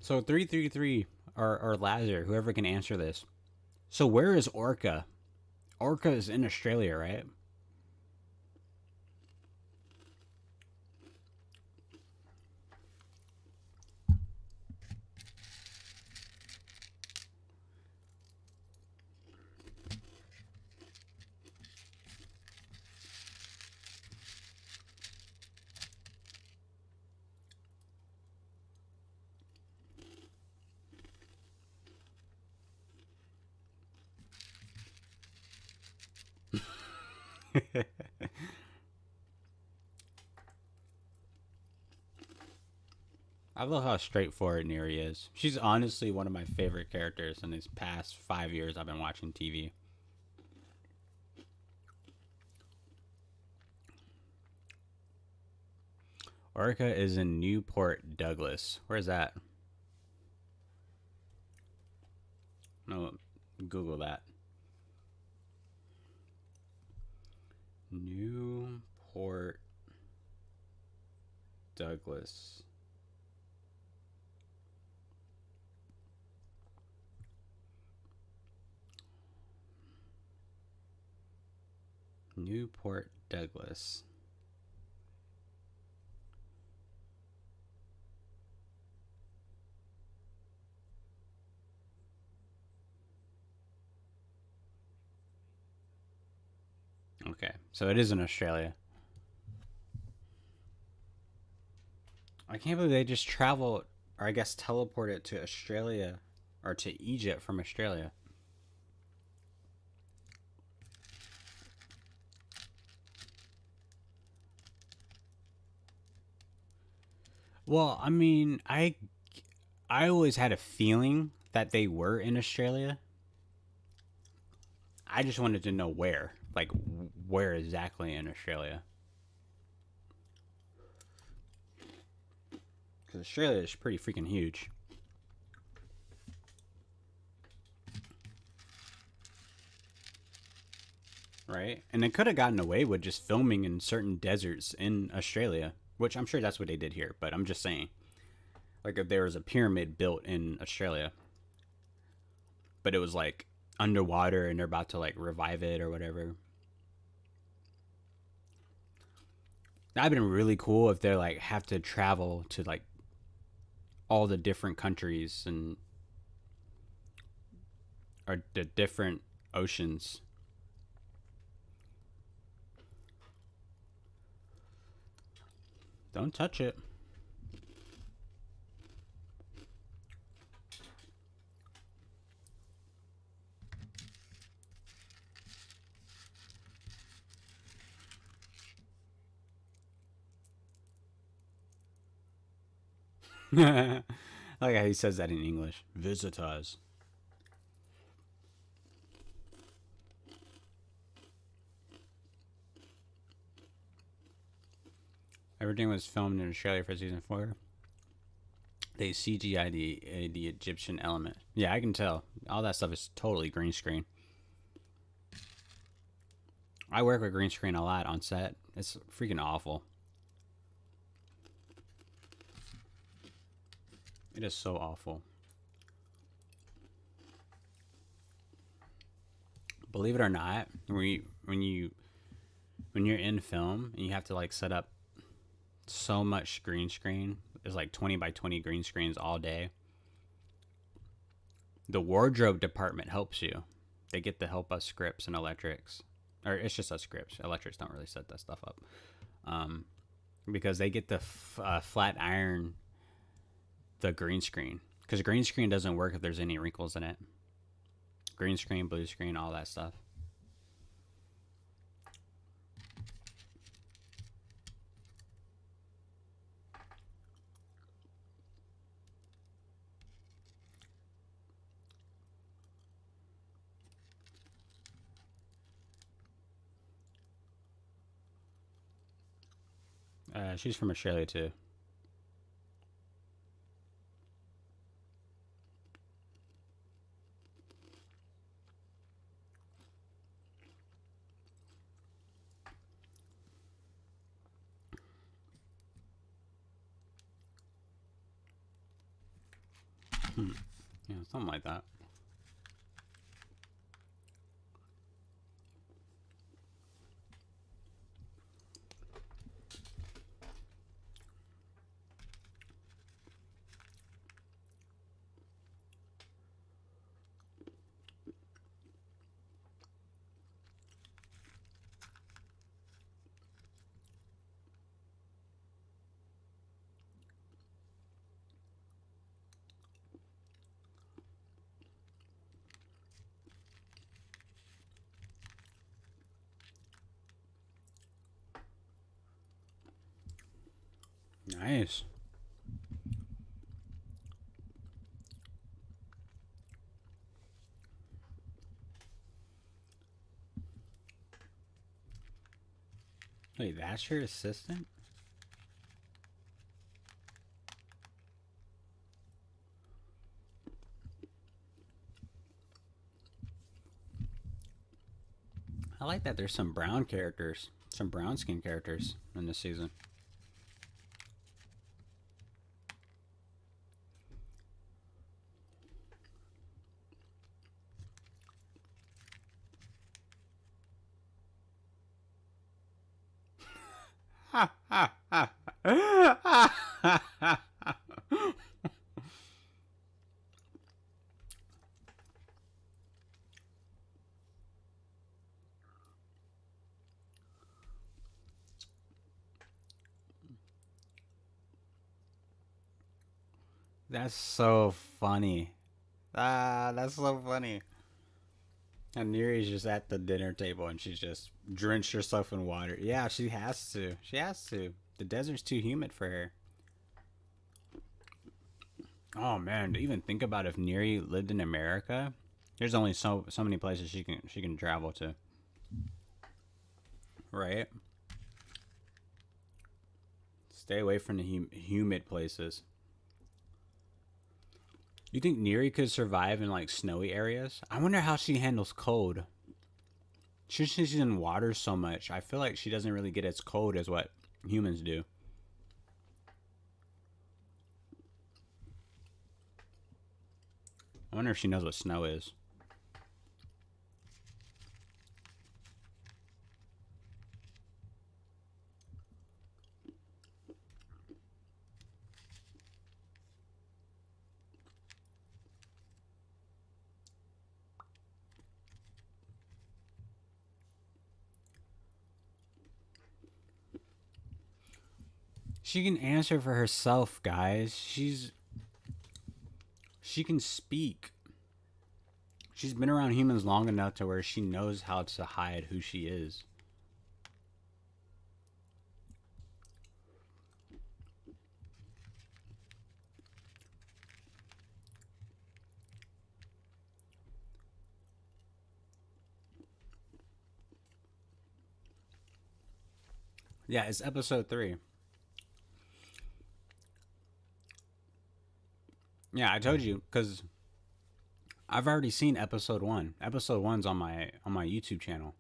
So 333 or Lazar, whoever can answer this. So where is Orca? Orca is in Australia, right? I love how straightforward Neri is. She's honestly one of my favorite characters in these past 5 years I've been watching TV. Orca is in Newport Douglas. Where's that? No, Google that. Newport Douglas. Newport Douglas. Okay, so it is in Australia. I can't believe they just traveled, or I guess teleported to Australia, or to Egypt from Australia. Well, I mean, I always had a feeling that they were in Australia. I just wanted to know where, like where exactly in Australia. Because Australia is pretty freaking huge. Right? And they could have gotten away with just filming in certain deserts in Australia, which I'm sure that's what they did here, but I'm just saying. Like if there was a pyramid built in Australia, but it was like underwater and they're about to like revive it or whatever. That'd been really cool if they like have to travel to like all the different countries and or the different oceans. Don't touch it. I like how he says that in English. Visitors. Everything was filmed in Australia for season 4. They CGI the Egyptian element. Yeah, I can tell. All that stuff is totally green screen. I work with green screen a lot on set. It's freaking awful. It is so awful. Believe it or not, when you're in film and you have to like set up so much green screen, there's like 20 by 20 green screens all day. The wardrobe department helps you. They get to help us scripts and electrics, or it's just us scripts. Electrics don't really set that stuff up, because they get to flat iron the green screen, because green screen doesn't work if there's any wrinkles in it. Green screen, blue screen, all that stuff. She's from Australia too. Yeah, something like that. Nice. Wait, that's your assistant? I like that there's some brown characters, some brown skin characters in this season. That's so funny. That's so funny. And Neri's just at the dinner table and she's just drenched herself in water. Yeah, she has to. She has to. The desert's too humid for her. Oh man, to even think about if Neri lived in America, there's only so many places she can travel to. Right? Stay away from the humid places. You think Neri could survive in like snowy areas? I wonder how she handles cold. She's in water so much. I feel like she doesn't really get as cold as what humans do. I wonder if she knows what snow is. She can answer for herself, guys. She can speak. She's been around humans long enough to where she knows how to hide who she is. Yeah, it's episode 3. Yeah, I told you because I've already seen episode 1. Episode 1's on my YouTube channel.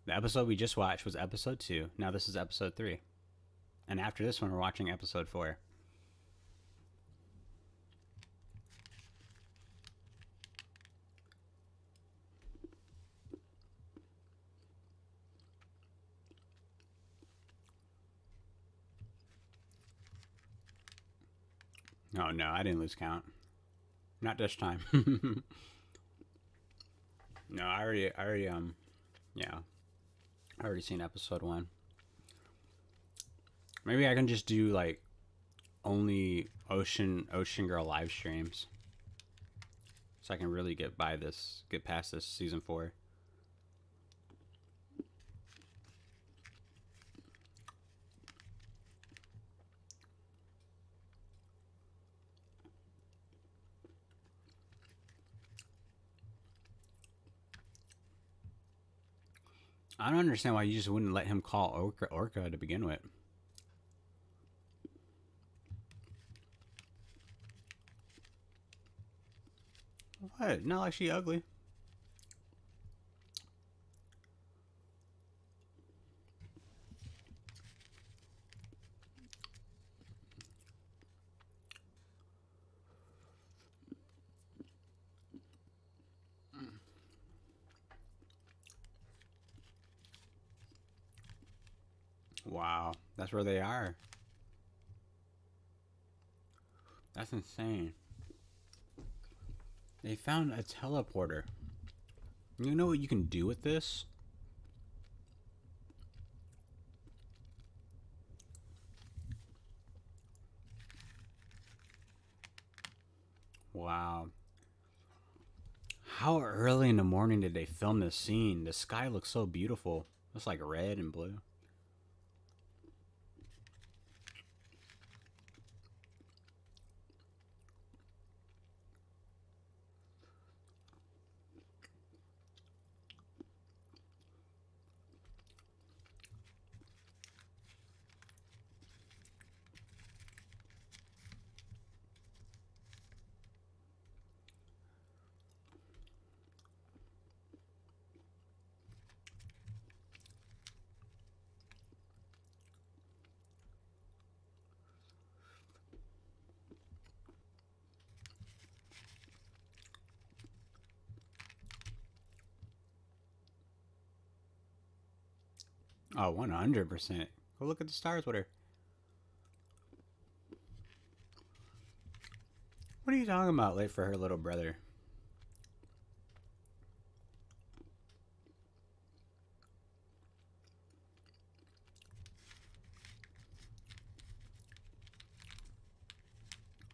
The episode we just watched was episode 2. Now this is episode 3. And after this one, we're watching episode 4. Oh no, I didn't lose count. Not this time. No, yeah, I already seen episode 1. Maybe I can just do like only Ocean Girl live streams, so I can really get past this season 4. I don't understand why you just wouldn't let him call Orca to begin with. What? Not like she ugly. Wow, that's where they are. That's insane. They found a teleporter. You know what you can do with this? Wow. How early in the morning did they film this scene? The sky looks so beautiful. It's like red and blue. Oh, 100%. Go look at the stars with her. What are you talking about? Late for her little brother.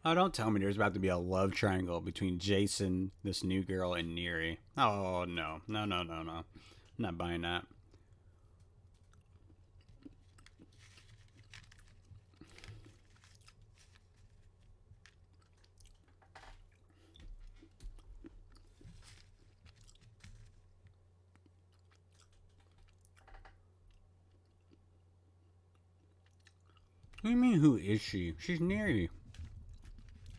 Oh, don't tell me there's about to be a love triangle between Jason, this new girl, and Neri. Oh, no. No, no, no, no. I'm not buying that. What do you mean, who is she? She's Neri.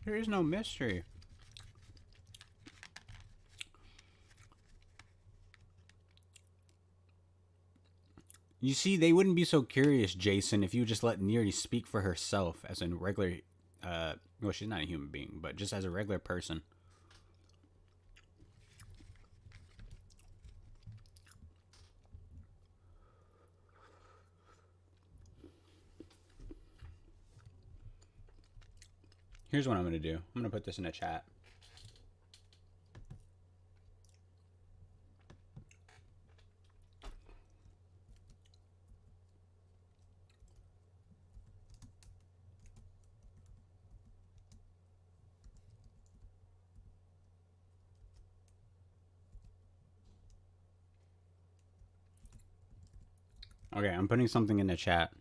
There is no mystery. You see, they wouldn't be so curious, Jason, if you just let Neri speak for herself as a regular, well, she's not a human being, but just as a regular person. Here's what I'm going to do. I'm going to put this in a chat. Okay, I'm putting something in the chat.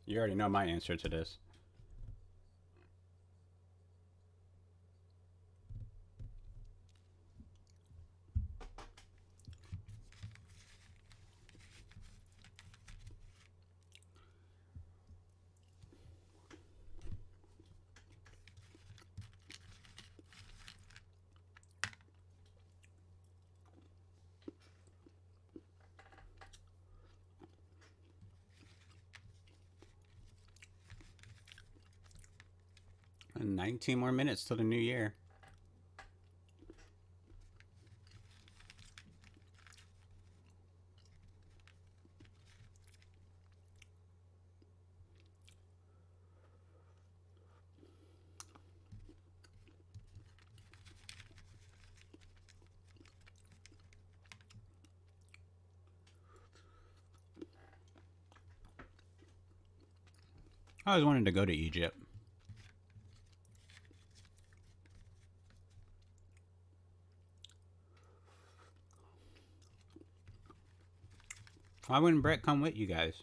You already know my answer to this. And 19 more minutes till the new year. I always wanted to go to Egypt. Why wouldn't Brett come with you guys?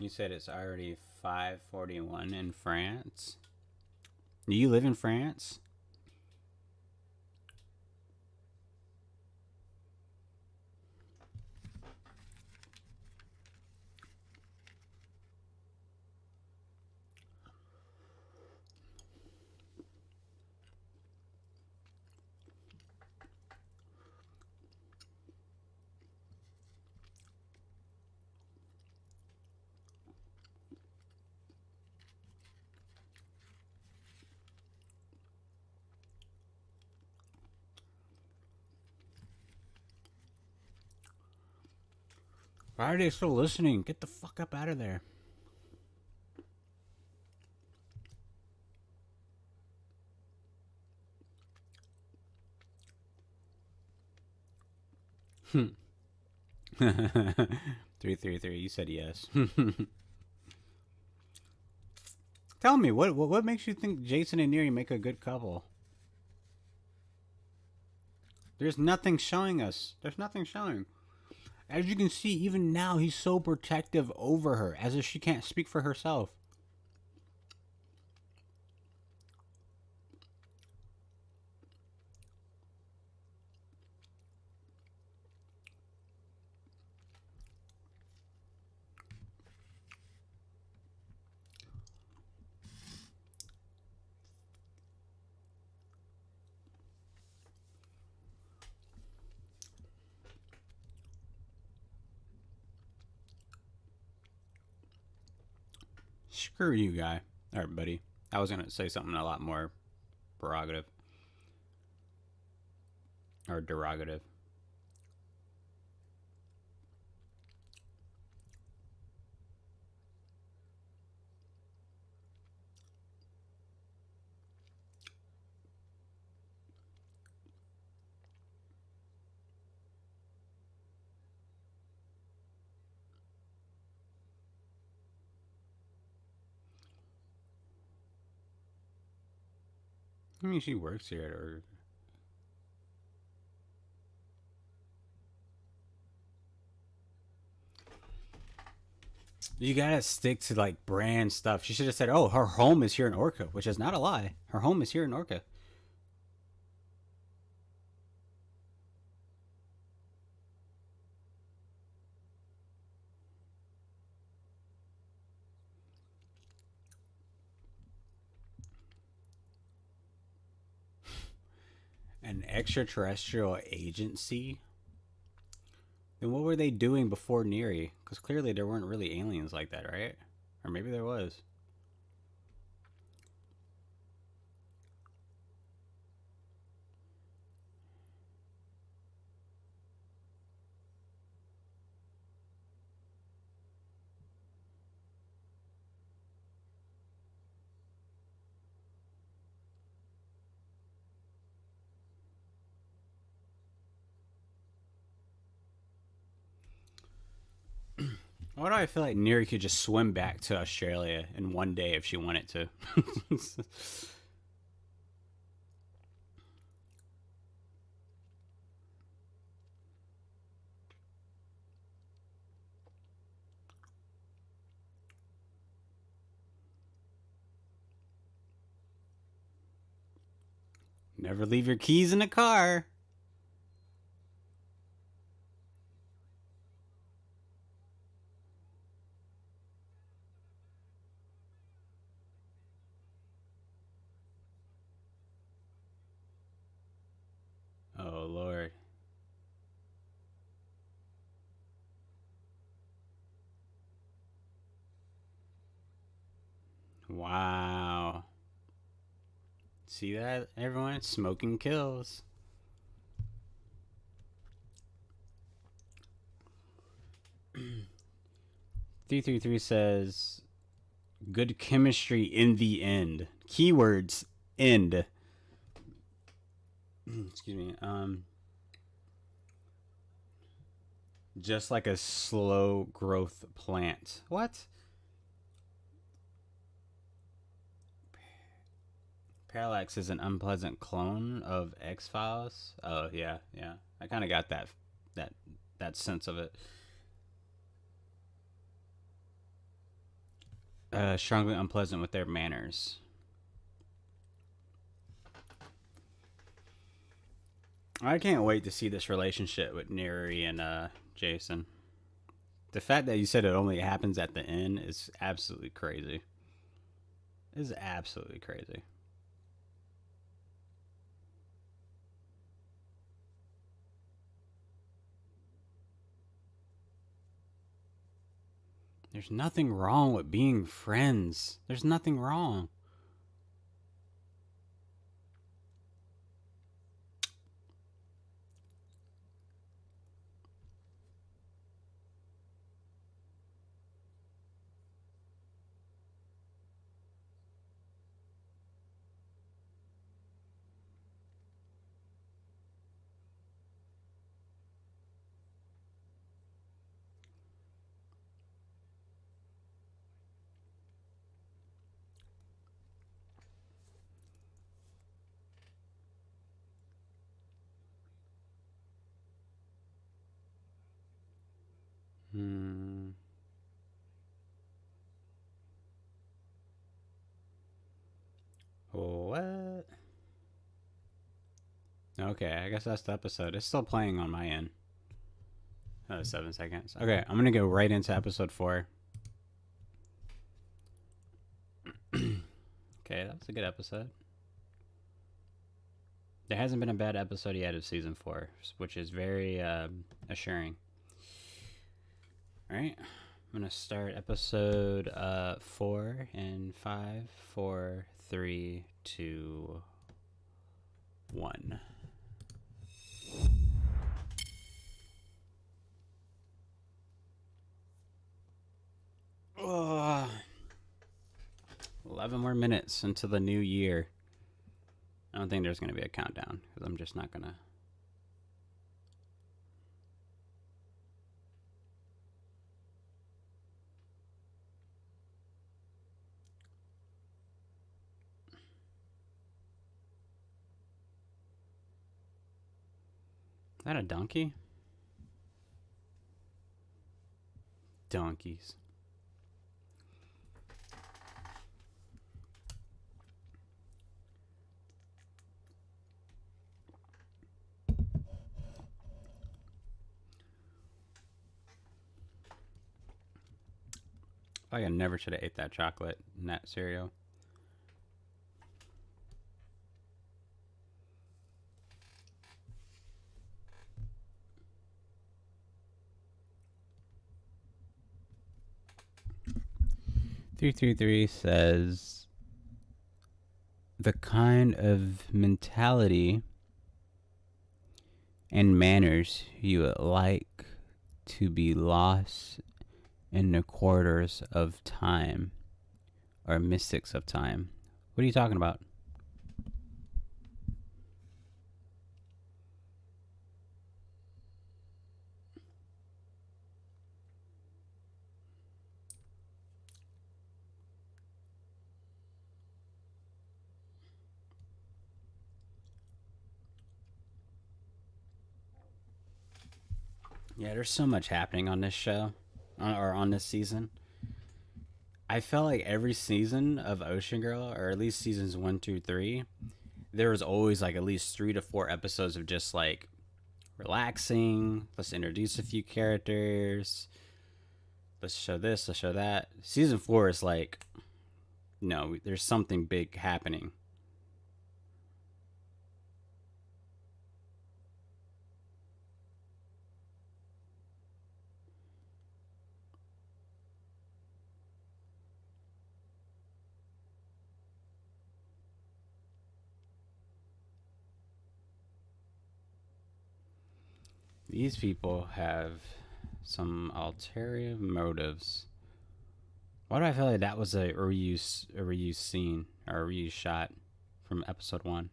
You said it's already 5:41 in France. Do you live in France? Why are they still listening? Get the fuck up out of there. Hmm. 333. You said yes. Tell me, what makes you think Jason and Neri make a good couple? There's nothing showing us. There's nothing showing. As you can see, even now, he's so protective over her, as if she can't speak for herself. Screw you, guy. Alright, buddy. I was gonna say something a lot more prerogative. Or derogative. I mean, she works here, or you gotta stick to like brand stuff. She should have said, "Oh, her home is here in Orca," which is not a lie. Her home is here in Orca. An extraterrestrial agency. Then what were they doing before Neri? Because clearly there weren't really aliens like that, right? Or maybe there was. Why do I feel like Neri could just swim back to Australia in one day if she wanted to? Never leave your keys in the car. Oh, Lord. Wow. See that, everyone? Smoking kills. 333 says, good chemistry in the end. Keywords, end. Excuse me. Just like a slow growth plant. What? Parallax is an unpleasant clone of X-Files. Oh yeah, yeah. I kind of got that that sense of it. Strongly unpleasant with their manners. I can't wait to see this relationship with Neri and Jason. The fact that you said it only happens at the end is absolutely crazy. Is absolutely crazy. There's nothing wrong with being friends. There's nothing wrong. Hmm. What? Okay, I guess that's the episode. It's still playing on my end. 7 seconds. Okay, I'm gonna go right into episode 4. Okay, that was a good episode. There hasn't been a bad episode yet of season 4, which is very assuring. All right, I'm gonna start episode 4 in 5, 4, 3, 2, 1. Oh, 11 more minutes until the new year. I don't think there's going to be a countdown because I'm just not going to. Is that a donkey? Donkeys. I never should have ate that chocolate in that cereal. "333 says the kind of mentality and manners you would like to be lost in the quarters of time or mystics of time." What are you talking about? Yeah, there's so much happening on this show, or on this season. I felt like every season of Ocean Girl, or at least seasons 1, 2, 3, there was always like at least 3 to 4 episodes of just like relaxing. Let's introduce a few characters. Let's show this. Let's show that. Season 4 is like, no, there's something big happening. These people have some ulterior motives. Why do I feel like that was a reuse scene or a reuse shot from episode 1?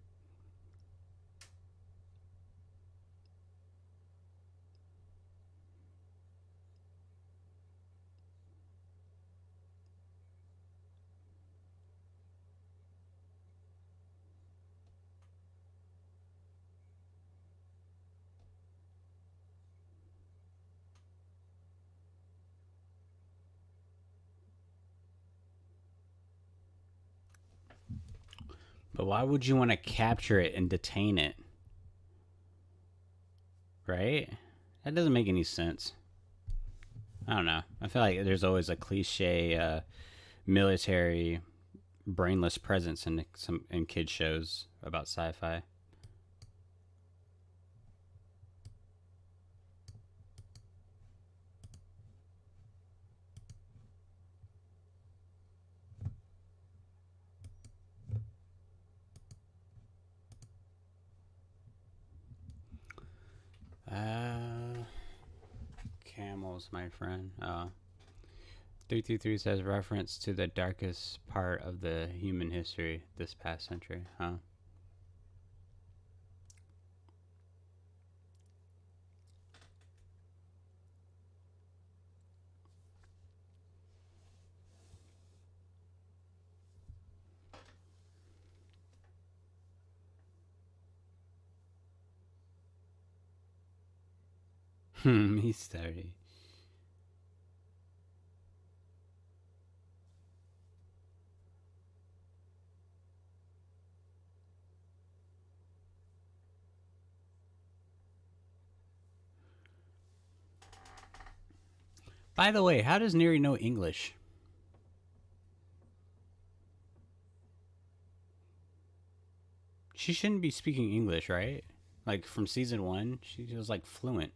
But why would you want to capture it and detain it? Right? That doesn't make any sense. I don't know. I feel like there's always a cliche military brainless presence in some in kid shows about sci-fi. Uh, Camels, my friend. 333 says reference to the darkest part of the human history this past century. Huh? Mystery. By the way, how does Neri know English? She shouldn't be speaking English, right? Like from season 1, she was like fluent.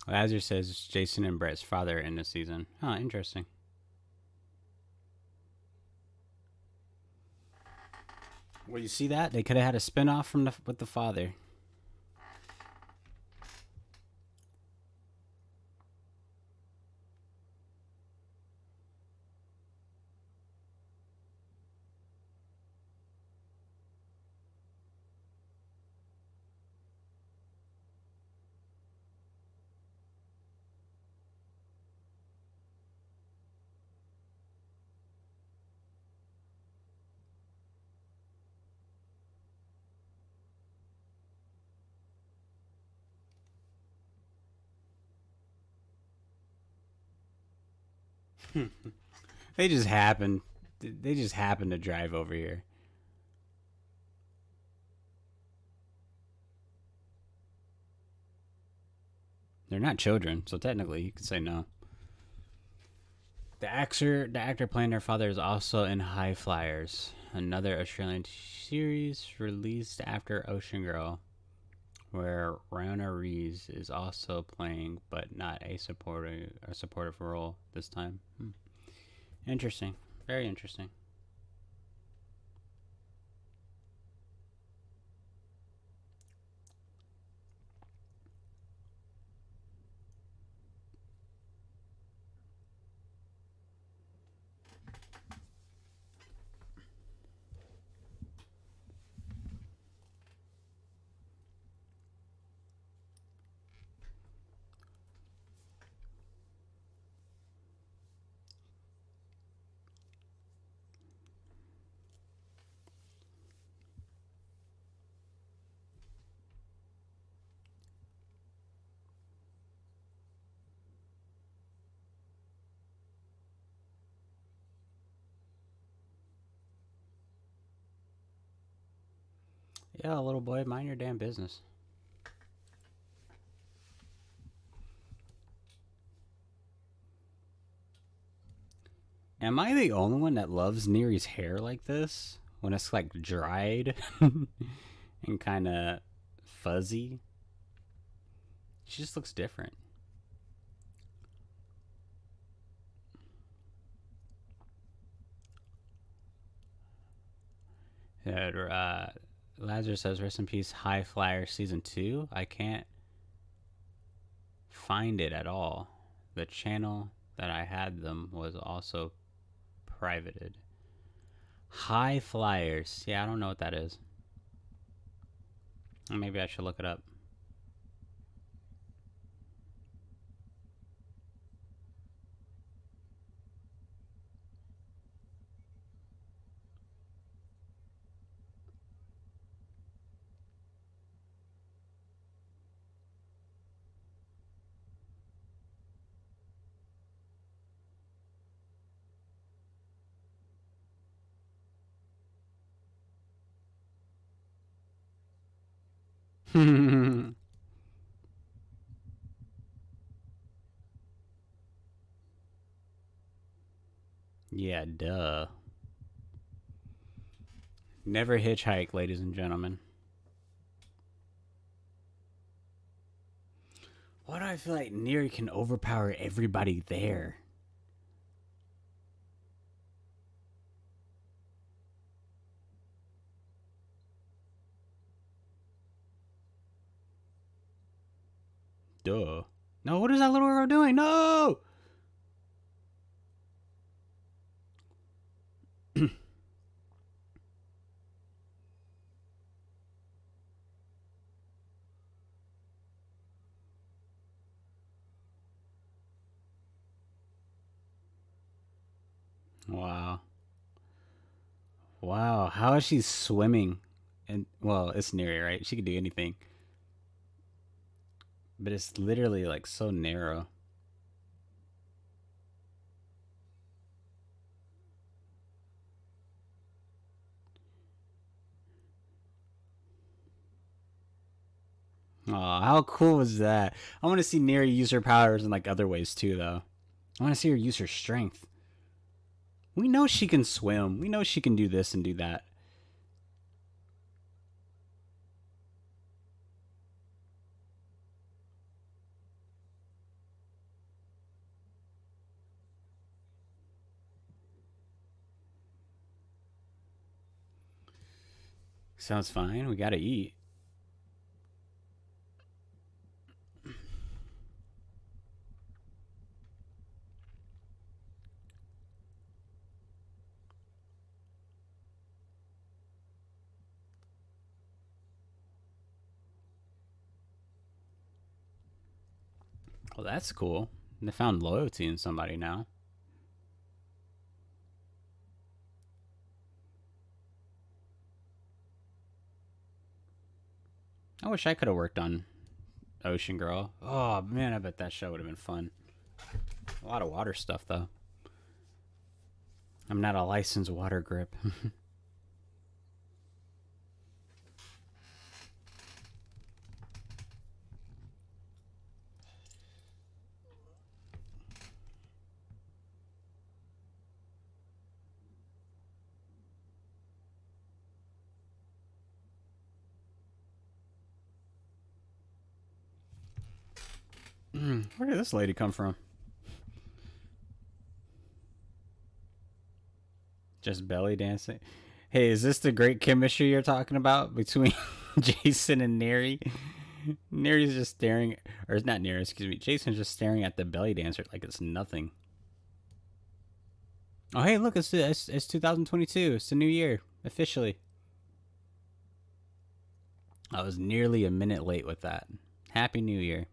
Lazar says Jason and Brett's father in the season. Huh, interesting. Well, you see that? They could have had a spinoff from with the father. They just happened. They just happened to drive over here. They're not children, so technically you could say no. The actor playing their father is also in High Flyers, another Australian series released after Ocean Girl, where Rona Rees is also playing, but not a supportive role this time. Interesting, very interesting. Yeah, little boy, mind your damn business. Am I the only one that loves Neri's hair like this? When it's like dried and kind of fuzzy? She just looks different. Lazarus says, rest in peace, High Flyer Season 2. I can't find it at all. The channel that I had them was also privated. High Flyers. Yeah, I don't know what that is. Maybe I should look it up. Yeah, duh. Never hitchhike, ladies and gentlemen. Why do I feel like Neri can overpower everybody there? Duh. No, what is that little girl doing? No! Wow. Wow. How is she swimming? And, well, it's Neri, right? She could do anything. But it's literally like so narrow. Oh, how cool was that? I want to see Neri use her powers in like other ways too, though. I want to see her use her strength. We know she can swim. We know she can do this and do that. Sounds fine. We gotta eat. Well, that's cool. They found loyalty in somebody now. I wish I could have worked on Ocean Girl. Oh man, I bet that show would have been fun. A lot of water stuff though. I'm not a licensed water grip. Where did this lady come from? Just belly dancing. Hey, is this the great chemistry you're talking about between Jason and Neri? Neri's just staring, or it's not Neri, excuse me. Jason's just staring at the belly dancer like it's nothing. Oh, hey, look, it's 2022. It's the new year, officially. I was nearly a minute late with that. Happy New Year.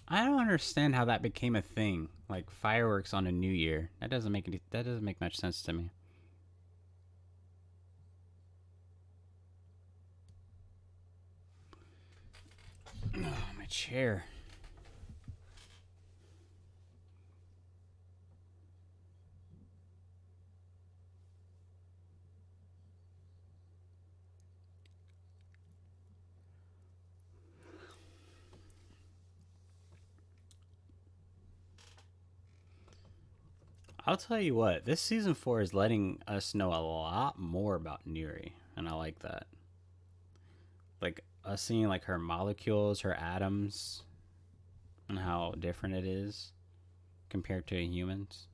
I don't understand how that became a thing. Like fireworks on a New Year. That doesn't make much sense to me. Oh, my chair. I'll tell you what, this season 4 is letting us know a lot more about Neri, and I like that. Like us seeing like her molecules, her atoms, and how different it is compared to humans.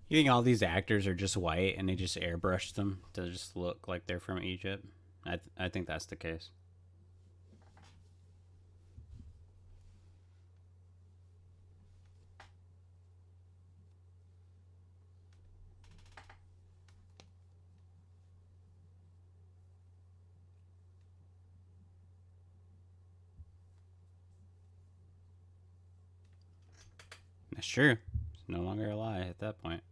You think all these actors are just white and they just airbrushed them to just look like they're from Egypt? I think that's the case. That's true. It's no longer a lie at that point.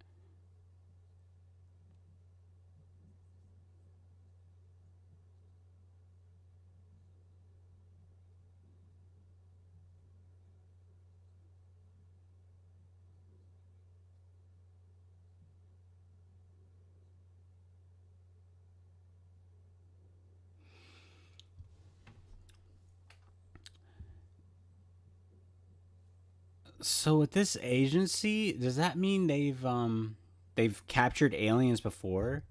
So with this agency, does that mean they've captured aliens before,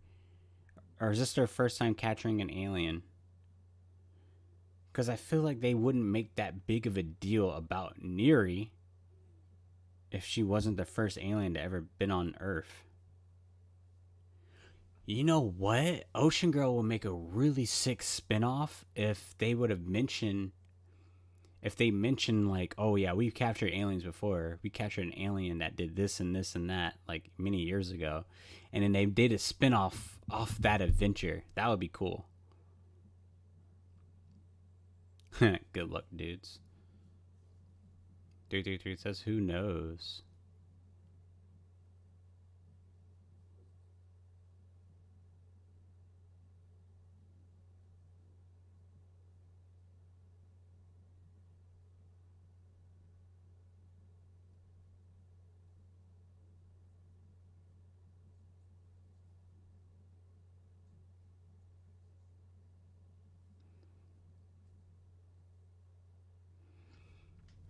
or is this their first time capturing an alien? Because I feel like they wouldn't make that big of a deal about Neri if she wasn't the first alien to ever been on Earth. You know what? Ocean Girl will make a really sick spinoff if they would have mentioned if they mention like, oh yeah, we've captured aliens before. We captured an alien that did this and this and that like many years ago, and then they did a spinoff off that adventure. That would be cool. Good luck, dudes. 333 says, who knows?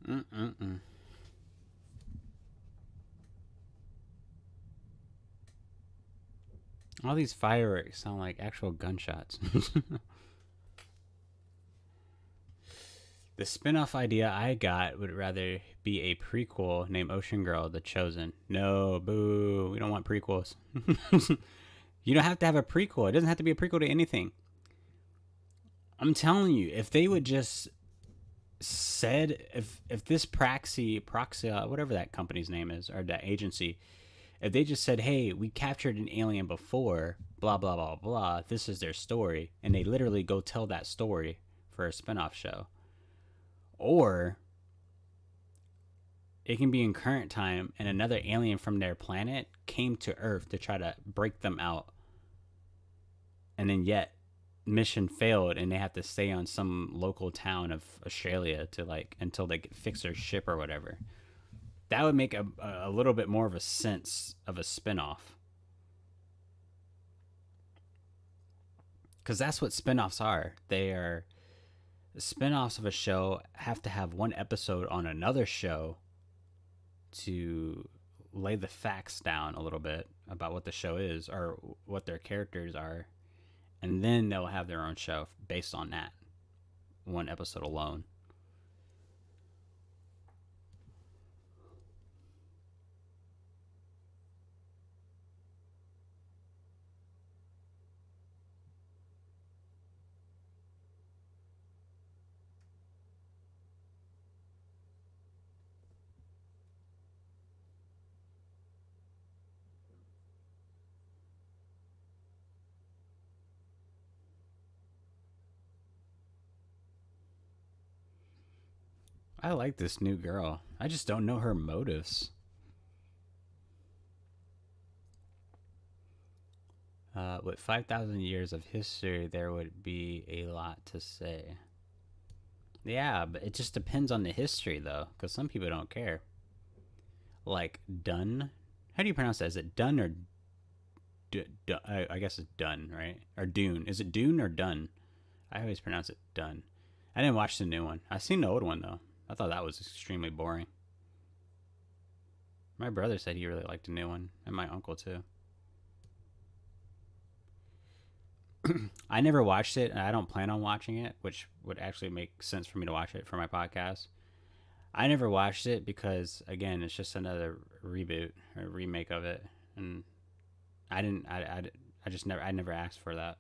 Mm-mm-mm. All these fireworks sound like actual gunshots. The spin-off idea I got would rather be a prequel named Ocean Girl: The Chosen. No, boo. We don't want prequels. You don't have to have a prequel. It doesn't have to be a prequel to anything. I'm telling you, if they would just said if this Proxy whatever that company's name is or that agency, if they just said, "Hey, we captured an alien before, blah blah blah blah. This is their story," and they literally go tell that story for a spinoff show, or it can be in current time and another alien from their planet came to Earth to try to break them out, and then yet mission failed and they have to stay on some local town of Australia to like until they fix their ship or whatever. That would make a little bit more of a sense of a spinoff. Because that's what spinoffs are. They are spinoffs of a show have to have one episode on another show to lay the facts down a little bit about what the show is or what their characters are, and then they'll have their own show based on that one episode alone. I like this new girl. I just don't know her motives. With 5,000 years of history, there would be a lot to say. Yeah, but it just depends on the history, though, because some people don't care. Like Dun. How do you pronounce that? Is it Dun or I guess it's Dun, right? Or Dune. Is it Dune or Dun? I always pronounce it Dun. I didn't watch the new one. I seen the old one though. I thought that was extremely boring. My brother said he really liked the new one, and my uncle too. I never watched it, and I don't plan on watching it, which would actually make sense for me to watch it for my podcast. I never watched it because, again, it's just another reboot or remake of it, and I didn't. I just never. I never asked for that.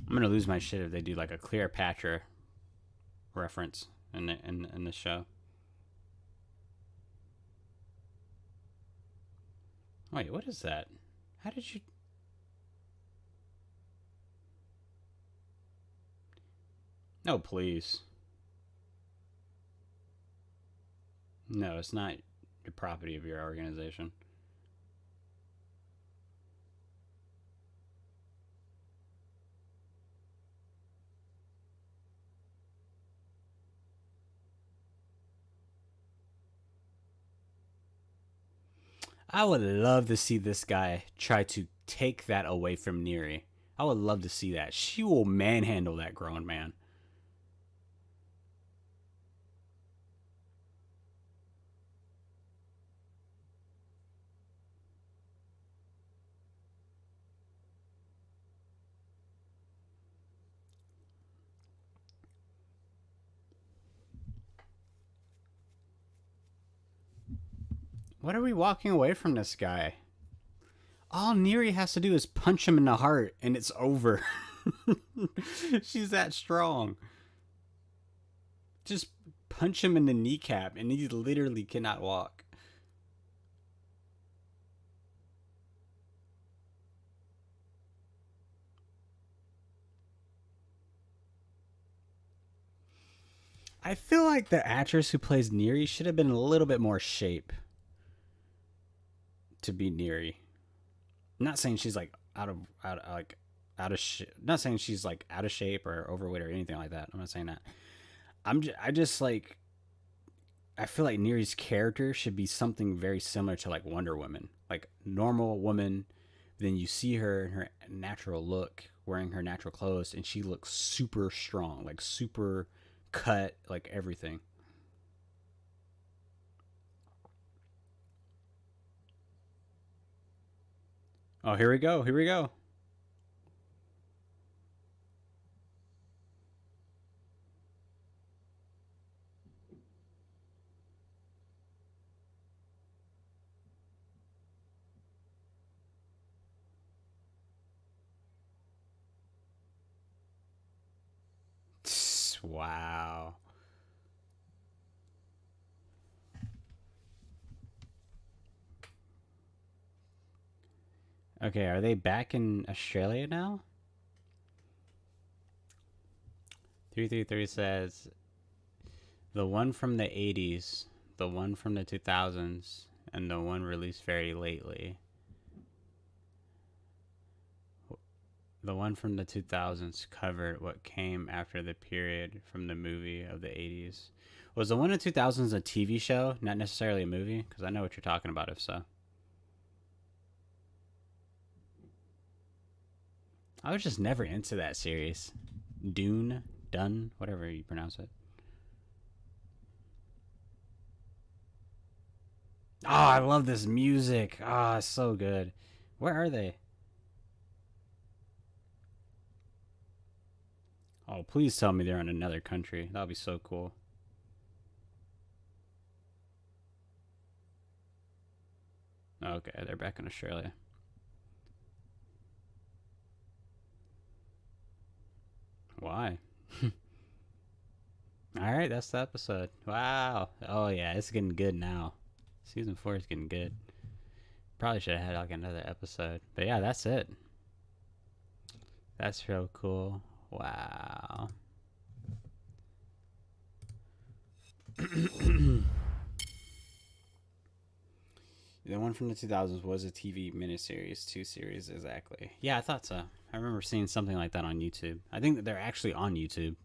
I'm gonna lose my shit if they do like a Cleopatra reference in the show. Wait, what is that? How did you? No, please. No, it's not the property of your organization. I would love to see this guy try to take that away from Neri. I would love to see that. She will manhandle that grown man. What are we walking away from this guy? All Neri has to do is punch him in the heart and it's over. She's that strong. Just punch him in the kneecap and he literally cannot walk. I feel like the actress who plays Neri should have been a little bit more shape to be Neri. I'm not saying she's like out of not saying she's like out of shape or overweight or anything like that. I'm not saying that. I just like I feel like Neri's character should be something very similar to like Wonder Woman, like normal woman. Then you see her in her natural look, wearing her natural clothes, and she looks super strong, like super cut, like everything. Oh, here we go. Here we go. Wow. Okay, are they back in Australia now? 333 says the one from the 80s, the one from the 2000s, and the one released very lately. The one from the 2000s covered what came after the period from the movie of the 80s. Was the one in the 2000s a TV show, not necessarily a movie? Because I know what you're talking about if so. I was just never into that series. Dune, Dun, whatever you pronounce it. Oh, I love this music. Ah, oh, it's so good. Where are they? Oh, please tell me they're in another country. That would be so cool. Okay, they're back in Australia. Why? All right, that's the episode. Wow. Oh yeah, it's getting good now. Season 4 is getting good. Probably should have had like another episode. But yeah, that's it. That's real cool. Wow. The one from the 2000s was a TV miniseries, 2 series exactly. Yeah, I thought so. I remember seeing something like that on YouTube. I think that they're actually on YouTube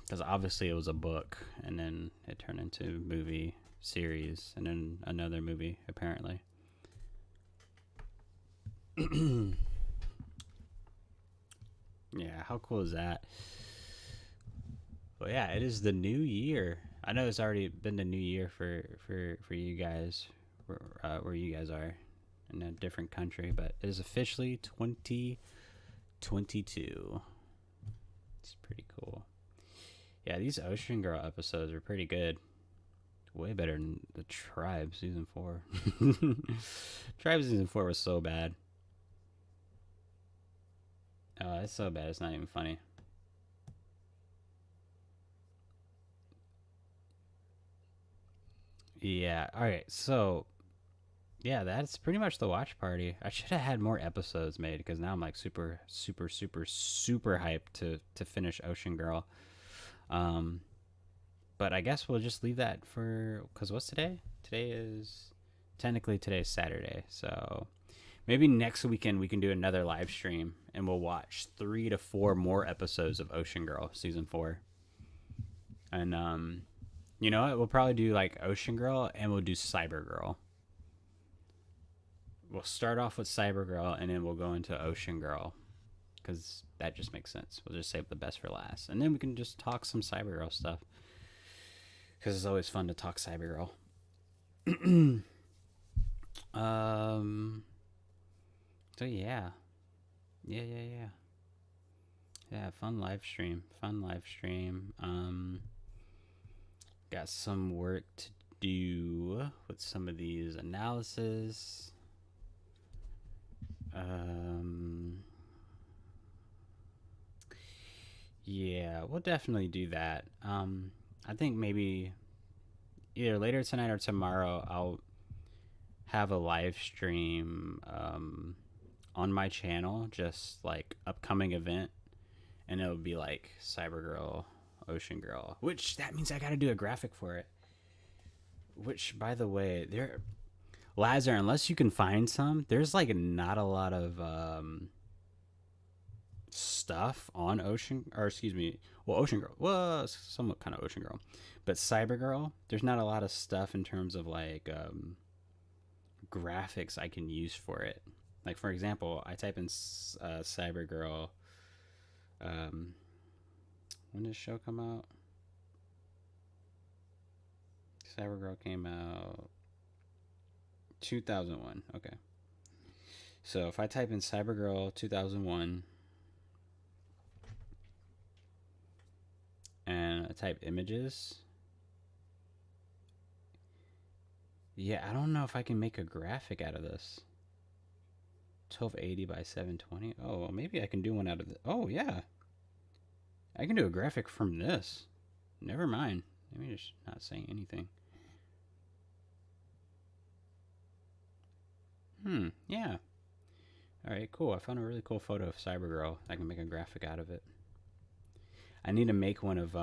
because obviously it was a book and then it turned into movie series and then another movie apparently. Yeah, how cool is that? Well, yeah, it is the new year. I know it's already been the new year for you guys, where you guys are in a different country, but it is officially 2022. It's pretty cool. Yeah, these Ocean Girl episodes are pretty good. Way better than the Tribe season 4. Tribe season 4 was so bad. Oh, it's so bad. It's not even funny. Yeah. All right. So, yeah, that's pretty much the watch party. I should have had more episodes made because now I'm like super, super, super, super hyped to finish Ocean Girl. Um, but I guess we'll just leave that for because what's today? Today's Saturday, so maybe next weekend we can do another live stream and we'll watch 3 to 4 more episodes of Ocean Girl season 4. And you know what? We'll probably do like Ocean Girl and we'll do Cyber Girl. We'll start off with Cyber Girl and then we'll go into Ocean Girl because that just makes sense. We'll just save the best for last, and then we can just talk some Cyber Girl stuff because it's always fun to talk Cyber Girl. um. So yeah. Fun live stream. Got some work to do with some of these analysis. Yeah, we'll definitely do that. I think maybe either later tonight or tomorrow I'll have a live stream on my channel, just like upcoming event, and it'll be like Cyber Girl, Ocean Girl, which that means I got to do a graphic for it. Which, by the way, Lazar, unless you can find some, there's like not a lot of stuff on Ocean Girl. Well, somewhat kind of Ocean Girl, but Cyber Girl, there's not a lot of stuff in terms of like graphics I can use for it. Like for example, I type in Cyber Girl. When did the show come out? Cyber Girl came out 2001. Okay. So if I type in Cyber Girl 2001 and I type images, yeah, I don't know if I can make a graphic out of this. 1280 by 720. Oh, well, maybe I can do one out of the. Oh, yeah. I can do a graphic from this. Never mind. Let me just not saying anything. Yeah. Alright, cool. I found a really cool photo of Cyber Girl. I can make a graphic out of it. I need to make one of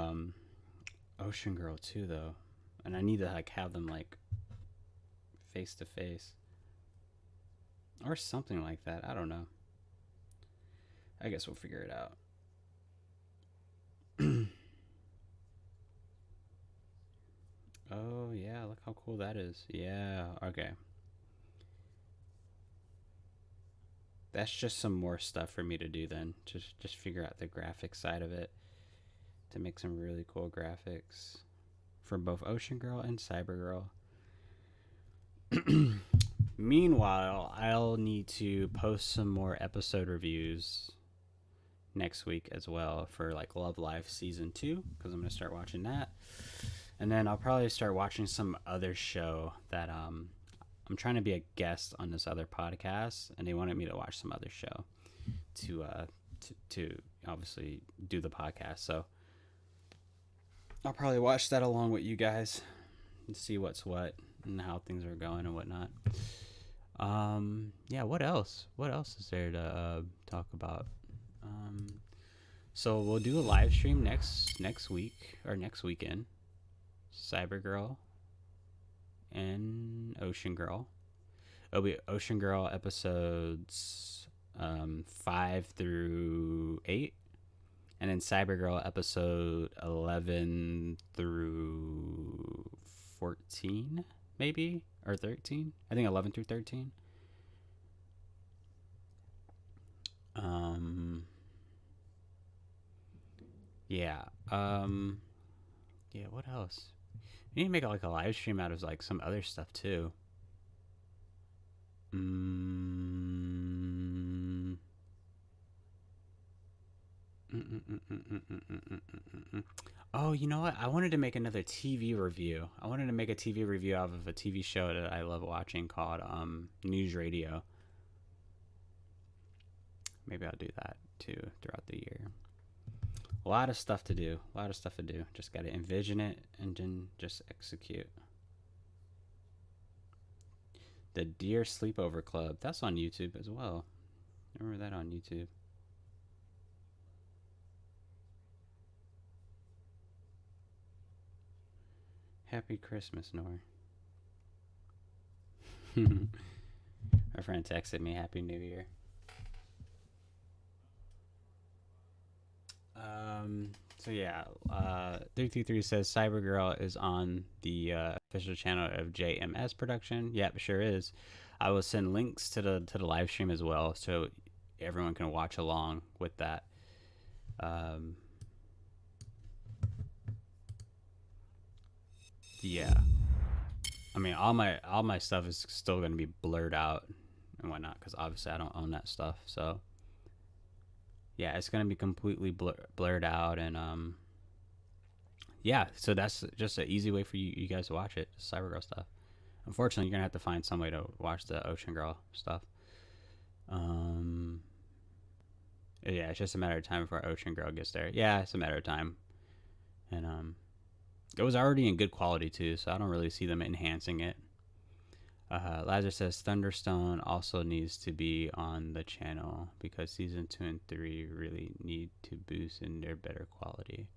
Ocean Girl too, though. And I need to like have them like face to face. Or something like that. I don't know. I guess we'll figure it out. Oh, yeah. Look how cool that is. Yeah. Okay. That's just some more stuff for me to do then. Just figure out the graphic side of it to make some really cool graphics for both Ocean Girl and Cyber Girl. Meanwhile, I'll need to post some more episode reviews next week as well for like Love Life season 2 because I'm gonna start watching that, and then I'll probably start watching some other show that I'm trying to be a guest on this other podcast, and they wanted me to watch some other show to obviously do the podcast. So I'll probably watch that along with you guys and see what's what. and how things are going and whatnot. Yeah, what else? What else is there to talk about? Um, so we'll do a live stream next week or next weekend. Cyber Girl and Ocean Girl. It'll be Ocean Girl episodes 5 through 8, and then Cyber Girl episode 11 through 14, maybe, or 13. I think 11 through 13. Yeah. Yeah. What else? We need to make like a live stream out of like some other stuff too. Mm. Oh, you know what? I wanted to make another TV review. I wanted to make a TV review of a TV show that I love watching called News Radio. Maybe I'll do that too throughout the year. A lot of stuff to do. A lot of stuff to do. Just got to envision it and then just execute. The Deer Sleepover Club. That's on YouTube as well. Remember that on YouTube. Happy Christmas, Nor. My friend texted me Happy New Year. So yeah, 333 says Cybergirl is on the official channel of JMS Production. Yep, sure is. I will send links to the live stream as well, so everyone can watch along with that. Yeah, I mean all my stuff is still gonna be blurred out and whatnot because obviously I don't own that stuff. So yeah, it's gonna be completely blurred out and yeah. So that's just an easy way for you guys to watch it. Just Cybergirl stuff. Unfortunately, you're gonna have to find some way to watch the Ocean Girl stuff. Yeah, it's just a matter of time before Ocean Girl gets there. Yeah, it's a matter of time. And it was already in good quality too, so I don't really see them enhancing it. Lazar says Thunderstone also needs to be on the channel because season 2 and 3 really need to boost in their better quality.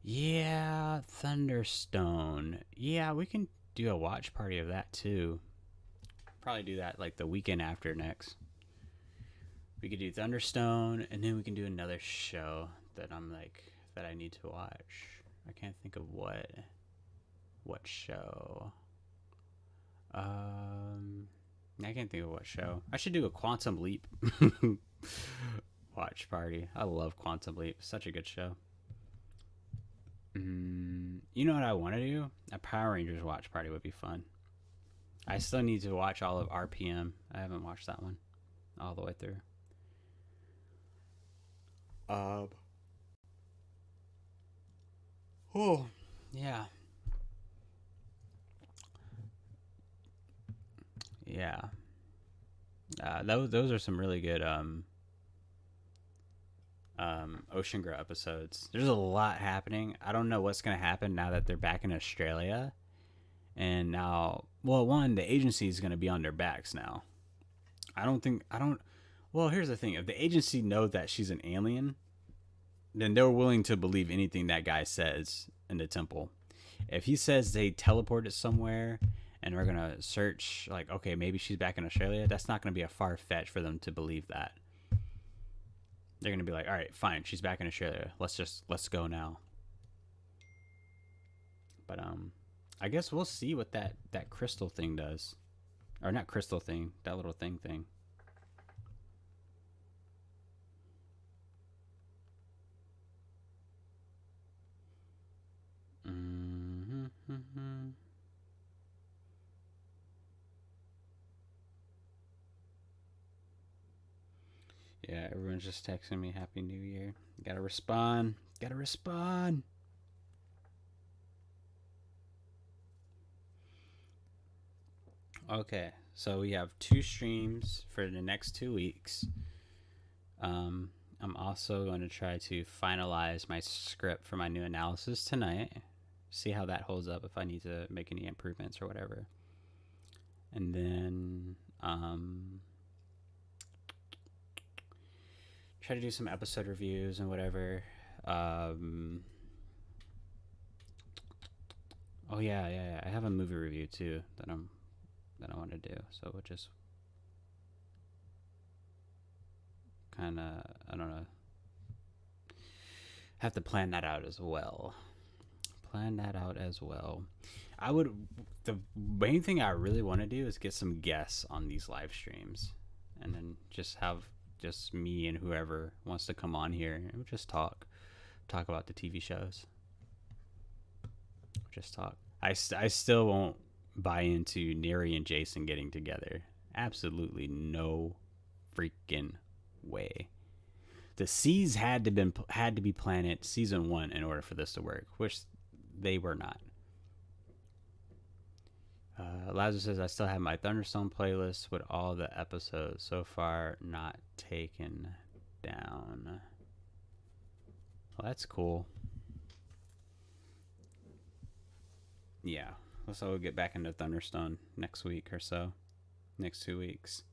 Yeah, Thunderstone. Yeah, we can do a watch party of that too. Probably do that like the weekend after next. We could do Thunderstone, and then we can do another show that I need to watch. I can't think of what show. I can't think of what show. I should do a Quantum Leap watch party. I love Quantum Leap. Such a good show. You know what I want to do? A Power Rangers watch party would be fun. I still need to watch all of RPM. I haven't watched that one all the way through. Oh, yeah. Yeah. Those are some really good Ocean Girl episodes. There's a lot happening. I don't know what's gonna happen now that they're back in Australia, and now, well, one, the agency is gonna be on their backs now. I don't. Well, here's the thing: if the agency knows that she's an alien, then they're willing to believe anything that guy says in the temple. If he says they teleported somewhere and we're gonna search, like, okay, maybe she's back in Australia, that's not gonna be a far fetch for them to believe that. They're gonna be like, all right, fine, she's back in Australia. Let's go now. But I guess we'll see what that crystal thing does, or not crystal thing, that little thing. Yeah, everyone's just texting me Happy New Year. Gotta respond. Okay, so we have 2 streams for the next 2 weeks. I'm also going to try to finalize my script for my new analysis tonight. see how that holds up, if I need to make any improvements or whatever. And then try to do some episode reviews and whatever. Oh yeah. I have a movie review too that I want to do. So we'll just kind of, I don't know, have to plan that out as well. The main thing I really want to do is get some guests on these live streams, and then just have just me and whoever wants to come on here, and we'll just talk about the TV shows. Just talk. I still won't buy into Neri and Jason getting together. Absolutely no freaking way. The seeds had to be planted season 1 in order for this to work, which they were not. Lazarus says, I still have my Thunderstone playlist with all the episodes so far not taken down. Well, that's cool. Yeah, so we'll get back into Thunderstone next week or so. Next 2 weeks.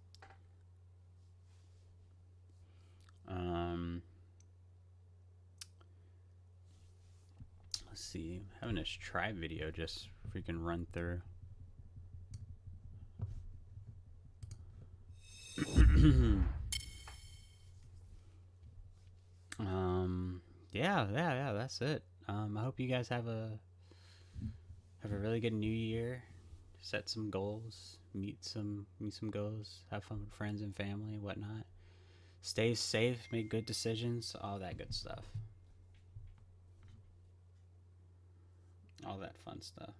Let's see. Having this tribe video just freaking run through. Yeah, that's it. I hope you guys have a really good new year. Set some goals, meet some goals, have fun with friends and family and whatnot. Stay safe, make good decisions, all that good stuff. All that fun stuff.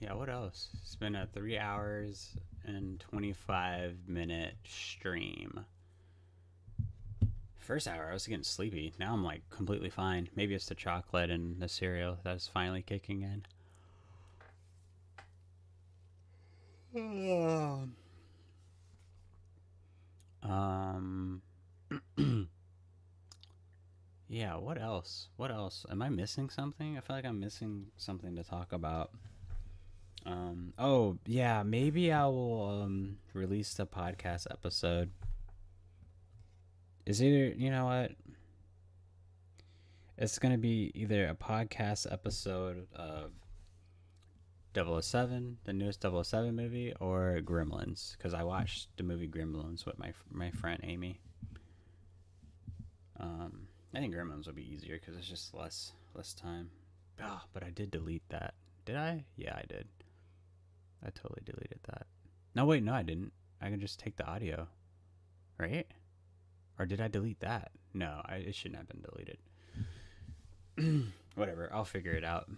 Yeah, what else? It's been a 3 hours and 25-minute stream. First hour, I was getting sleepy. Now I'm like completely fine. Maybe it's the chocolate and the cereal that's finally kicking in. Yeah, what else? Am I missing something? I feel like I'm missing something to talk about. Oh, yeah, maybe I will release the podcast episode. Is either, you know what? It's going to be either a podcast episode of 007, the newest 007 movie, or Gremlins, because I watched the movie Gremlins with my friend Amy. I think Gremlins would be easier because it's just less time. Oh, but I did delete that. Did I? Yeah, I did. I totally deleted that. No, wait, no, I didn't. I can just take the audio, right? Or did I delete that? No, it shouldn't have been deleted. Whatever, I'll figure it out.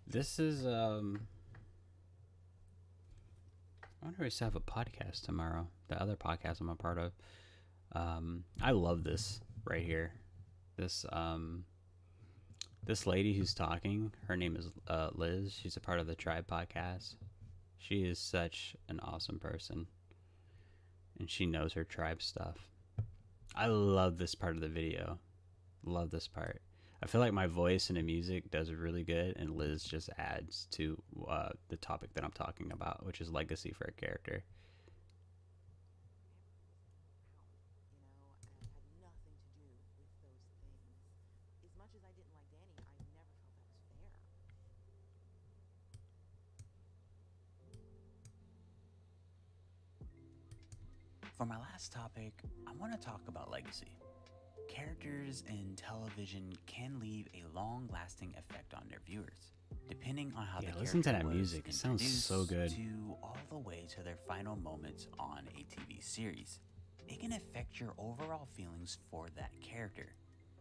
This is I wonder if we still have a podcast tomorrow. The other podcast I'm a part of. I love this right here. This lady who's talking, her name is Liz. She's a part of the Tribe podcast. She is such an awesome person, and she knows her tribe stuff. I love this part of the video. Love this part. I feel like my voice and the music does really good, and Liz just adds to the topic that I'm talking about, which is legacy for a character. For my last topic, I want to talk about legacy. Characters in television can leave a long-lasting effect on their viewers, depending on how the character listen to that was music. It sounds so good. To all the way to their final moments on a TV series. It can affect your overall feelings for that character.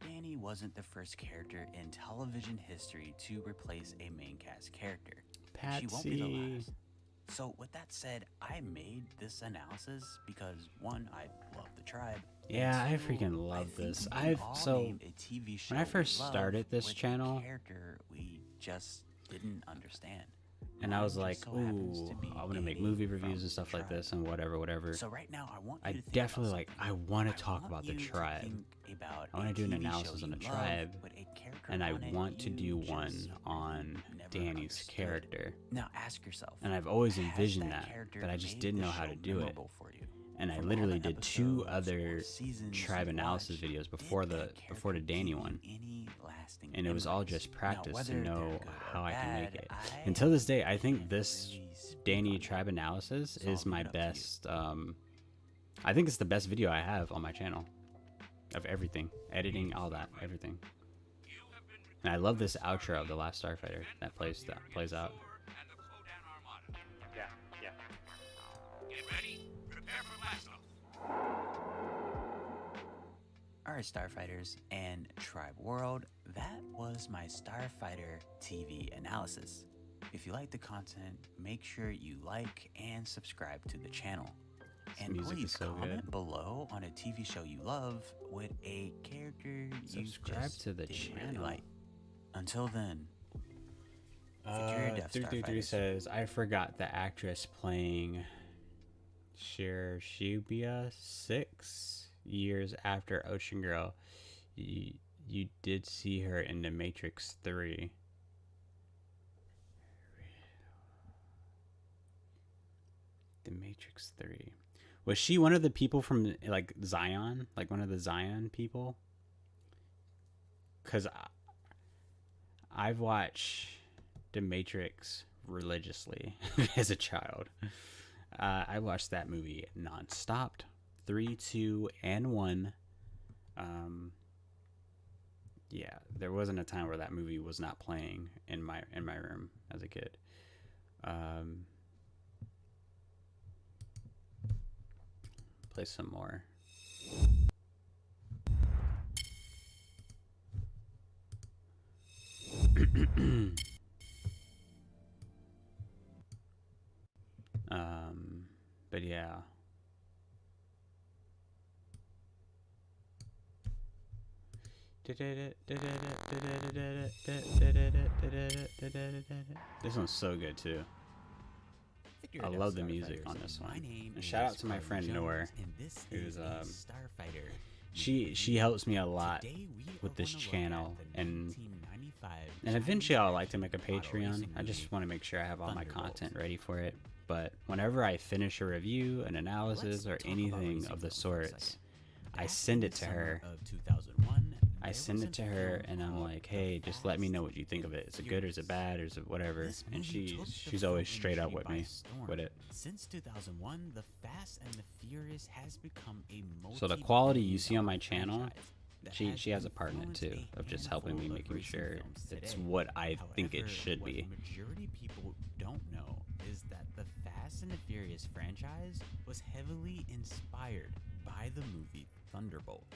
Danny wasn't the first character in television history to replace a main cast character. and she won't be the Patsy. last. So with that said, I made this analysis because one, I love the tribe. and Yeah, I two, freaking I love think this. we can all So name a TV show when I we first love started this with channel, a character we just didn't understand. and I Mine was just like, so happens ooh, to be I want to make Davey movie from reviews and the stuff like tribe. this and whatever. So right now, I want you I to think definitely about like, something. I want to I talk want about the you to tribe. think about I want a to do an TV analysis show on the you love tribe, with a character and I on it want to you do just one really on never Danny's understood. character. Now ask yourself, And I've always has envisioned that, character but I just made didn't the know how show to do it. memorable for you? And I From all literally the did 2 episodes or other seasons tribe you've analysis watched, videos did before the that before the character Danny give you one. any lasting And it was all memories? just practice Now, to whether know they're good or how I can make bad, it. I And till this day, I think can't this really speak Danny on tribe that. analysis So I'll is leave my it up to you. best. I think it's the best video I have on my channel of everything, editing, all that, everything. And I love this outro of the last Starfighter that plays out. Yeah, yeah. Get ready. Prepare for blast off. Alright, Starfighters and Tribe World, that was my Starfighter TV analysis. If you like the content, make sure you like and subscribe to the channel. And music is please so comment good. below on a TV show you love with a character you Subscribe just to the didn't really channel. like. Until then, secure your death, 333 Starfighters. says, I forgot the actress playing Shibia 6 years after Ocean Girl. You did see her in The Matrix 3. The Matrix 3. Was she one of the people from like Zion? Like one of the Zion people? Because I've watched The Matrix religiously as a child. I watched that movie nonstop. 3, 2, and 1. Yeah, there wasn't a time where that movie was not playing in my room as a kid. Play some more. But yeah. This one's so good too. I love the music on this one. And shout out to my friend Noor, who's she helps me a lot with this channel, and eventually I'll like to make a Patreon. I just want to make sure I have all my content ready for it. But whenever I finish a review, an analysis, or anything of the sorts, I send it to her. I send it to her, and I'm like, hey, just let me know what you think of it. Is it good, or is it bad, or is it whatever? And she's always straight up with me with it. Since 2001, The Fast and the Furious has become a So the quality you see on my channel, she has a part in it too, of just helping me, making sure it's what I think it should be. What majority people don't know is that the Fast and the Furious franchise was heavily inspired by the movie Thunderbolt.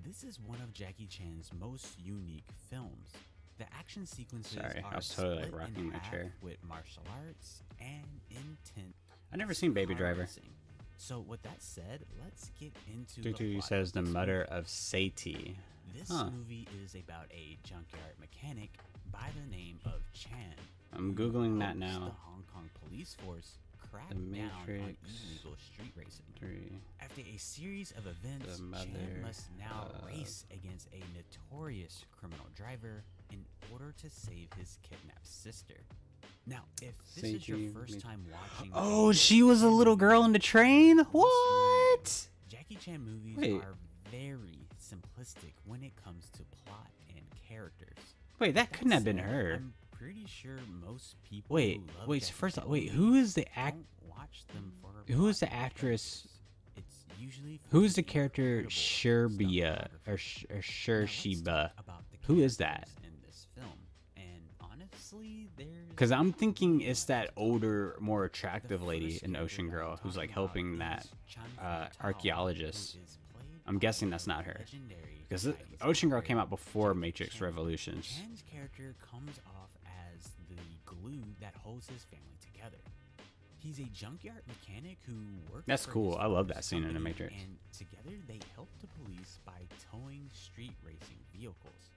This is one of Jackie Chan's most unique films. The action sequences Sorry, I are was totally like split rocking in my half chair. with martial arts and intense. I never seen Baby Driver. racing. So with that said, let's get into Tutu the plot says of the this mother movie. of Sati. This Huh. movie is about a junkyard mechanic by the name of Chan. I'm who Googling that hopes now. The Hong Kong police force cracked The down on Matrix illegal street racing. 3. After a series of events, The mother Chan must now of- race against a notorious criminal driver in order to save his kidnapped sister. Now, if this is your Seiji first Mi- time watching, Oh, she was a little girl in the train? What? What? Jackie Chan movies Wait. are very simplistic when it comes to plot and characters. Wait, that couldn't have been said, her. I'm pretty sure most people. Wait, who love wait. So Jackie first Chan off, wait. movies Who is the act? don't watch them for Who is plot the actress? It's usually Who is the for character incredible Sherbia or cinematography. or Now, let's Shershiba? talk about the Who is that? characters in this film? And honestly, there's Because I'm thinking not it's much that to talk older, more The attractive lady first in character Ocean that Girl I'm who's like talking about helping that is Chan Tao, archaeologist. who is played I'm by guessing the that's not her. legendary Because Chinese Ocean Girl actor came out before Jackie Matrix Chan. Revolutions. Chan's character comes off as the glue that holds his family together. He's a junkyard mechanic who works. That's for cool. his I love father's that scene in The company, Matrix. And together they help the police by towing street racing vehicles.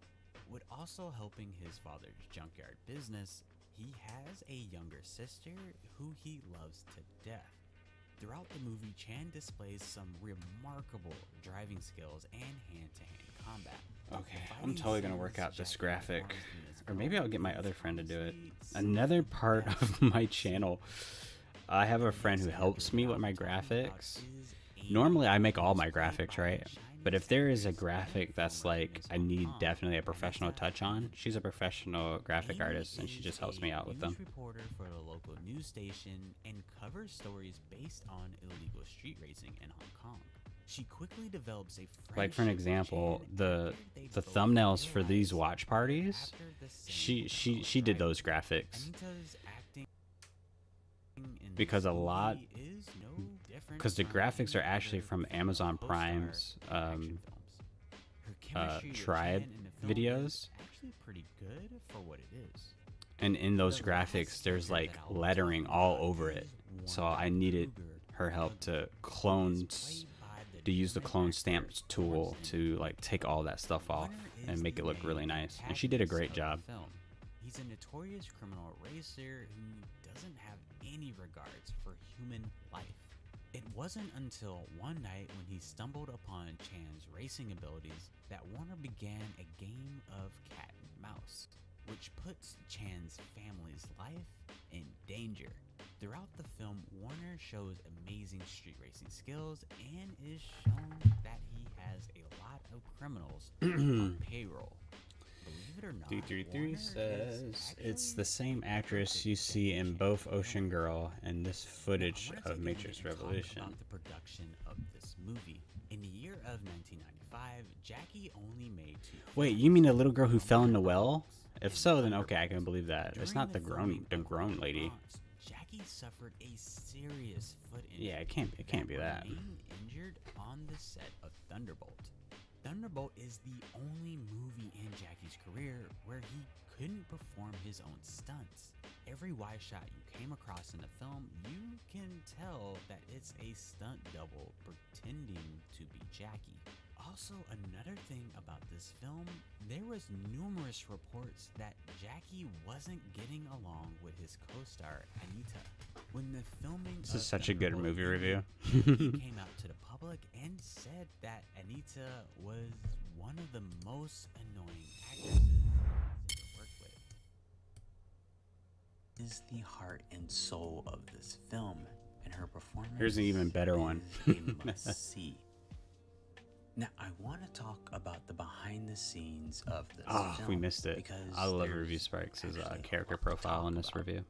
With also helping his father's junkyard business, he has a younger sister who he loves to death. Throughout the movie, Chan displays some remarkable driving skills and hand-to-hand combat. Okay, I'm totally gonna work out this graphic, or maybe I'll get my other friend to do it. Another part of my channel, I have a friend who helps me with my graphics. Normally I make all my graphics, right? But if there is a graphic that's like I need definitely a professional touch on, she's a professional graphic artist and she just helps me out with them. Reporter for the local news station and covers stories based on illegal street racing in Hong Kong. She quickly develops a Like for an example, the thumbnails for these watch parties, she did those graphics. Because because the graphics are actually from Amazon Prime's Tribe videos, actually pretty good for what it is. and in those graphics there's like lettering all over it, so I needed her help to use the clone stamps tool to like take all that stuff off and make it look really nice, and she did a great job. He's a notorious criminal racer who doesn't have any regards for human life. It wasn't until one night when he stumbled upon Chan's racing abilities that Warner began a game of cat and mouse, which puts Chan's family's life in danger. Throughout the film, Warner shows amazing street racing skills and is shown that he has a lot of criminals on payroll. Believe it or not, D33 says it's the same actress you see in both Ocean Girl and this footage of Matrix Revolution. About the production of this movie. In the year of 1995, Jackie only made 2 Wait, you mean the little girl who fell in the well? If so, then okay, I can believe that. It's not the grown lady. Jackie suffered a serious foot injury. Yeah, it can't be that. Remained injured on the set of Thunderbolt. Thunderbolt is the only movie in Jackie's career where he couldn't perform his own stunts. Every wide shot you came across in the film, you can tell that it's a stunt double pretending to be Jackie. Also, another thing about this film, there was numerous reports that Jackie wasn't getting along with his co-star Anita. When the filming This is such a good movie review. he came out to the public and said that Anita was one of the most annoying actresses he's ever worked with. Is the heart and soul of this film, and her performance. Here's an even better one. is a must-see. Now, I want to talk about the behind the scenes of this film. We missed it. Because I love there's Review Sparks' actually character a lot to profile talk in this about. review.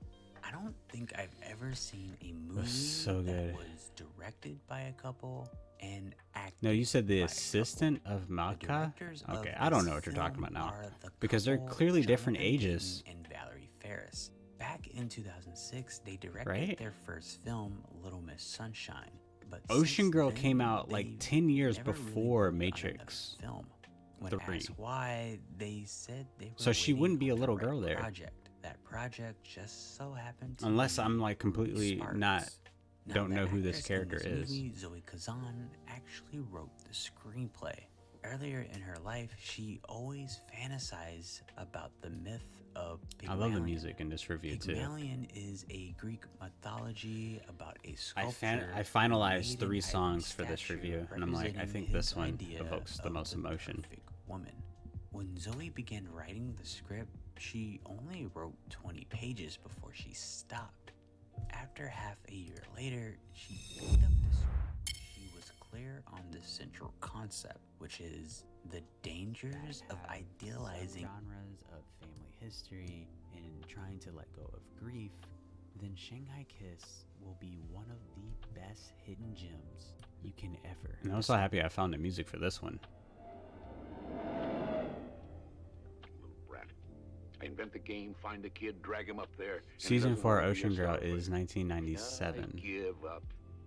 I don't think I've ever seen a movie so good. that was directed by a couple and acted No, you said the by a assistant couple. of The Maka? directors of Okay, I don't this know what you're talking film about now. are the Because they're couple clearly different Jonathan ages. Dayton and Valerie Ferris. Back in 2006, they directed Right? their first film, Little Miss Sunshine. But Ocean since Girl then, came out like they've 10 years never really before worked on Matrix. another film. When 3. asked why, they said they were So she waiting wouldn't be a on the little right girl there. Project. That project just so happened to Unless be I'm like completely Sparks. not Now, don't the know who this actress in character this is. movie, Zoe Kazan actually wrote the screenplay. Earlier in her life, she always fantasized about the myth of Pygmalion. I love the music in this review too. Pygmalion is a Greek mythology about a sculpture. I finalized made 3 an songs ivory for this statue review, and I'm like, I representing think his this one idea evokes the of most emotion. perfect woman. When Zoe began writing the script, she only wrote 20 pages before she stopped. After half a year later, she picked up the script. She was clear on the central concept, which is the dangers of idealizing genres of family history and trying to let go of grief. Then Shanghai Kiss will be one of the best hidden gems you can ever. And I'm so happy I found the music for this one. Little brat. I invent the game, find the kid, drag him up there. and he Season doesn't 4 wanna be Ocean a Girl Starfighter. is 1997. I give up.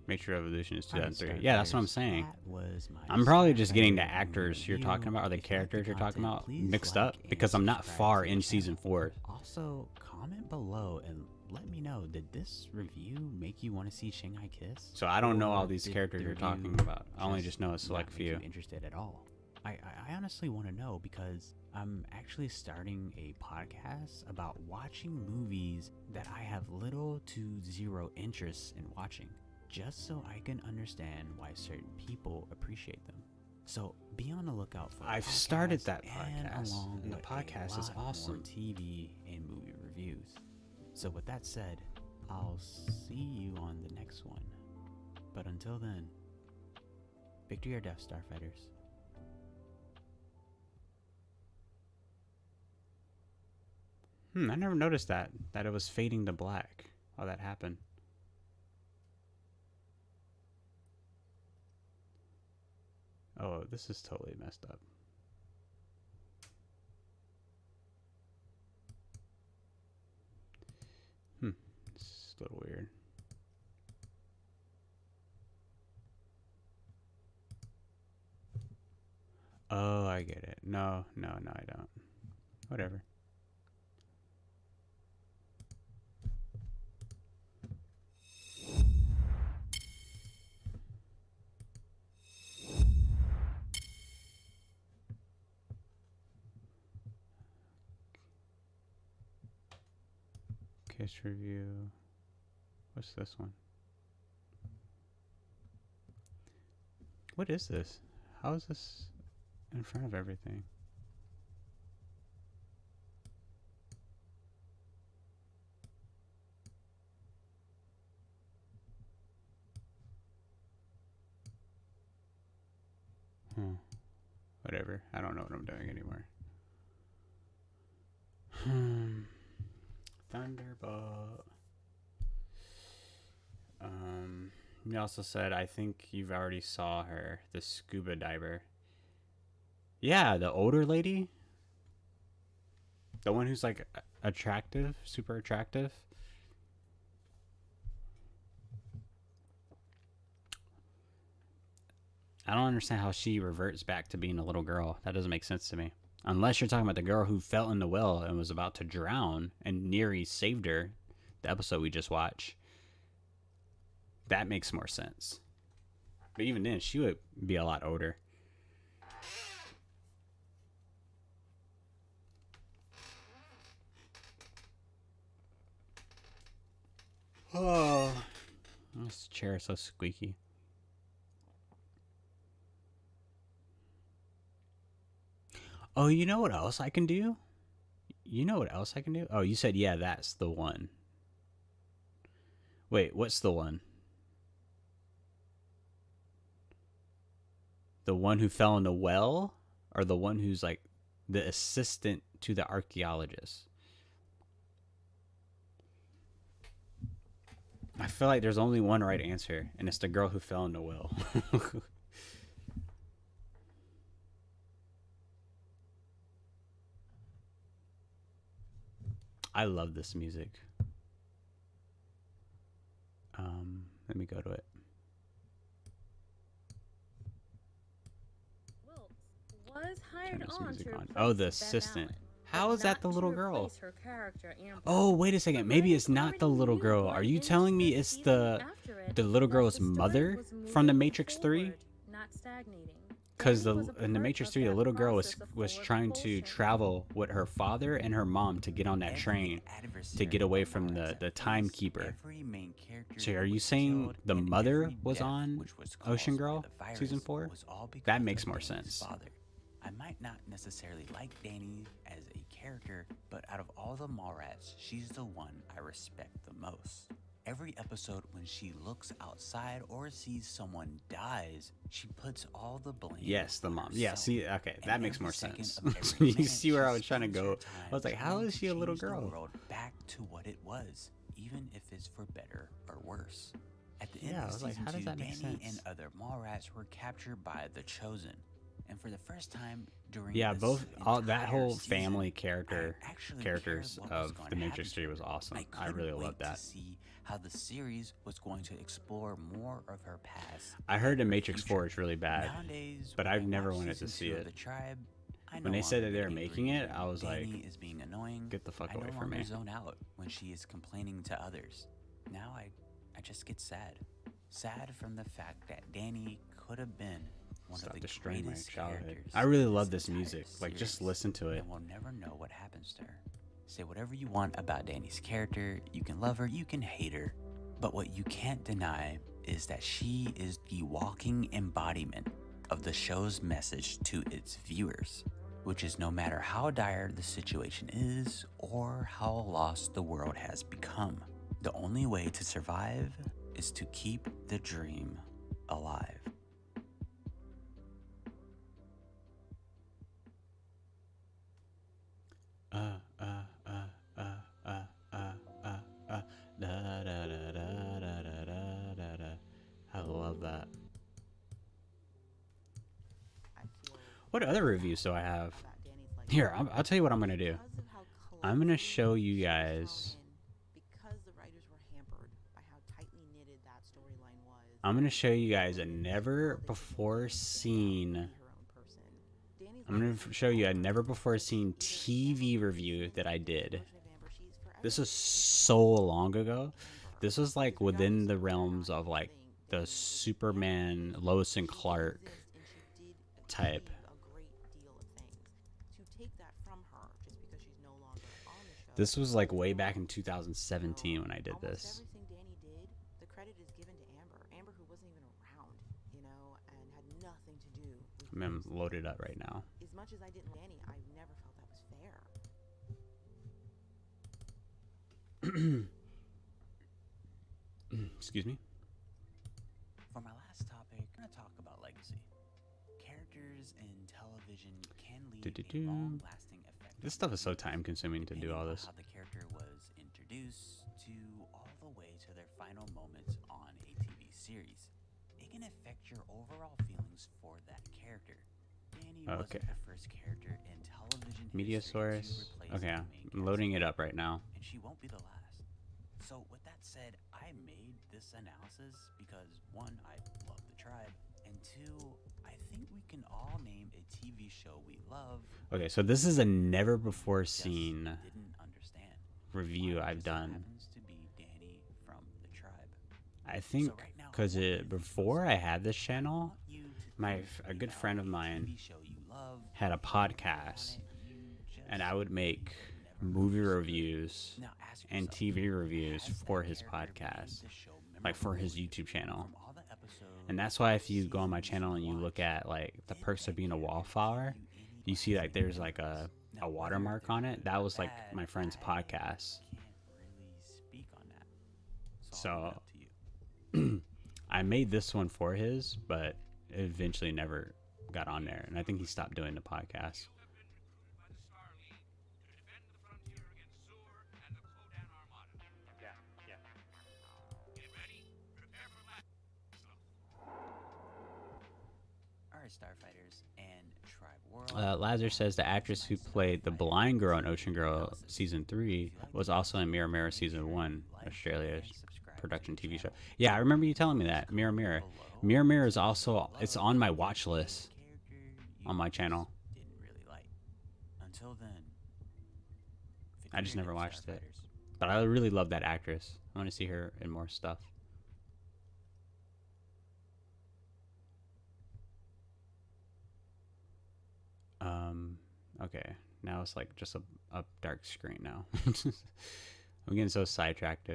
Matrix Revolution is Alright, 2003. Yeah, that's what I'm Starfighters, saying. that was my I'm probably just getting the Starfighter actors you're review. talking about, or the If you like characters you're talking content, about, please mixed like up and because I'm not subscribe far to the in season channel. 4. Also, comment below and let me know, did this review make you want to see Shanghai Kiss? So I don't know all Or these did characters the you're talking review about. I only just know a not select make few. you interested at all? I honestly want to know because I'm actually starting a podcast about watching movies that I have little to zero interest in watching, just so I can understand why certain people appreciate them. So be on the lookout for. I've started that and podcast, along and the with podcast a is lot more awesome. TV and movie reviews. So with that said, I'll see you on the next one. But until then, victory or death, Starfighters. I never noticed that it was fading to black while that happened. Oh, this is totally messed up. It's a little weird. Oh, I get it. No, I don't. Whatever. Kiss review. What's this one? What is this? How is this in front of everything? Whatever. I don't know what I'm doing anymore. Thunderbolt. You also said, I think you've already saw her, the scuba diver. Yeah, the older lady. The one who's like attractive, super attractive. I don't understand how she reverts back to being a little girl. That doesn't make sense to me. Unless you're talking about the girl who fell in the well and was about to drown and Neri saved her, the episode we just watched. That makes more sense. But even then, she would be a lot older. Oh, this chair is so squeaky. Oh, you know what else I can do? You know what else I can do? Oh, you said, yeah, that's the one. Wait, what's the one? The one who fell in the well? Or the one who's like the assistant to the archaeologist? I feel like there's only one right answer, and it's the girl who fell in the well. I love this music. Let me go to it. Was hired this on music to on. replace Oh, the Bev assistant. Allen, How but is that not the to little girl? replace her character, Amber. Oh, wait a second. Maybe it's But not the already little knew girl. going Are you into telling me the it's season the after it the little that girl's the story mother was from the moving Matrix 3? forward, not stagnating. Because Danny was a in the part Matrix of 3, the that little girl was process of forward trying to propulsion. travel with her father and her mom to get on that train to get away from the timekeeper. So are you saying the mother was on Ocean Girl season 4? That makes more sense. I might not necessarily like Danny as a character, but out of all the Mallrats, she's the one I respect the most. Every episode when she looks outside or sees someone dies, she puts all the blame. Yes, the on mom. Yeah, herself. see, okay, And that makes every more second sense. of every You minute, see where she I was trying to spends her go. time I was like, how trying is to she a little change the girl? world back to what it was, even if it's for better or worse. At the end Yeah, I of was like, season how does 2, that make Danny sense? and other Mallrats were captured by the Chosen, And for the first time during Yeah, this both all that entire whole season, family I actually characters cared what was of going the to happen Matrix to 3 her. was awesome. I couldn't really wait loved that. to see how the series was going to explore more of her past. I heard the and her Matrix 4 future. is really bad, Nowadays, but when I've I never watch wanted to season see 2 of it. The Tribe, I When no they said longer that they get were angry making it, when I was like, Danny is being annoying. get the fuck I away no from longer me. zone out when she is complaining to others. Now I just get sad. Sad from the fact that Danny could have been one Stop of the destroying my greatest childhood. characters. I really in love this entire music. Like, just series, listen to it. And we'll never know what happens to her. Say whatever you want about Danny's character. You can love her, you can hate her. But what you can't deny is that she is the walking embodiment of the show's message to its viewers, which is no matter how dire the situation is or how lost the world has become, the only way to survive is to keep the dream alive. Da, da, da, da, da, da, da, da, da. I love that. What other reviews do I have? Here, I'll tell you what I'm gonna do. I'm gonna show you guys. I'm gonna show you guys a never before seen. I'm gonna show you a never before seen TV review that I did. This was so long ago. This was like within the realms of like the Superman, Lois and Clark type. This was like way back in 2017 when I did this. I'm loaded up right now. As much as I didn't like Danny, I never felt that was fair. Excuse me. For my last topic, I'm going to talk about legacy. Characters in television can leave a long-lasting effect. This stuff is so time consuming to do all this. How the character was introduced to all the way to their final moments on a TV series. It can affect your overall feelings for that character. Danny wasn't the first character in television Media history to source. replace Okay, the main I'm loading it cast, up right now. and she won't be the last. So with that said, I made this analysis because one, I love the tribe, and two, I think we can all name a TV show we love. Okay, so this is a never before just seen didn't understand review why it I've just done. happens to be Danny from the tribe. I think So right now, because I want you to before I had this I channel, want you to think a good about friend of a mine TV show you love, had a podcast, and I would make movie reviews Now ask and yourself, TV reviews has for that his character made podcast, the show like for his memorable YouTube channel. from all the episodes, And that's why if you go on my seasons channel and you look watched, at like the did perks that of being a character wallflower, give you any you see like lasting there's like memories? Now, a whether watermark they're on good it. That was or like bad, my friend's I podcast. can't really speak on that. It's all So up to you. I made this one for his, but it eventually never got on there. And I think he stopped doing the podcast. You have been recruited by the Star League to defend the frontier against Zur and the Kodan Armada. Yeah. Get ready. Prepare for battle. Alright, Starfighters and Tribe World. Lazar says the actress who played the blind girl in Ocean Girl season 3 was also in Mirror Mirror season 1, Australia's production TV show. Yeah, I remember you telling me that. Mirror Mirror. Mirror Mirror is also, it's on my watch list on my channel. Didn't really like. Until then, I just never watched it. Starfighters. But I really love that actress. I want to see her in more stuff. Okay. Now it's like just a dark screen now. I'm getting so sidetracked.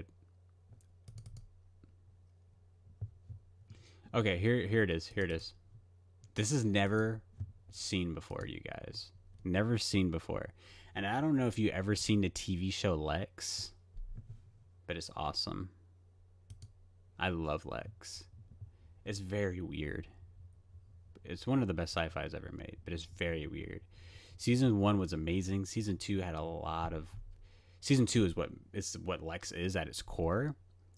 Okay, here it is. Here it is. This is never seen before, you guys. Never seen before. And I don't know if you ever seen the TV show Lex, but it's awesome. I love Lex. It's very weird. It's one of the best sci-fis ever made, but it's very weird. Season 1 was amazing. Season 2 had a lot of... Season 2 is what Lex is at its core.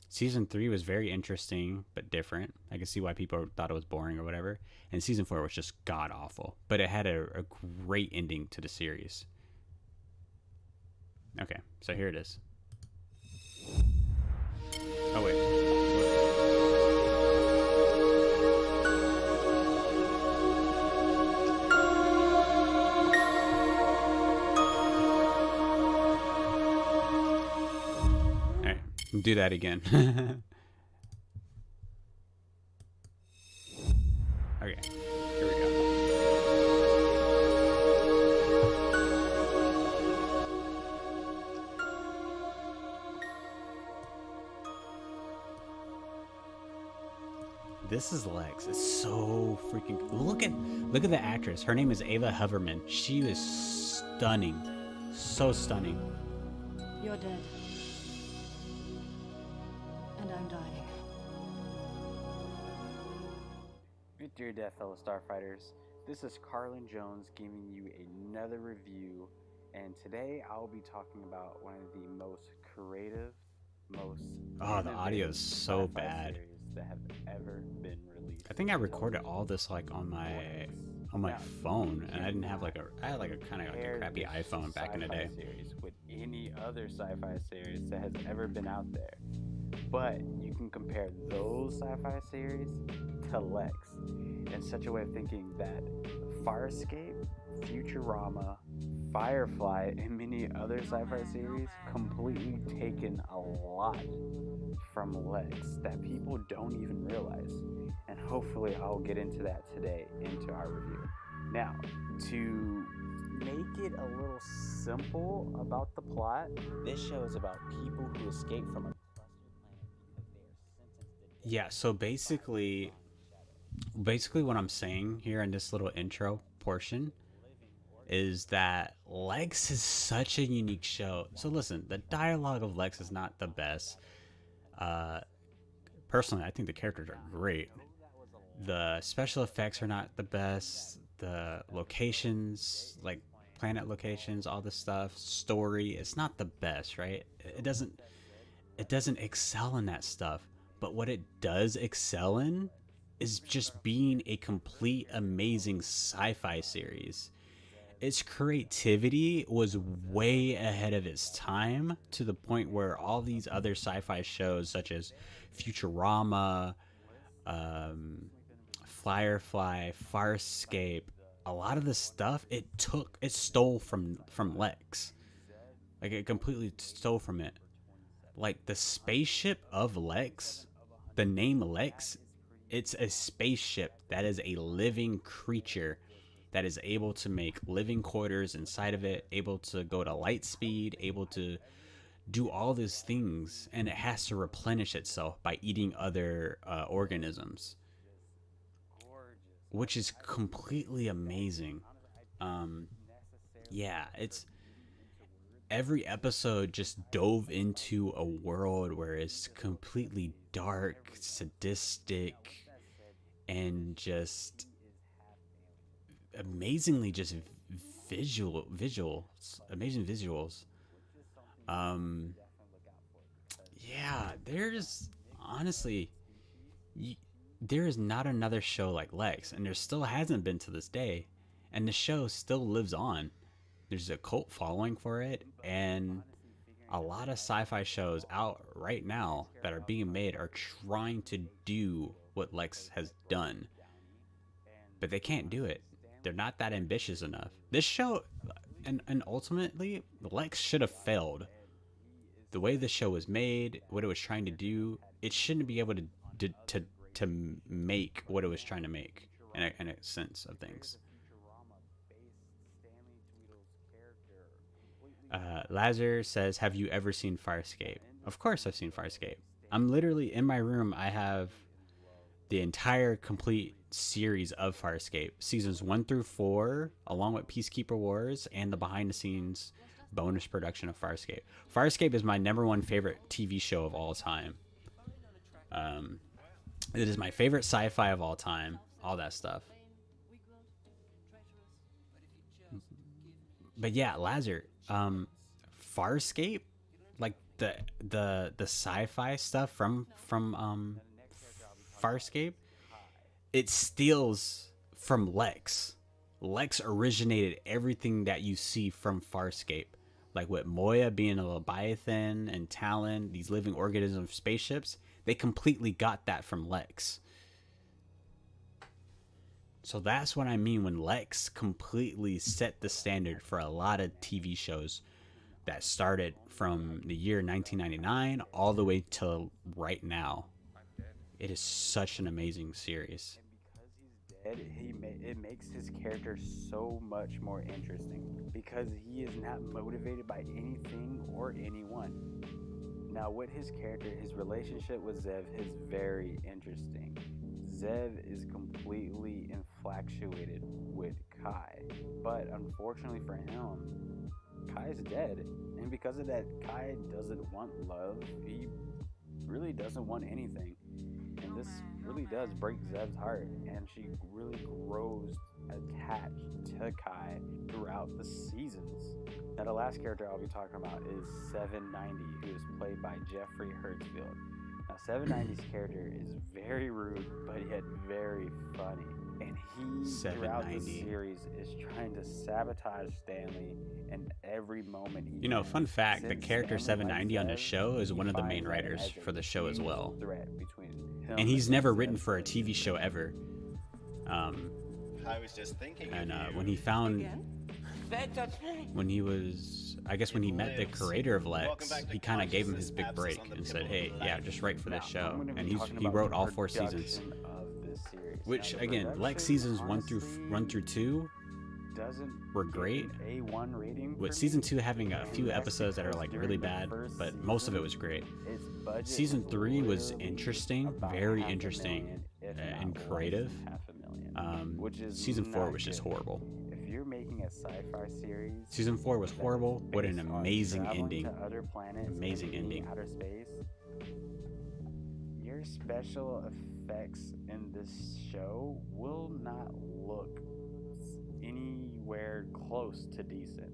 Season 3 was very interesting but different. I can see why people thought it was boring or whatever. And season 4 was just god awful, but it had a great ending to the series. Okay, so here it is. Oh wait. All right, do that again. Okay, here we go. This is Lex. It's so freaking look at the actress. Her name is Ava Hoverman. She is stunning. So stunning. You're dead. And I'm dying. Meet dear death, fellow Starfighters. This is Carlin Jones giving you another review, and today I'll be talking about one of the most creative, most Oh, the audio is so sci-fi bad. series that have ever been released. I think I recorded all this like on my phone, and I didn't have like I had like a kind of like a crappy iPhone back in the day. Series with any other sci-fi series that has ever been out there, but you can compare those sci-fi series to Lex in such a way of thinking that Farscape, Futurama, Firefly, and many other sci-fi series completely taken a lot from Lex that people don't even realize. And hopefully I'll get into that today into our review. Now, to make it a little simple about the plot, this show is about people who escape from a cluster planet because they are sentenced to death. Yeah, so basically what I'm saying here in this little intro portion is that Lex is such a unique show. So listen, the dialogue of Lex is not the best. Personally, I think the characters are great. The special effects are not the best. The locations, like planet locations, all this stuff, story, it's not the best, right? It doesn't excel in that stuff. But what it does excel in is just being a complete amazing sci-fi series. Its creativity was way ahead of its time, to the point where all these other sci-fi shows such as Futurama, Firefly, Farscape, a lot of the stuff it stole from Lex. Like it completely stole from it. Like the spaceship of Lex, the name Lex, it's a spaceship that is a living creature that is able to make living quarters inside of it, able to go to light speed, able to do all these things, and it has to replenish itself by eating other organisms, which is completely amazing. Yeah, it's every episode just dove into a world where it's completely dark, sadistic, and just amazingly just amazing visuals. Yeah, there's honestly there is not another show like Lex, and there still hasn't been to this day, and the show still lives on. There's a cult following for it, and a lot of sci-fi shows out right now that are being made are trying to do what Lex has done, but they can't do it. They're not that ambitious enough. This show, and ultimately, Lex should have failed. The way the show was made, what it was trying to do, it shouldn't be able to make what it was trying to make in a sense of things. Lazar says, have you ever seen Farscape? Of course I've seen Farscape. I'm literally in my room. I have the entire complete series of Farscape, seasons 1 through 4, along with Peacekeeper Wars and the behind the scenes bonus production of Farscape. Farscape is my #1 favorite TV show of all time. It is my favorite sci-fi of all time, all that stuff. But yeah, Lazar, Farscape, like the sci-fi stuff from Farscape, it steals from Lex. Lex originated everything that you see from Farscape, like with Moya being a Leviathan and Talon, these living organism spaceships. They completely got that from Lex. So that's what I mean when Lex completely set the standard for a lot of TV shows that started from the year 1999 all the way till right now. It is such an amazing series. And because he's dead, it makes his character so much more interesting because he is not motivated by anything or anyone. Now, with his character, his relationship with Zev is very interesting. Zev is completely infatuated with Kai, but unfortunately for him, Kai's dead, and because of that, Kai doesn't want love. He really doesn't want anything, and this really does break Zev's heart, and she really grows attached to Kai throughout the seasons. Now, the last character I'll be talking about is 790, who is played by Jeffrey Hertzfield. Now, 790's character is very rude, but yet very funny. And he, throughout the series, is trying to sabotage Stanley, and every moment he can. Fun fact, the character 790 on the show is one of the main writers for the show as well. And he's never written for a TV show ever. I was just thinking. And when he found... When he was, I guess when he met the creator of Lex, he kind of gave him his big break and said, "Hey, yeah, just write for this show." And he wrote all 4 seasons. Which again, Lex seasons 1 through 2 were great. With season 2 having a few episodes that are like really bad, but most of it was great. Season 3 was interesting, very interesting, and creative. Season 4 was just horrible. You're making a sci-fi series. Season 4 was horrible. What an amazing ending. Other planets, amazing ending. Outer space. Your special effects in this show will not look anywhere close to decent.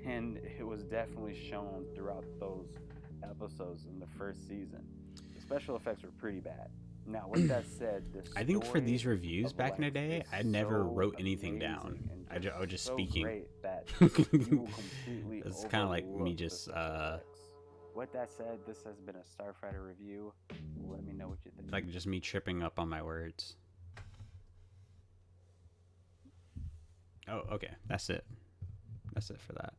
And it was definitely shown throughout those episodes in the first season. The special effects were pretty bad. Now, with that said, I think for these reviews back in the day, I never wrote anything down. I was just speaking. It's kind of like me just. With that said, this has been a Starfighter review. Let me know what you think. Like just me tripping up on my words. Oh, okay. That's it. That's it for that.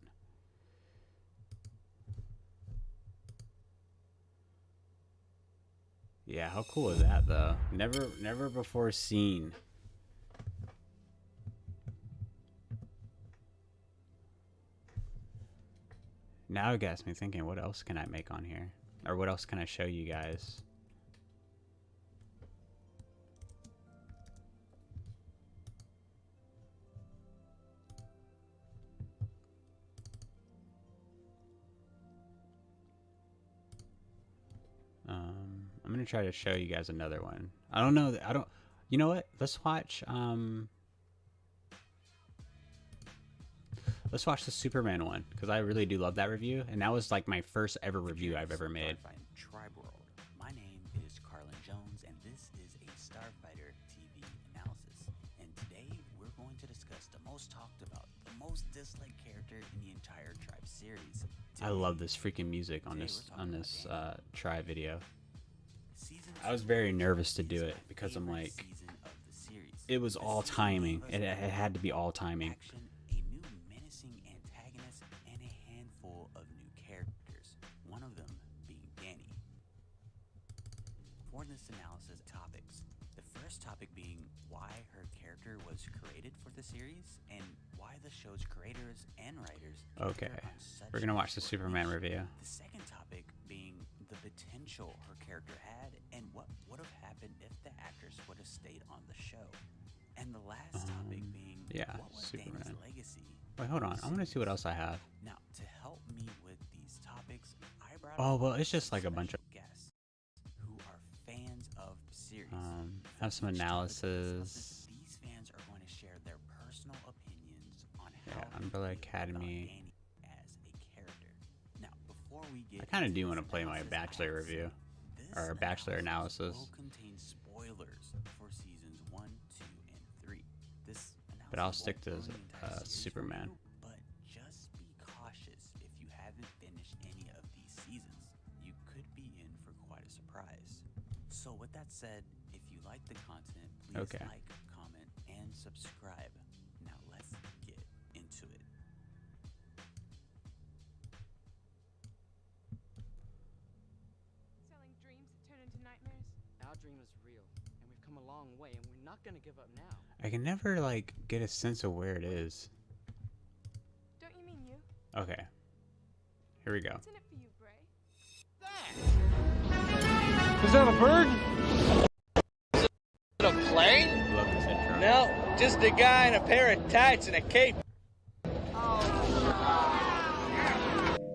Yeah, how cool is that though? Never before seen. Now it gets me thinking, what else can I make on here? Or what else can I show you guys? I'm gonna try to show you guys another one. I don't know. You know what? Let's watch. Let's watch the Superman one because I really do love that review, and that was like my first ever review I've ever made. Tribe World. My name is Carlin Jones, and this is a Starfighter TV analysis. And today we're going to discuss the most talked about, the most disliked character in the entire Tribe series. I love this freaking music on this Tribe video. I was very nervous to do it because I'm like, it was all timing. It had to be all timing. A new menacing antagonist and a handful of new characters, one of them being Danny. For this analysis topics, the first topic being why her character was created for the series and why the show's creators and writers. Okay, we're gonna watch the Superman review. The second topic being the potential her character had and what would have happened if the actress would have stayed on the show. And the last topic being what was Superman. Danny's legacy? Wait, hold on. I want to see what else I have. Now, to help me with these topics, I brought well, it's just like a bunch of guests who are fans of the series. Have some analysis. These fans are going to share their personal opinions on how Umbrella Academy. Danny as a character. Now, before we get I kind of into do want to this play my analysis, Bachelor I have to review. say, Or this Bachelor analysis. will contain spoilers for seasons 1, 2, and 3. This But I'll analysis stick to won't ruin the entire series for Superman. you, but just be cautious if you haven't finished any of these seasons. You could be in for quite a surprise. So with that said, if you like the content, please Okay. like, comment, and subscribe. Now let's get into it. Selling dreams that turn into nightmares. Our dream is real, and we've come a long way, and we're not gonna give up now. I can never like get a sense of where it is. Don't you mean you? Okay. Here we go. What's in it for you, Bray? Is that a bird? Love this intro. No, just a guy in a pair of tights and a cape.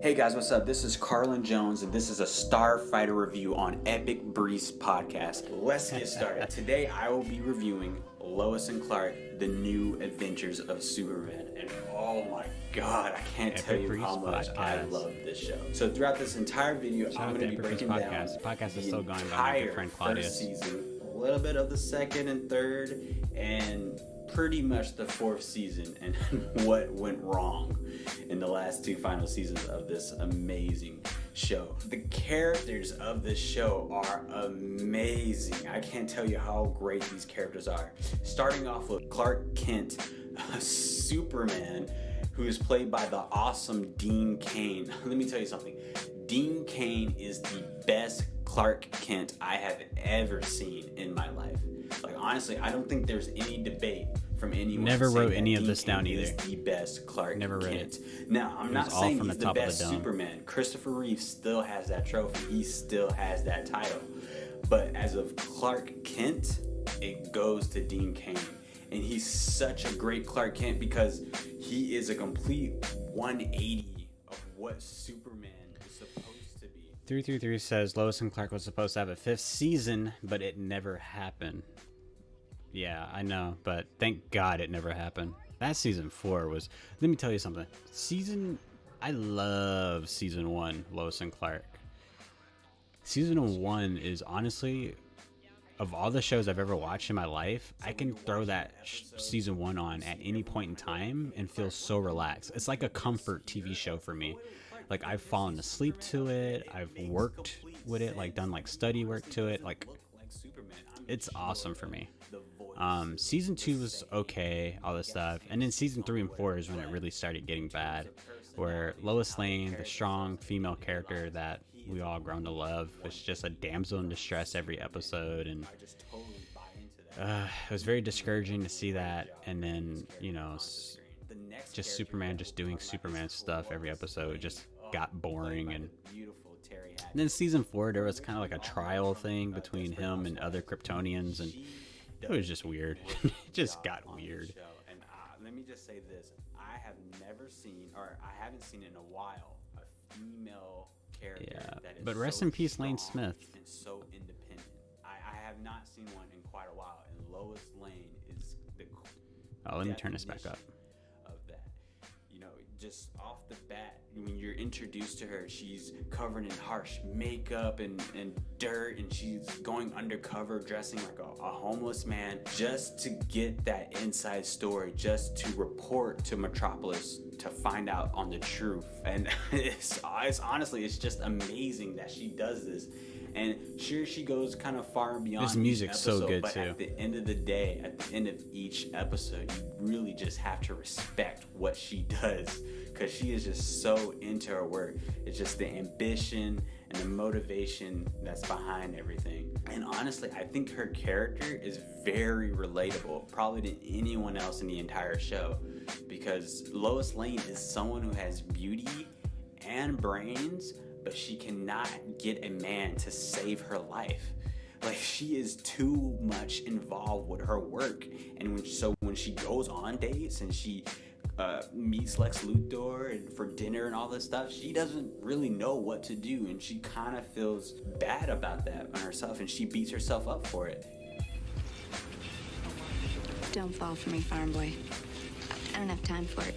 Hey guys, what's up? This is Carlin Jones, and this is a Starfighter review on Epic Breeze Podcast. Let's get started. Today I will be reviewing Lois and Clark, The New Adventures of Superman. And oh my god, I can't Epic tell you Breeze how much I Podcast. love this show. So throughout this entire video, Shout I'm out going to to be Epic Breeze breaking down Podcast. Podcast is the still going by my entire good friend Claudius. first season, a little bit of the second and third, and pretty much the fourth season, and what went wrong in the last two final seasons of this amazing show. The characters of this show are amazing. I can't tell you how great these characters are. Starting off with Clark Kent, Superman, who is played by the awesome Dean Cain. Let me tell you something. Dean Cain is the best Clark Kent I have ever seen in my life. Like honestly, I don't think there's any debate from anyone. Never saying wrote that any of Dean this down Cain either. is the best Clark Never read Kent. Now, I'm It not was all saying from he's the the top of the best dome. Superman. Christopher Reeve still has that trophy. He still has that title. But as of Clark Kent, it goes to Dean Cain. And he's such a great Clark Kent because he is a complete 180 of what Superman is supposed to be. 333 says Lois and Clark was supposed to have a fifth season, but it never happened. Yeah, I know, but thank God it never happened. That season 4 was. Let me tell you something. I love season 1, Lois and Clark. Season 1 is honestly, of all the shows I've ever watched in my life, I can throw that season 1 on at any point in time and feel so relaxed. It's like a comfort TV show for me. Like I've fallen asleep to it. I've worked with it, like done like study work to it. Like it's awesome for me. Season 2 was okay, all this stuff, and then season 3 and 4 is when it really started getting bad, where Lois Lane, the strong female character that we all grown to love, was just a damsel in distress every episode, and it was very discouraging to see that. And then just Superman just doing Superman stuff every episode just got boring. And then season 4 there was kind of like a trial thing between him and other Kryptonians, and it was just weird. It just got weird. And let me just say this: I have never seen, or I haven't seen in a while, a female character that is but rest so in peace, Lane strong Smith. and so independent. I have not seen one in quite a while, and Lois Lane is the. Oh, let me turn this back up. Of that, just off the bat, when you're introduced to her, she's covered in harsh makeup and dirt, and she's going undercover dressing like a homeless man just to get that inside story, just to report to Metropolis to find out on the truth. And it's honestly, it's just amazing that she does this. And sure, she goes kind of far and beyond. This music's so good but too. At the end of the day, at the end of each episode, you really just have to respect what she does, because she is just so into her work. It's just the ambition and the motivation that's behind everything. And honestly, I think her character is very relatable, probably to anyone else in the entire show, because Lois Lane is someone who has beauty and brains, but she cannot get a man to save her life. Like, she is too much involved with her work. And when she goes on dates and she meets Lex Luthor and for dinner and all this stuff, she doesn't really know what to do, and she kind of feels bad about that on herself, and she beats herself up for it. Don't fall for me, farm boy. I don't have time for it.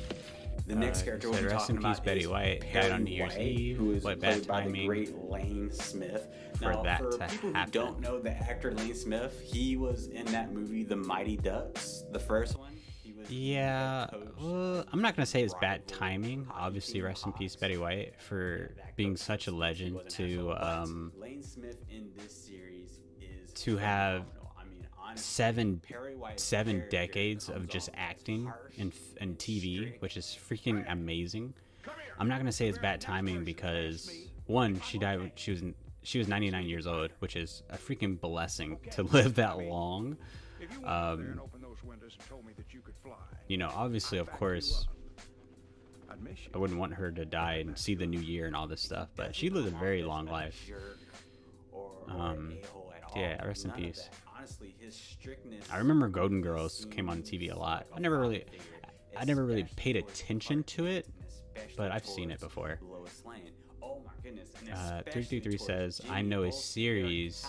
The next character we'll said, be rest in talking peace, about Betty is White. Perry Died on New Year's White, Eve. who is What played bad by the timing great Lane Smith. for Now, that for to people happen. who don't know the actor Lane Smith, he was in that movie The Mighty Ducks, the first one. He was Yeah, the coach well, I'm not gonna say it's bad timing. Obviously, rest in peace, Betty White, for being such a legend to Lane Smith in this series is to have phenomenal. I mean, honestly, seven Perry White's 7 character decades comes of just off as acting harsh and TV, which is freaking amazing. I'm not gonna say it's bad timing because one, she died when she was 99 years old, which is a freaking blessing to live that long. You know, obviously, of course, I wouldn't want her to die and see the new year and all this stuff, but she lived a very long life. Yeah, rest in peace. Honestly, his strictness. I remember Golden Girls came on TV a lot. I never really paid attention to it, but I've seen it before. Lois Lane. Oh my goodness. And 333 says, I know a series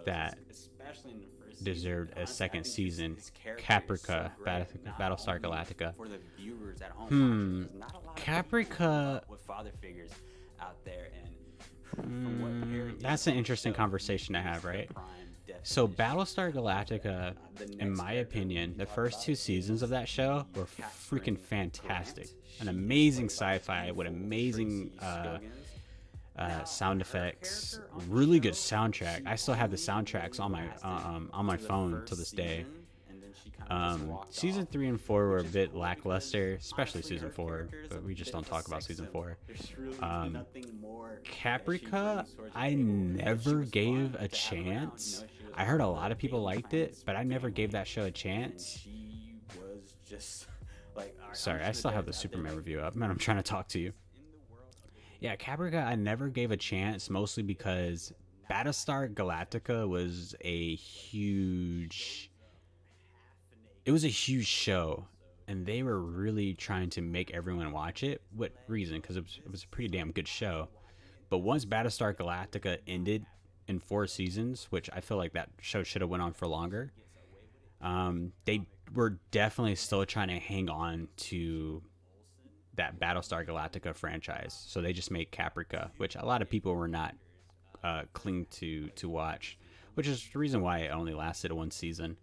that especially in the first deserved season, a second season. his character is so Caprica, great, not Battlestar only Galactica. For the viewers at home, there's not a lot of Caprica. people with father figures out there, and from what Perry That's an interesting conversation to have, right? So Battlestar Galactica, in my opinion, the first 2 seasons of that show were freaking fantastic. An amazing sci-fi with amazing sound effects, really good soundtrack. I still have the soundtracks on my phone to this day. Season 3 and 4 were a bit lackluster, especially season 4, but we just don't talk about season 4. Caprica, I never gave a chance. I heard a lot of people liked it, but I never gave that show a chance. Sorry, I still have the Superman review up, man. I'm trying to talk to you. Yeah, Caprica, I never gave a chance, mostly because Battlestar Galactica was a huge show, and they were really trying to make everyone watch it. What reason? Because it was a pretty damn good show. But once Battlestar Galactica ended in 4 seasons, which I feel like that show should have went on for longer, they were definitely still trying to hang on to that Battlestar Galactica franchise. So they just made Caprica, which a lot of people were not cling to watch, which is the reason why it only lasted 1 season.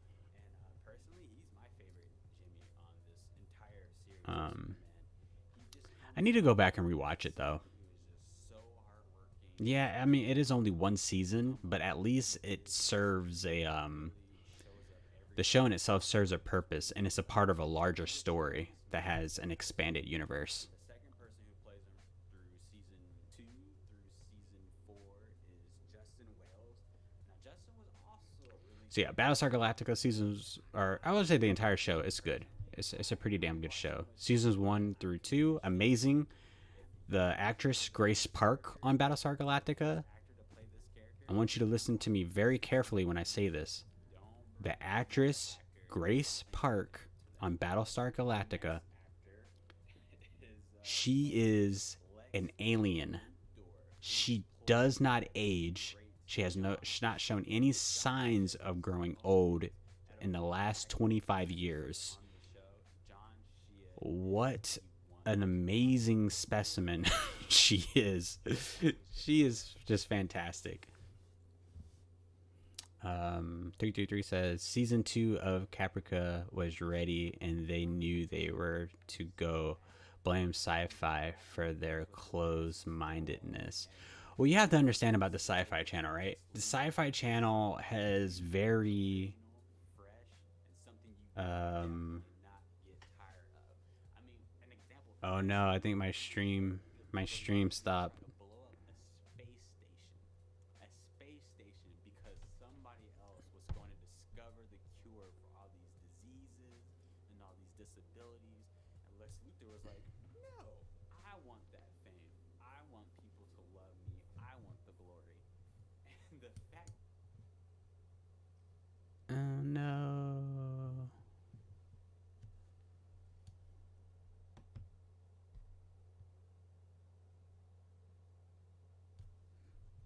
I need to go back and rewatch it though. Yeah, I mean, it is only 1 season, but at least it serves the show in itself serves a purpose, and it's a part of a larger story that has an expanded universe. So yeah, Battlestar Galactica seasons are, I would say the entire show is good. It's a pretty damn good show. Seasons 1 through 2, amazing. The actress Grace Park on Battlestar Galactica, I want you to listen to me very carefully when I say this. The actress Grace Park on Battlestar Galactica, she is an alien. She does not age. She's not shown any signs of growing old in the last 25 years. What an amazing specimen she is. She is just fantastic. 333 says season 2 of Caprica was ready and they knew they were to go. Blame sci-fi for their closed-mindedness. Well, you have to understand about the Sci-Fi Channel, right? The Sci-Fi Channel has very oh no, I think my stream stopped. Oh no.